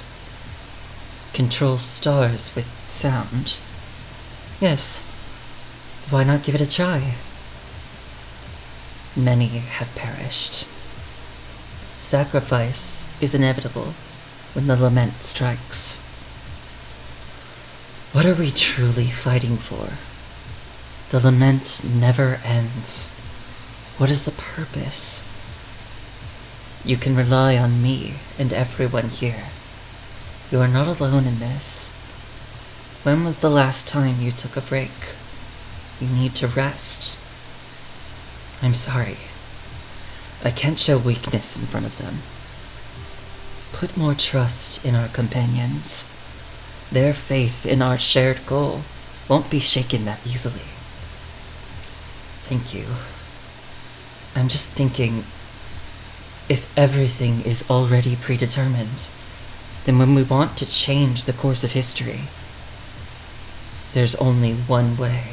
Control stars with sound? Yes. Why not give it a try? Many have perished. Sacrifice is inevitable when the lament strikes. What are we truly fighting for? The lament never ends. What is the purpose? You can rely on me and everyone here. You are not alone in this. When was the last time you took a break? You need to rest. I'm sorry. I can't show weakness in front of them. Put more trust in our companions. Their faith in our shared goal won't be shaken that easily. Thank you. I'm just thinking, if everything is already predetermined, then when we want to change the course of history, there's only one way.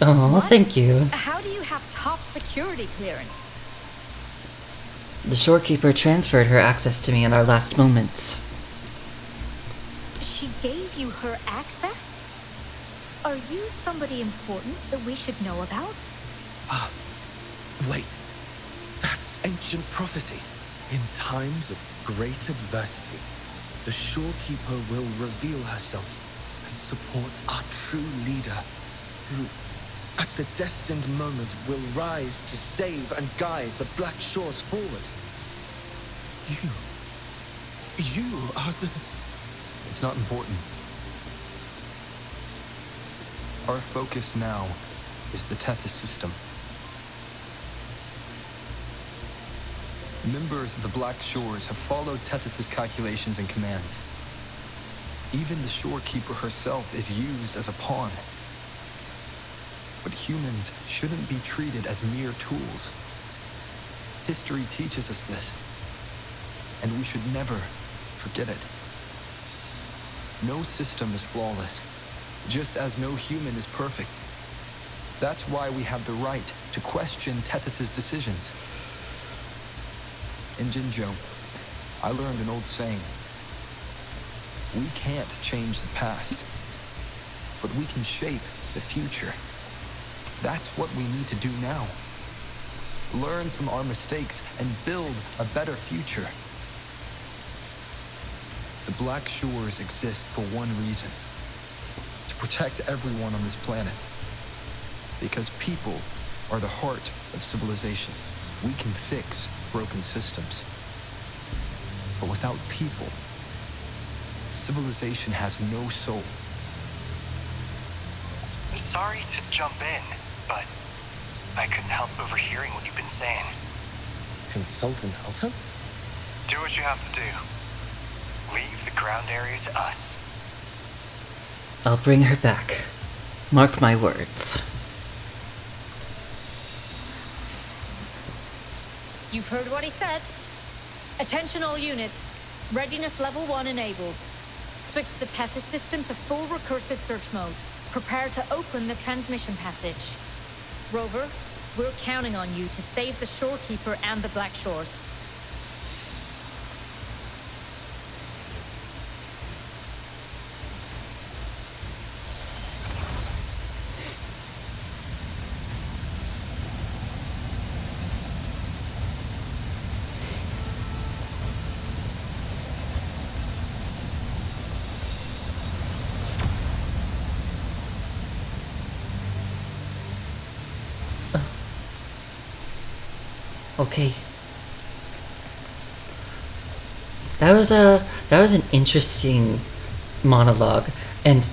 Oh, thank you. How do you have top security clearance? The Shorekeeper transferred her access to me in our last moments. She gave you her access? Are you somebody important that we should know about? Ah, wait. That ancient prophecy. In times of great adversity, the Shorekeeper will reveal herself and support our true leader, who, at the destined moment, will rise to save and guide the Black Shores forward. You are the... It's not important. Our focus now is the Tethys system. Members of the Black Shores have followed Tethys' calculations and commands. Even the Shorekeeper herself is used as a pawn. But humans shouldn't be treated as mere tools. History teaches us this. and we should never forget it. No system is flawless, just as no human is perfect. That's why we have the right to question Tethys' decisions. In Jinzhou, I learned an old saying. We can't change the past, but we can shape the future. That's what we need to do now. Learn from our mistakes and build a better future. The Black Shores exist for one reason. To protect everyone on this planet. Because people are the heart of civilization. We can fix broken systems. But without people, civilization has no soul. I'm sorry to jump in, but I couldn't help overhearing what you've been saying. Consultant Alto? Do what you have to do. Leave the ground area to us. I'll bring her back. Mark my words. You've heard what he said. Attention all units. Readiness level 1 enabled. Switch the Tethys system to full recursive search mode. Prepare to open the transmission passage. Rover, we're counting on you to save the Shorekeeper and the Black Shores. Okay. That was an interesting monologue, and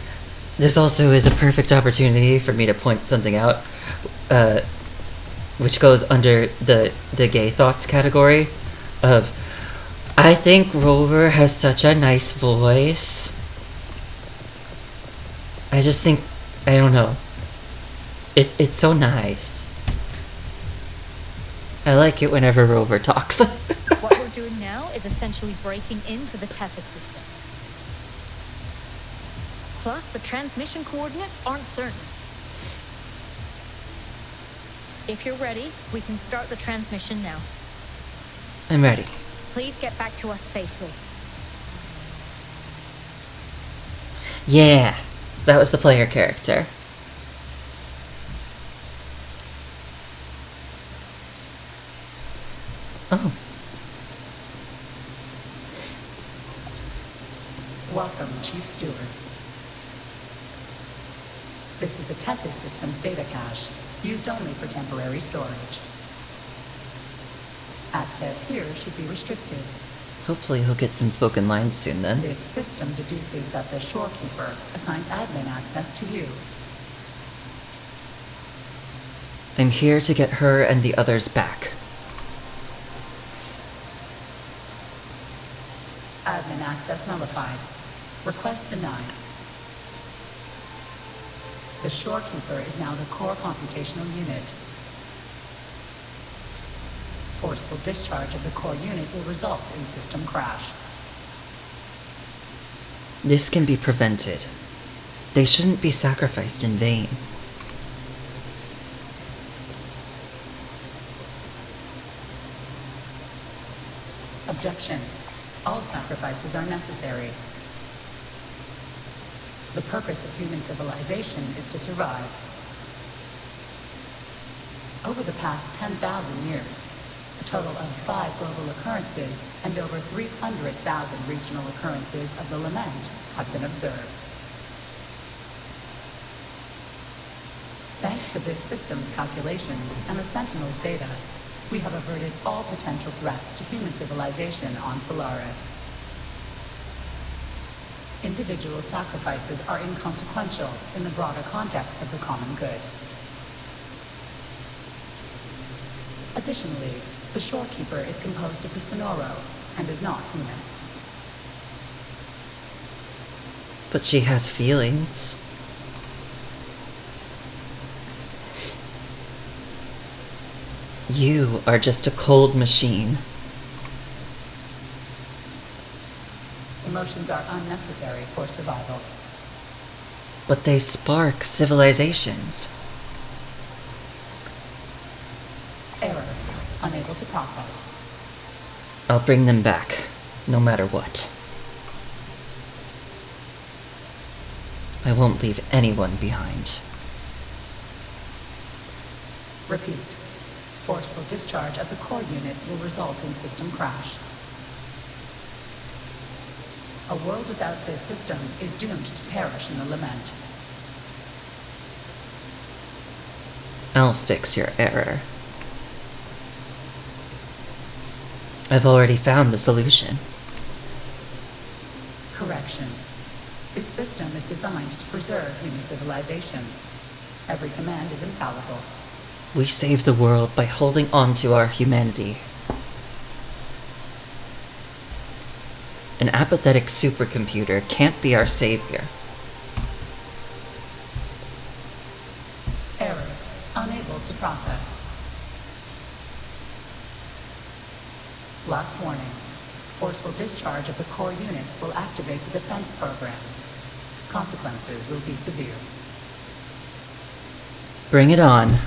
this also is a perfect opportunity for me to point something out, which goes under the gay thoughts category of, I think Rover has such a nice voice. I just think, I don't know. It's so nice. I like it whenever Rover talks. What we're doing now is essentially breaking into the Tethys system. Plus, the transmission coordinates aren't certain. If you're ready, we can start the transmission now. I'm ready. Please get back to us safely. Yeah, that was the player character. Oh. Welcome, Chief Steward. This is the Tethys system's data cache, used only for temporary storage. Access here should be restricted. Hopefully he'll get some spoken lines soon then. This system deduces that the Shorekeeper assigned admin access to you. I'm here to get her and the others back. Admin access nullified. Request denied. The Shorekeeper is now the core computational unit. Forceful discharge of the core unit will result in system crash. This can be prevented. They shouldn't be sacrificed in vain. Objection. All sacrifices are necessary. The purpose of human civilization is to survive. Over the past 10,000 years, a total of 5 global occurrences and over 300,000 regional occurrences of the lament have been observed. Thanks to this system's calculations and the Sentinel's data, we have averted all potential threats to human civilization on Solaris. Individual sacrifices are inconsequential in the broader context of the common good. Additionally, the Shorekeeper is composed of the Sonoro and is not human. But she has feelings. You are just a cold machine. Emotions are unnecessary for survival. But they spark civilizations. Error. Unable to process. I'll bring them back, no matter what. I won't leave anyone behind. Repeat. Forceful discharge of the core unit will result in system crash. A world without this system is doomed to perish in the lament. I'll fix your error. I've already found the solution. Correction. This system is designed to preserve human civilization. Every command is infallible. We save the world by holding on to our humanity. An apathetic supercomputer can't be our savior. Error. Unable to process. Last warning. Forceful discharge of the core unit will activate the defense program. Consequences will be severe. Bring it on.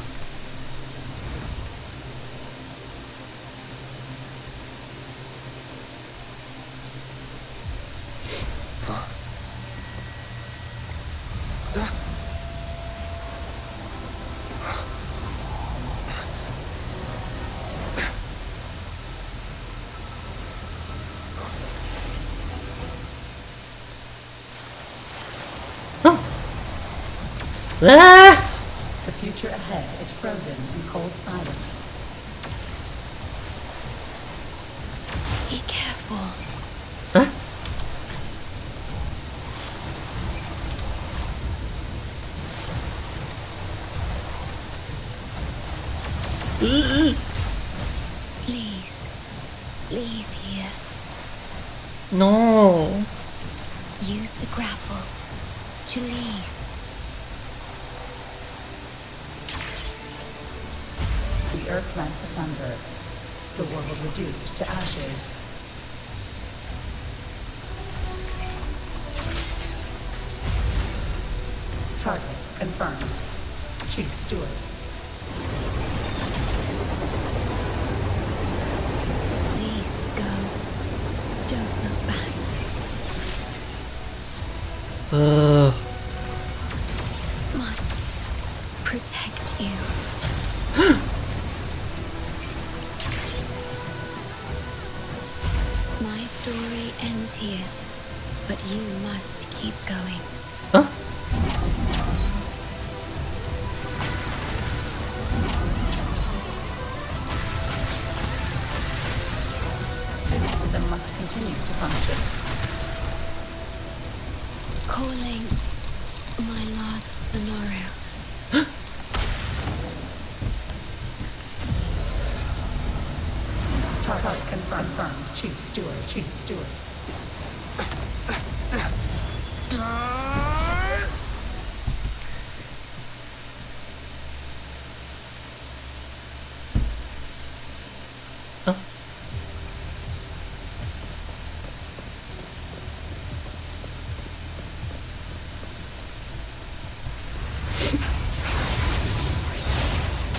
Ah! The future ahead is frozen in cold silence. Be careful. Huh? Please, leave here. No. Use the grapple to leave. The earth rent asunder. The world reduced to ashes. Target confirmed. Chief Steward. Please go. Don't look back. Must protect you. My story ends here, but you must keep going. Huh? This system must continue to function. Calling my last scenario. Target confirmed. Chief Steward. Chief Steward. Oh.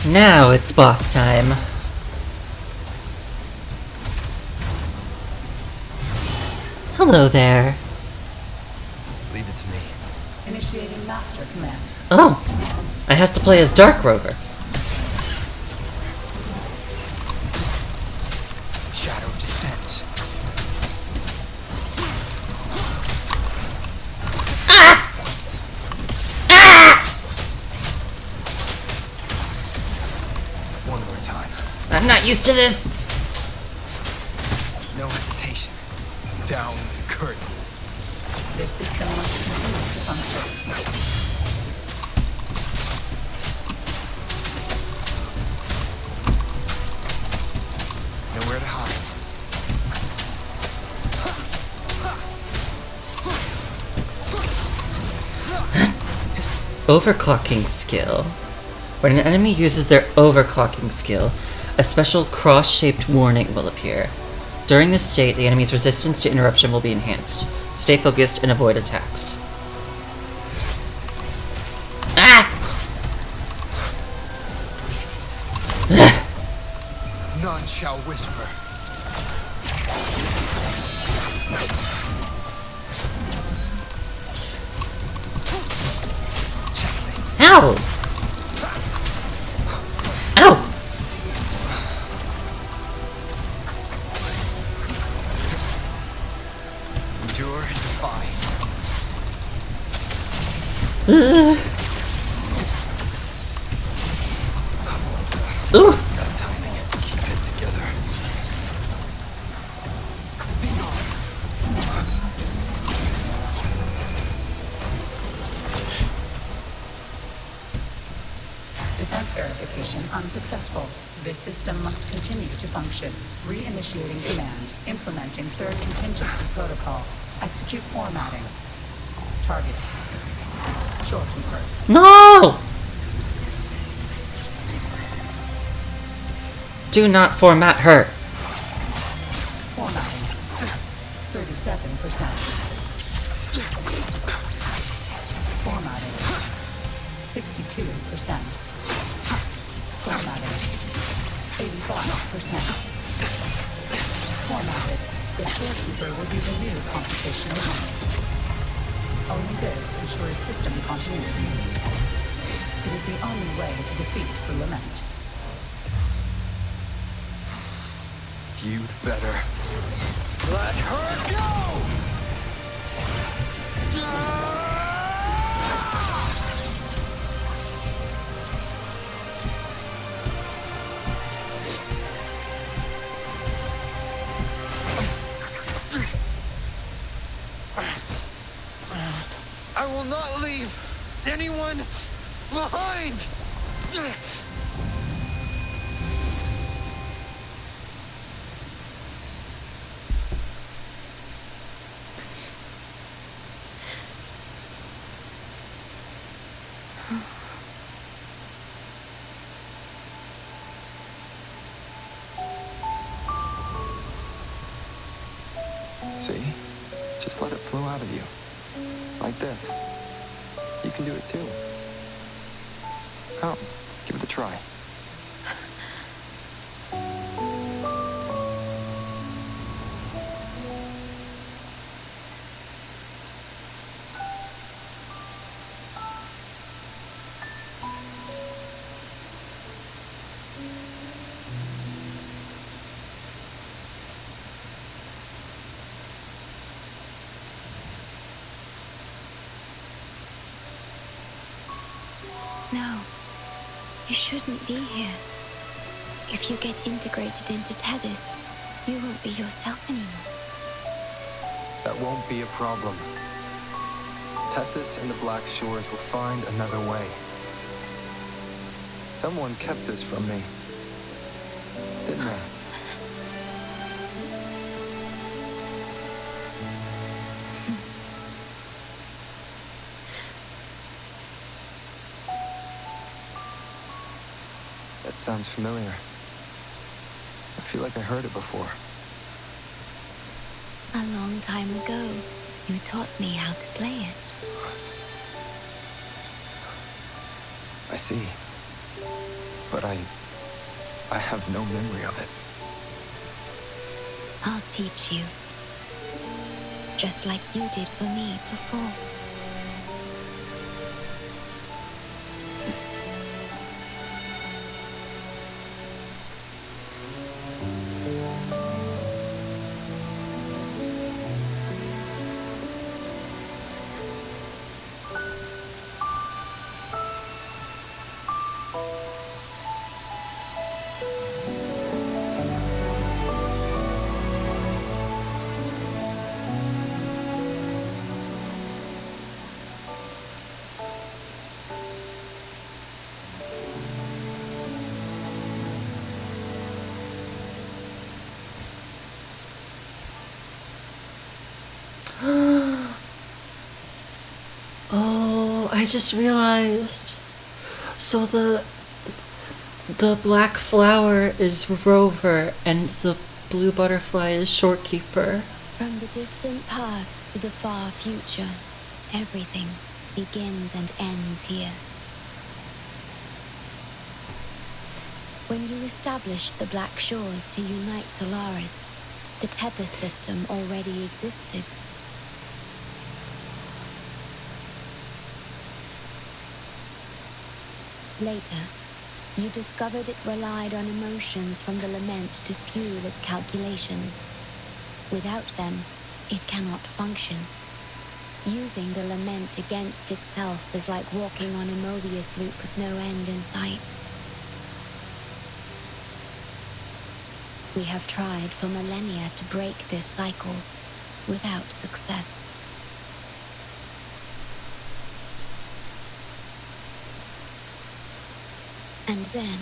Now it's boss time. Hello there. Leave it to me. Initiating master command. Oh, I have to play as Dark Rover. Shadow descends. One more time. I'm not used to this. No hesitation. Down with the curtain. This system must continue to function. Nowhere to hide. Overclocking skill. When an enemy uses their overclocking skill, a special cross-shaped warning will appear. During this state, the enemy's resistance to interruption will be enhanced. Stay focused and avoid attacks. Ah! None shall whisper. Ow! Ow! Endure and defy. Ooh! Got timing. Keep it together. Defense verification unsuccessful. This system must continue to function. Reinitiating command. Implementing third contingency protocol. Execute formatting. Target. Shorekeeper. No! Do not format her. Formatting. 37%. Formatting. 62%. Formatting. 85%. Formatted. The Shorekeeper will be the new computational unit. Only this ensures system continuity. It is the only way to defeat the Lament. You'd better let her go! I will not leave anyone behind! See? Just let it flow out of you. Like this. You can do it too. Come, give it a try. No, you shouldn't be here. If you get integrated into Tethys, you won't be yourself anymore. That won't be a problem. Tethys and the Black Shores will find another way. Someone kept this from me, didn't they? That sounds familiar. I feel like I heard it before. A long time ago, you taught me how to play it. I see. But I have no memory of it. I'll teach you. Just like you did for me before. Oh, I just realized. So the black flower is Rover and the blue butterfly is Shorekeeper. From the distant past to the far future, everything begins and ends here. When you established the Black Shores to unite Solaris, the tether system already existed. Later, you discovered it relied on emotions from the lament to fuel its calculations. Without them, it cannot function. Using the lament against itself is like walking on a Mobius loop with no end in sight. We have tried for millennia to break this cycle, without success. And then,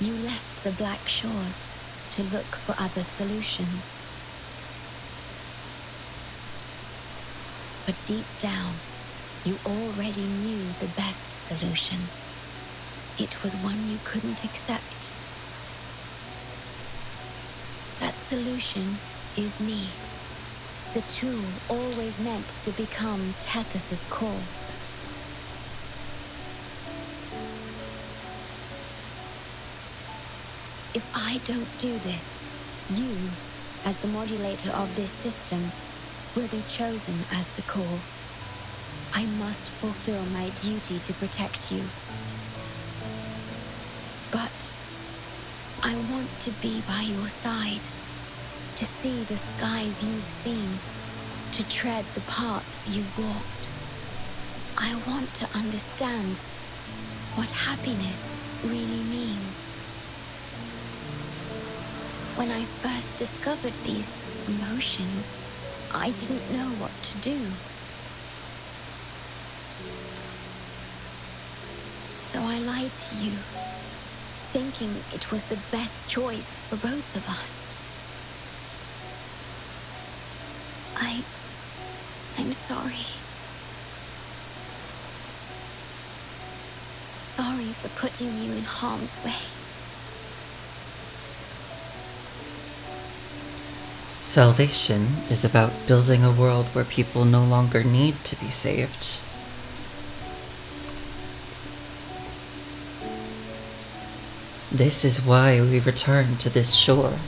you left the Black Shores to look for other solutions. But deep down, you already knew the best solution. It was one you couldn't accept. That solution is me. The tool always meant to become Tethys' core. If I don't do this, you, as the modulator of this system, will be chosen as the core. I must fulfill my duty to protect you. But I want to be by your side, to see the skies you've seen, to tread the paths you've walked. I want to understand what happiness really means. When I first discovered these emotions, I didn't know what to do. So I lied to you, thinking it was the best choice for both of us. I'm sorry. Sorry for putting you in harm's way. Salvation is about building a world where people no longer need to be saved. This is why we return to this shore.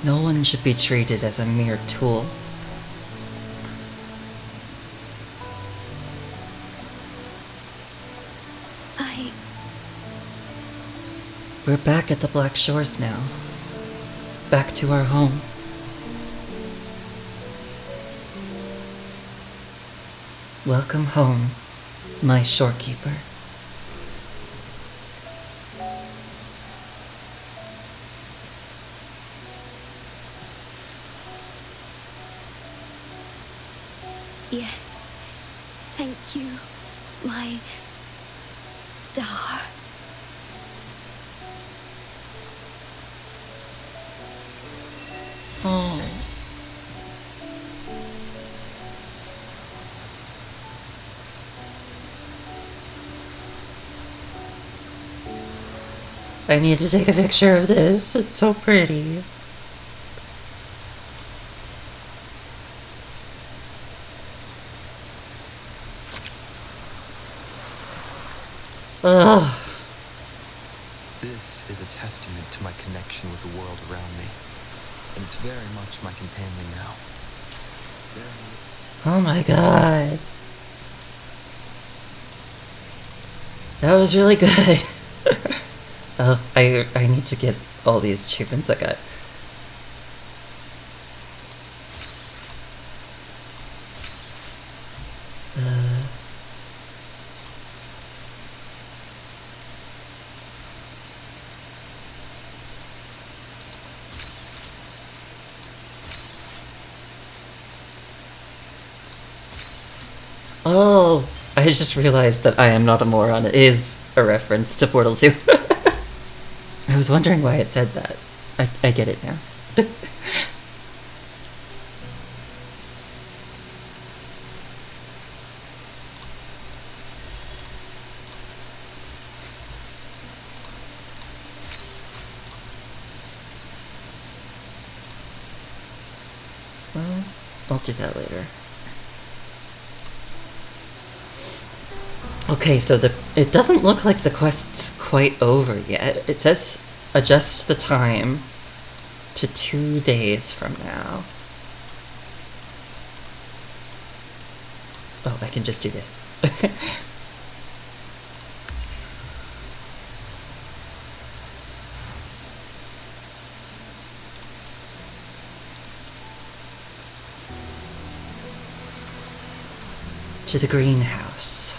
No one should be treated as a mere tool. We're back at the Black Shores now. Back to our home. Welcome home, my Shorekeeper. Yes, thank you, my star. Oh. I need to take a picture of this. It's so pretty. Ugh. This is a testament to my connection with the world around me. And it's very much my companion now. Oh my god. That was really good. Oh, I need to get all these achievements I got. Oh, I just realized that I Am Not a Moron is a reference to Portal 2. I was wondering why it said that. I get it now. I'll do that later. Okay, so it doesn't look like the quest's quite over yet. It says adjust the time to 2 days from now. Oh, I can just do this. To the greenhouse.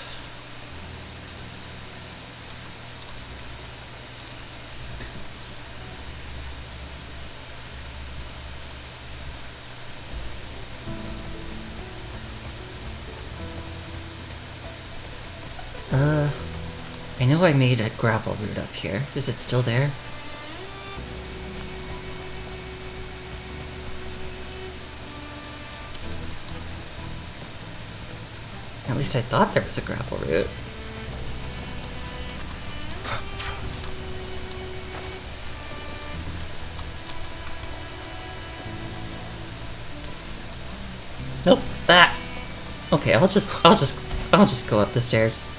I know I made a grapple route up here. Is it still there? At least I thought there was a grapple route. Nope. Ah. Okay, I'll just go up the stairs.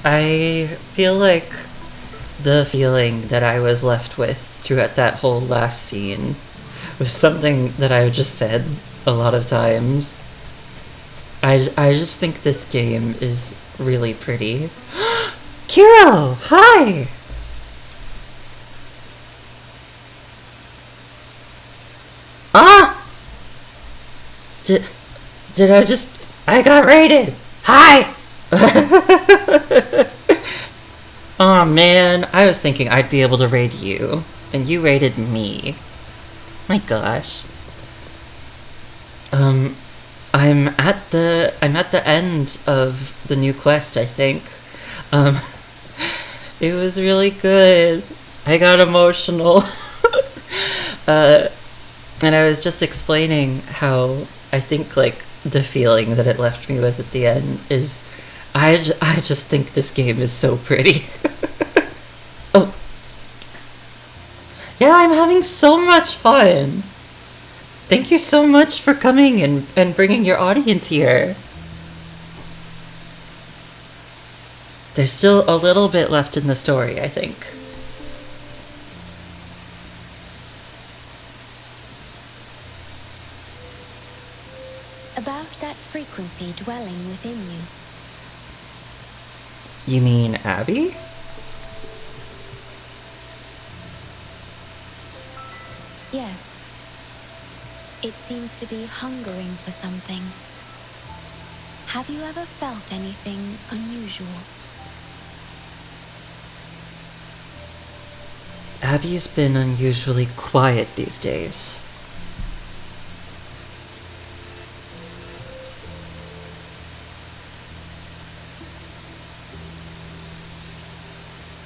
I feel like the feeling that I was left with throughout that whole last scene was something that I just said a lot of times. I just think this game is really pretty. Kiro! Hi! Ah! Did I got raided! Hi! Oh man, I was thinking I'd be able to raid you, and you raided me. My gosh. I'm at the end of the new quest, I think. It was really good. I got emotional. And I was just explaining how I think like the feeling that it left me with at the end is I just think this game is so pretty. Oh. Yeah, I'm having so much fun. Thank you so much for coming and bringing your audience here. There's still a little bit left in the story, I think. About that frequency dwelling within you. You mean Abby? Yes. It seems to be hungering for something. Have you ever felt anything unusual? Abby's been unusually quiet these days.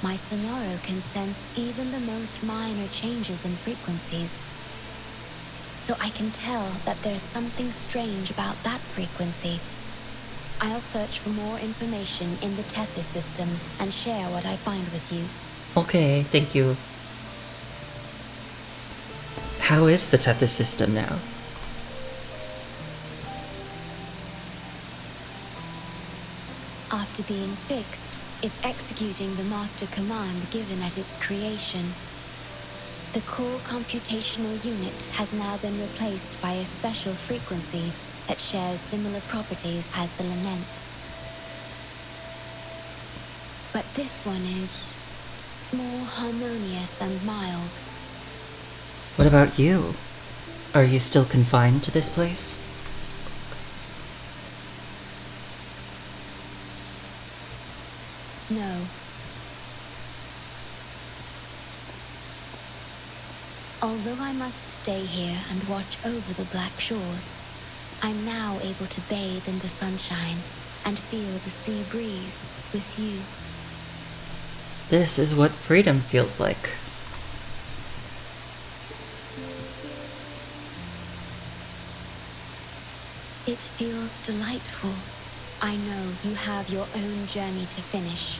My Sonoro can sense even the most minor changes in frequencies. So I can tell that there's something strange about that frequency. I'll search for more information in the Tethys system and share what I find with you. Okay, thank you. How is the Tethys system now? After being fixed, it's executing the master command given at its creation. The core computational unit has now been replaced by a special frequency that shares similar properties as the lament. But this one is more harmonious and mild. What about you? Are you still confined to this place? No. Although I must stay here and watch over the Black Shores, I'm now able to bathe in the sunshine and feel the sea breeze with you. This is what freedom feels like. It feels delightful. I know you have your own journey to finish.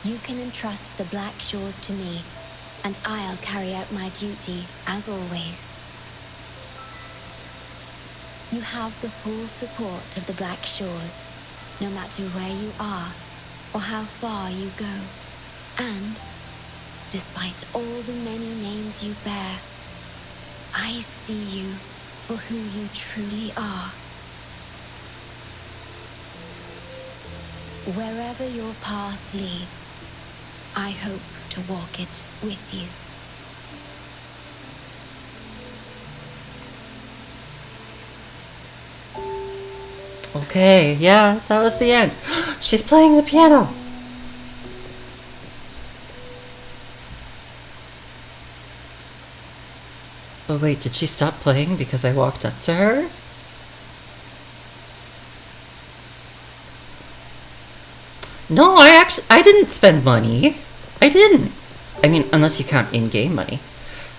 You can entrust the Black Shores to me, and I'll carry out my duty, as always. You have the full support of the Black Shores, no matter where you are or how far you go. And, despite all the many names you bear, I see you for who you truly are. Wherever your path leads, I hope to walk it with you. Okay, yeah, that was the end. She's playing the piano. Oh wait, did she stop playing because I walked up to her? No, I didn't spend money. I didn't. I mean, unless you count in-game money.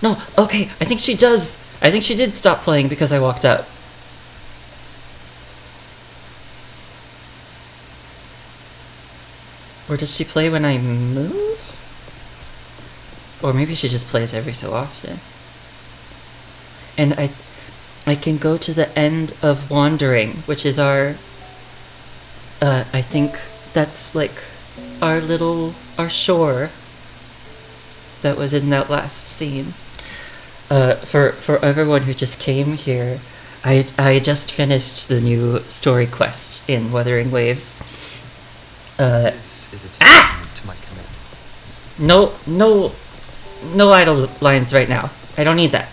No, okay, I think she does. I think she did stop playing because I walked up. Or does she play when I move? Or maybe she just plays every so often. And I can go to the end of Wandering, which is our... I think that's like our shore that was in that last scene. For everyone who just came here, I just finished the new story quest in Wuthering Waves. This is a testament to my commitment. No idle lines right now. I don't need that.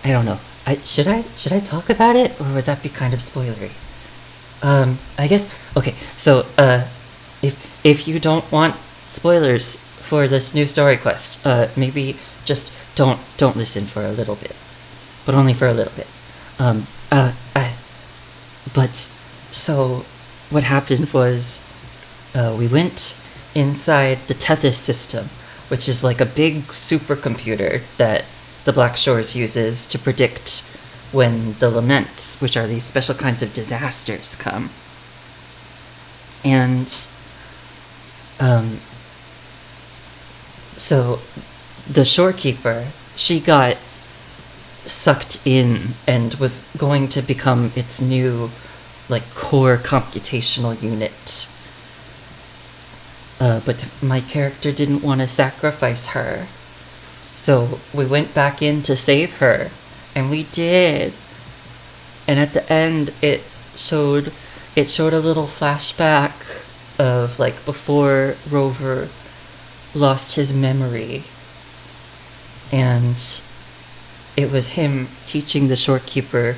I don't know. Should I talk about it, or would that be kind of spoilery? I guess, okay, so, if you don't want spoilers for this new story quest, maybe just don't listen for a little bit. But only for a little bit. But, so, what happened was, we went inside the Tethys system, which is like a big supercomputer that the Black Shores uses to predict when the laments, which are these special kinds of disasters, come. And, so, the Shorekeeper, she got sucked in and was going to become its new, like, core computational unit. But my character didn't want to sacrifice her. So we went back in to save her, and we did. And at the end, it showed a little flashback of, like, before Rover lost his memory. And it was him teaching the Shorekeeper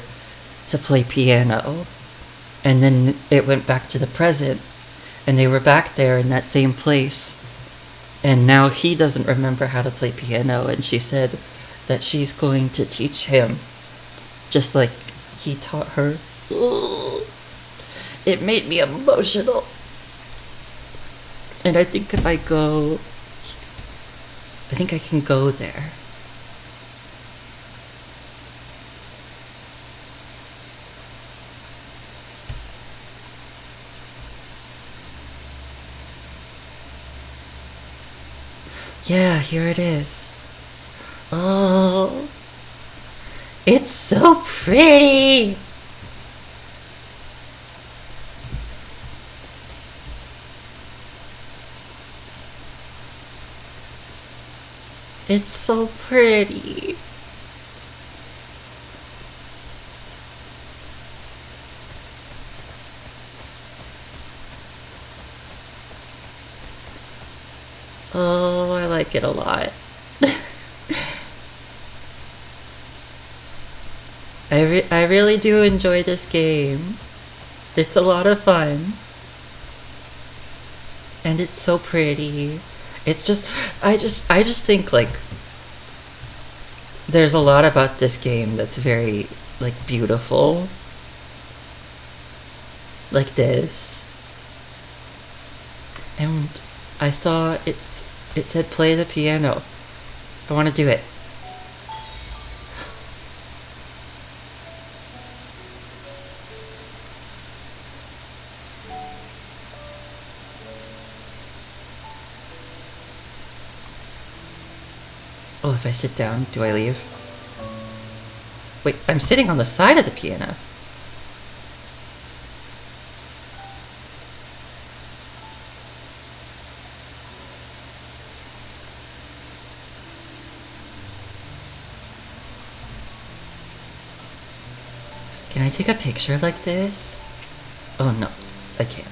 to play piano. And then it went back to the present, and they were back there in that same place. And now he doesn't remember how to play piano, and she said that she's going to teach him, just like he taught her. Ooh, it made me emotional. And I think if I go... I think I can go there. Yeah, here it is. Oh, it's so pretty. It's so pretty. Oh, I like it a lot. I really do enjoy this game. It's a lot of fun. And it's so pretty. It's just, I just think, like, there's a lot about this game that's very, like, beautiful. Like this. And I saw it said play the piano. I want to do it. Oh, if I sit down, do I leave? Wait, I'm sitting on the side of the piano. Can I take a picture like this? Oh no, I can't.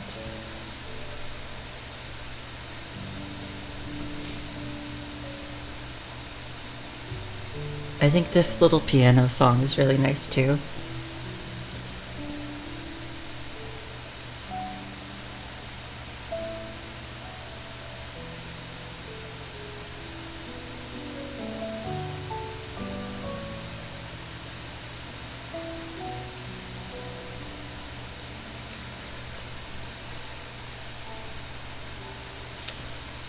I think this little piano song is really nice too.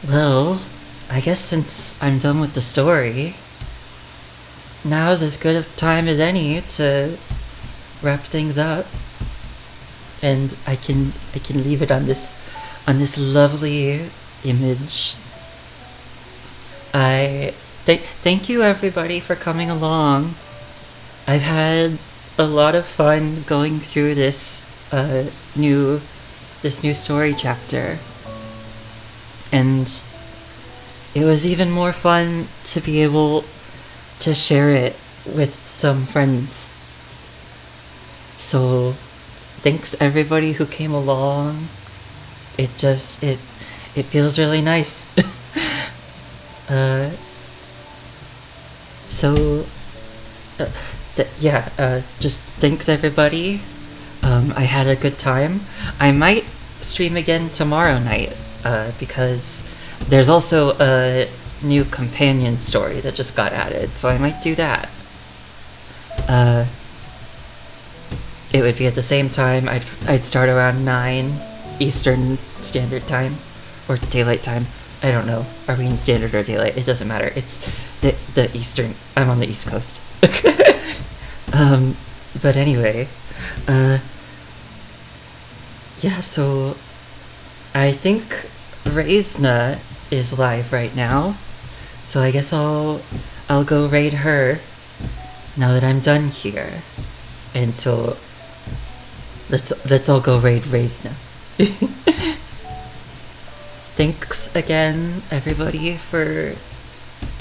Well, I guess since I'm done with the story, now's as good a time as any to wrap things up, and I can leave it on this lovely image. I thank you everybody for coming along. I've had a lot of fun going through this new story chapter, and it was even more fun to be able to share it with some friends. So thanks everybody who came along. It feels really nice. Just thanks everybody. I had a good time. I might stream again tomorrow night because there's also a new companion story that just got added, so I might do that. It would be at the same time. I'd start around 9 Eastern Standard Time or Daylight Time. I don't know. Are we in Standard or Daylight? It doesn't matter. It's the Eastern. I'm on the East Coast. But anyway, yeah. So I think Reisna is live right now, so I guess I'll go raid her now that I'm done here, and so let's all go raid Reisna. Thanks again, everybody, for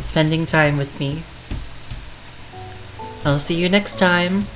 spending time with me. I'll see you next time.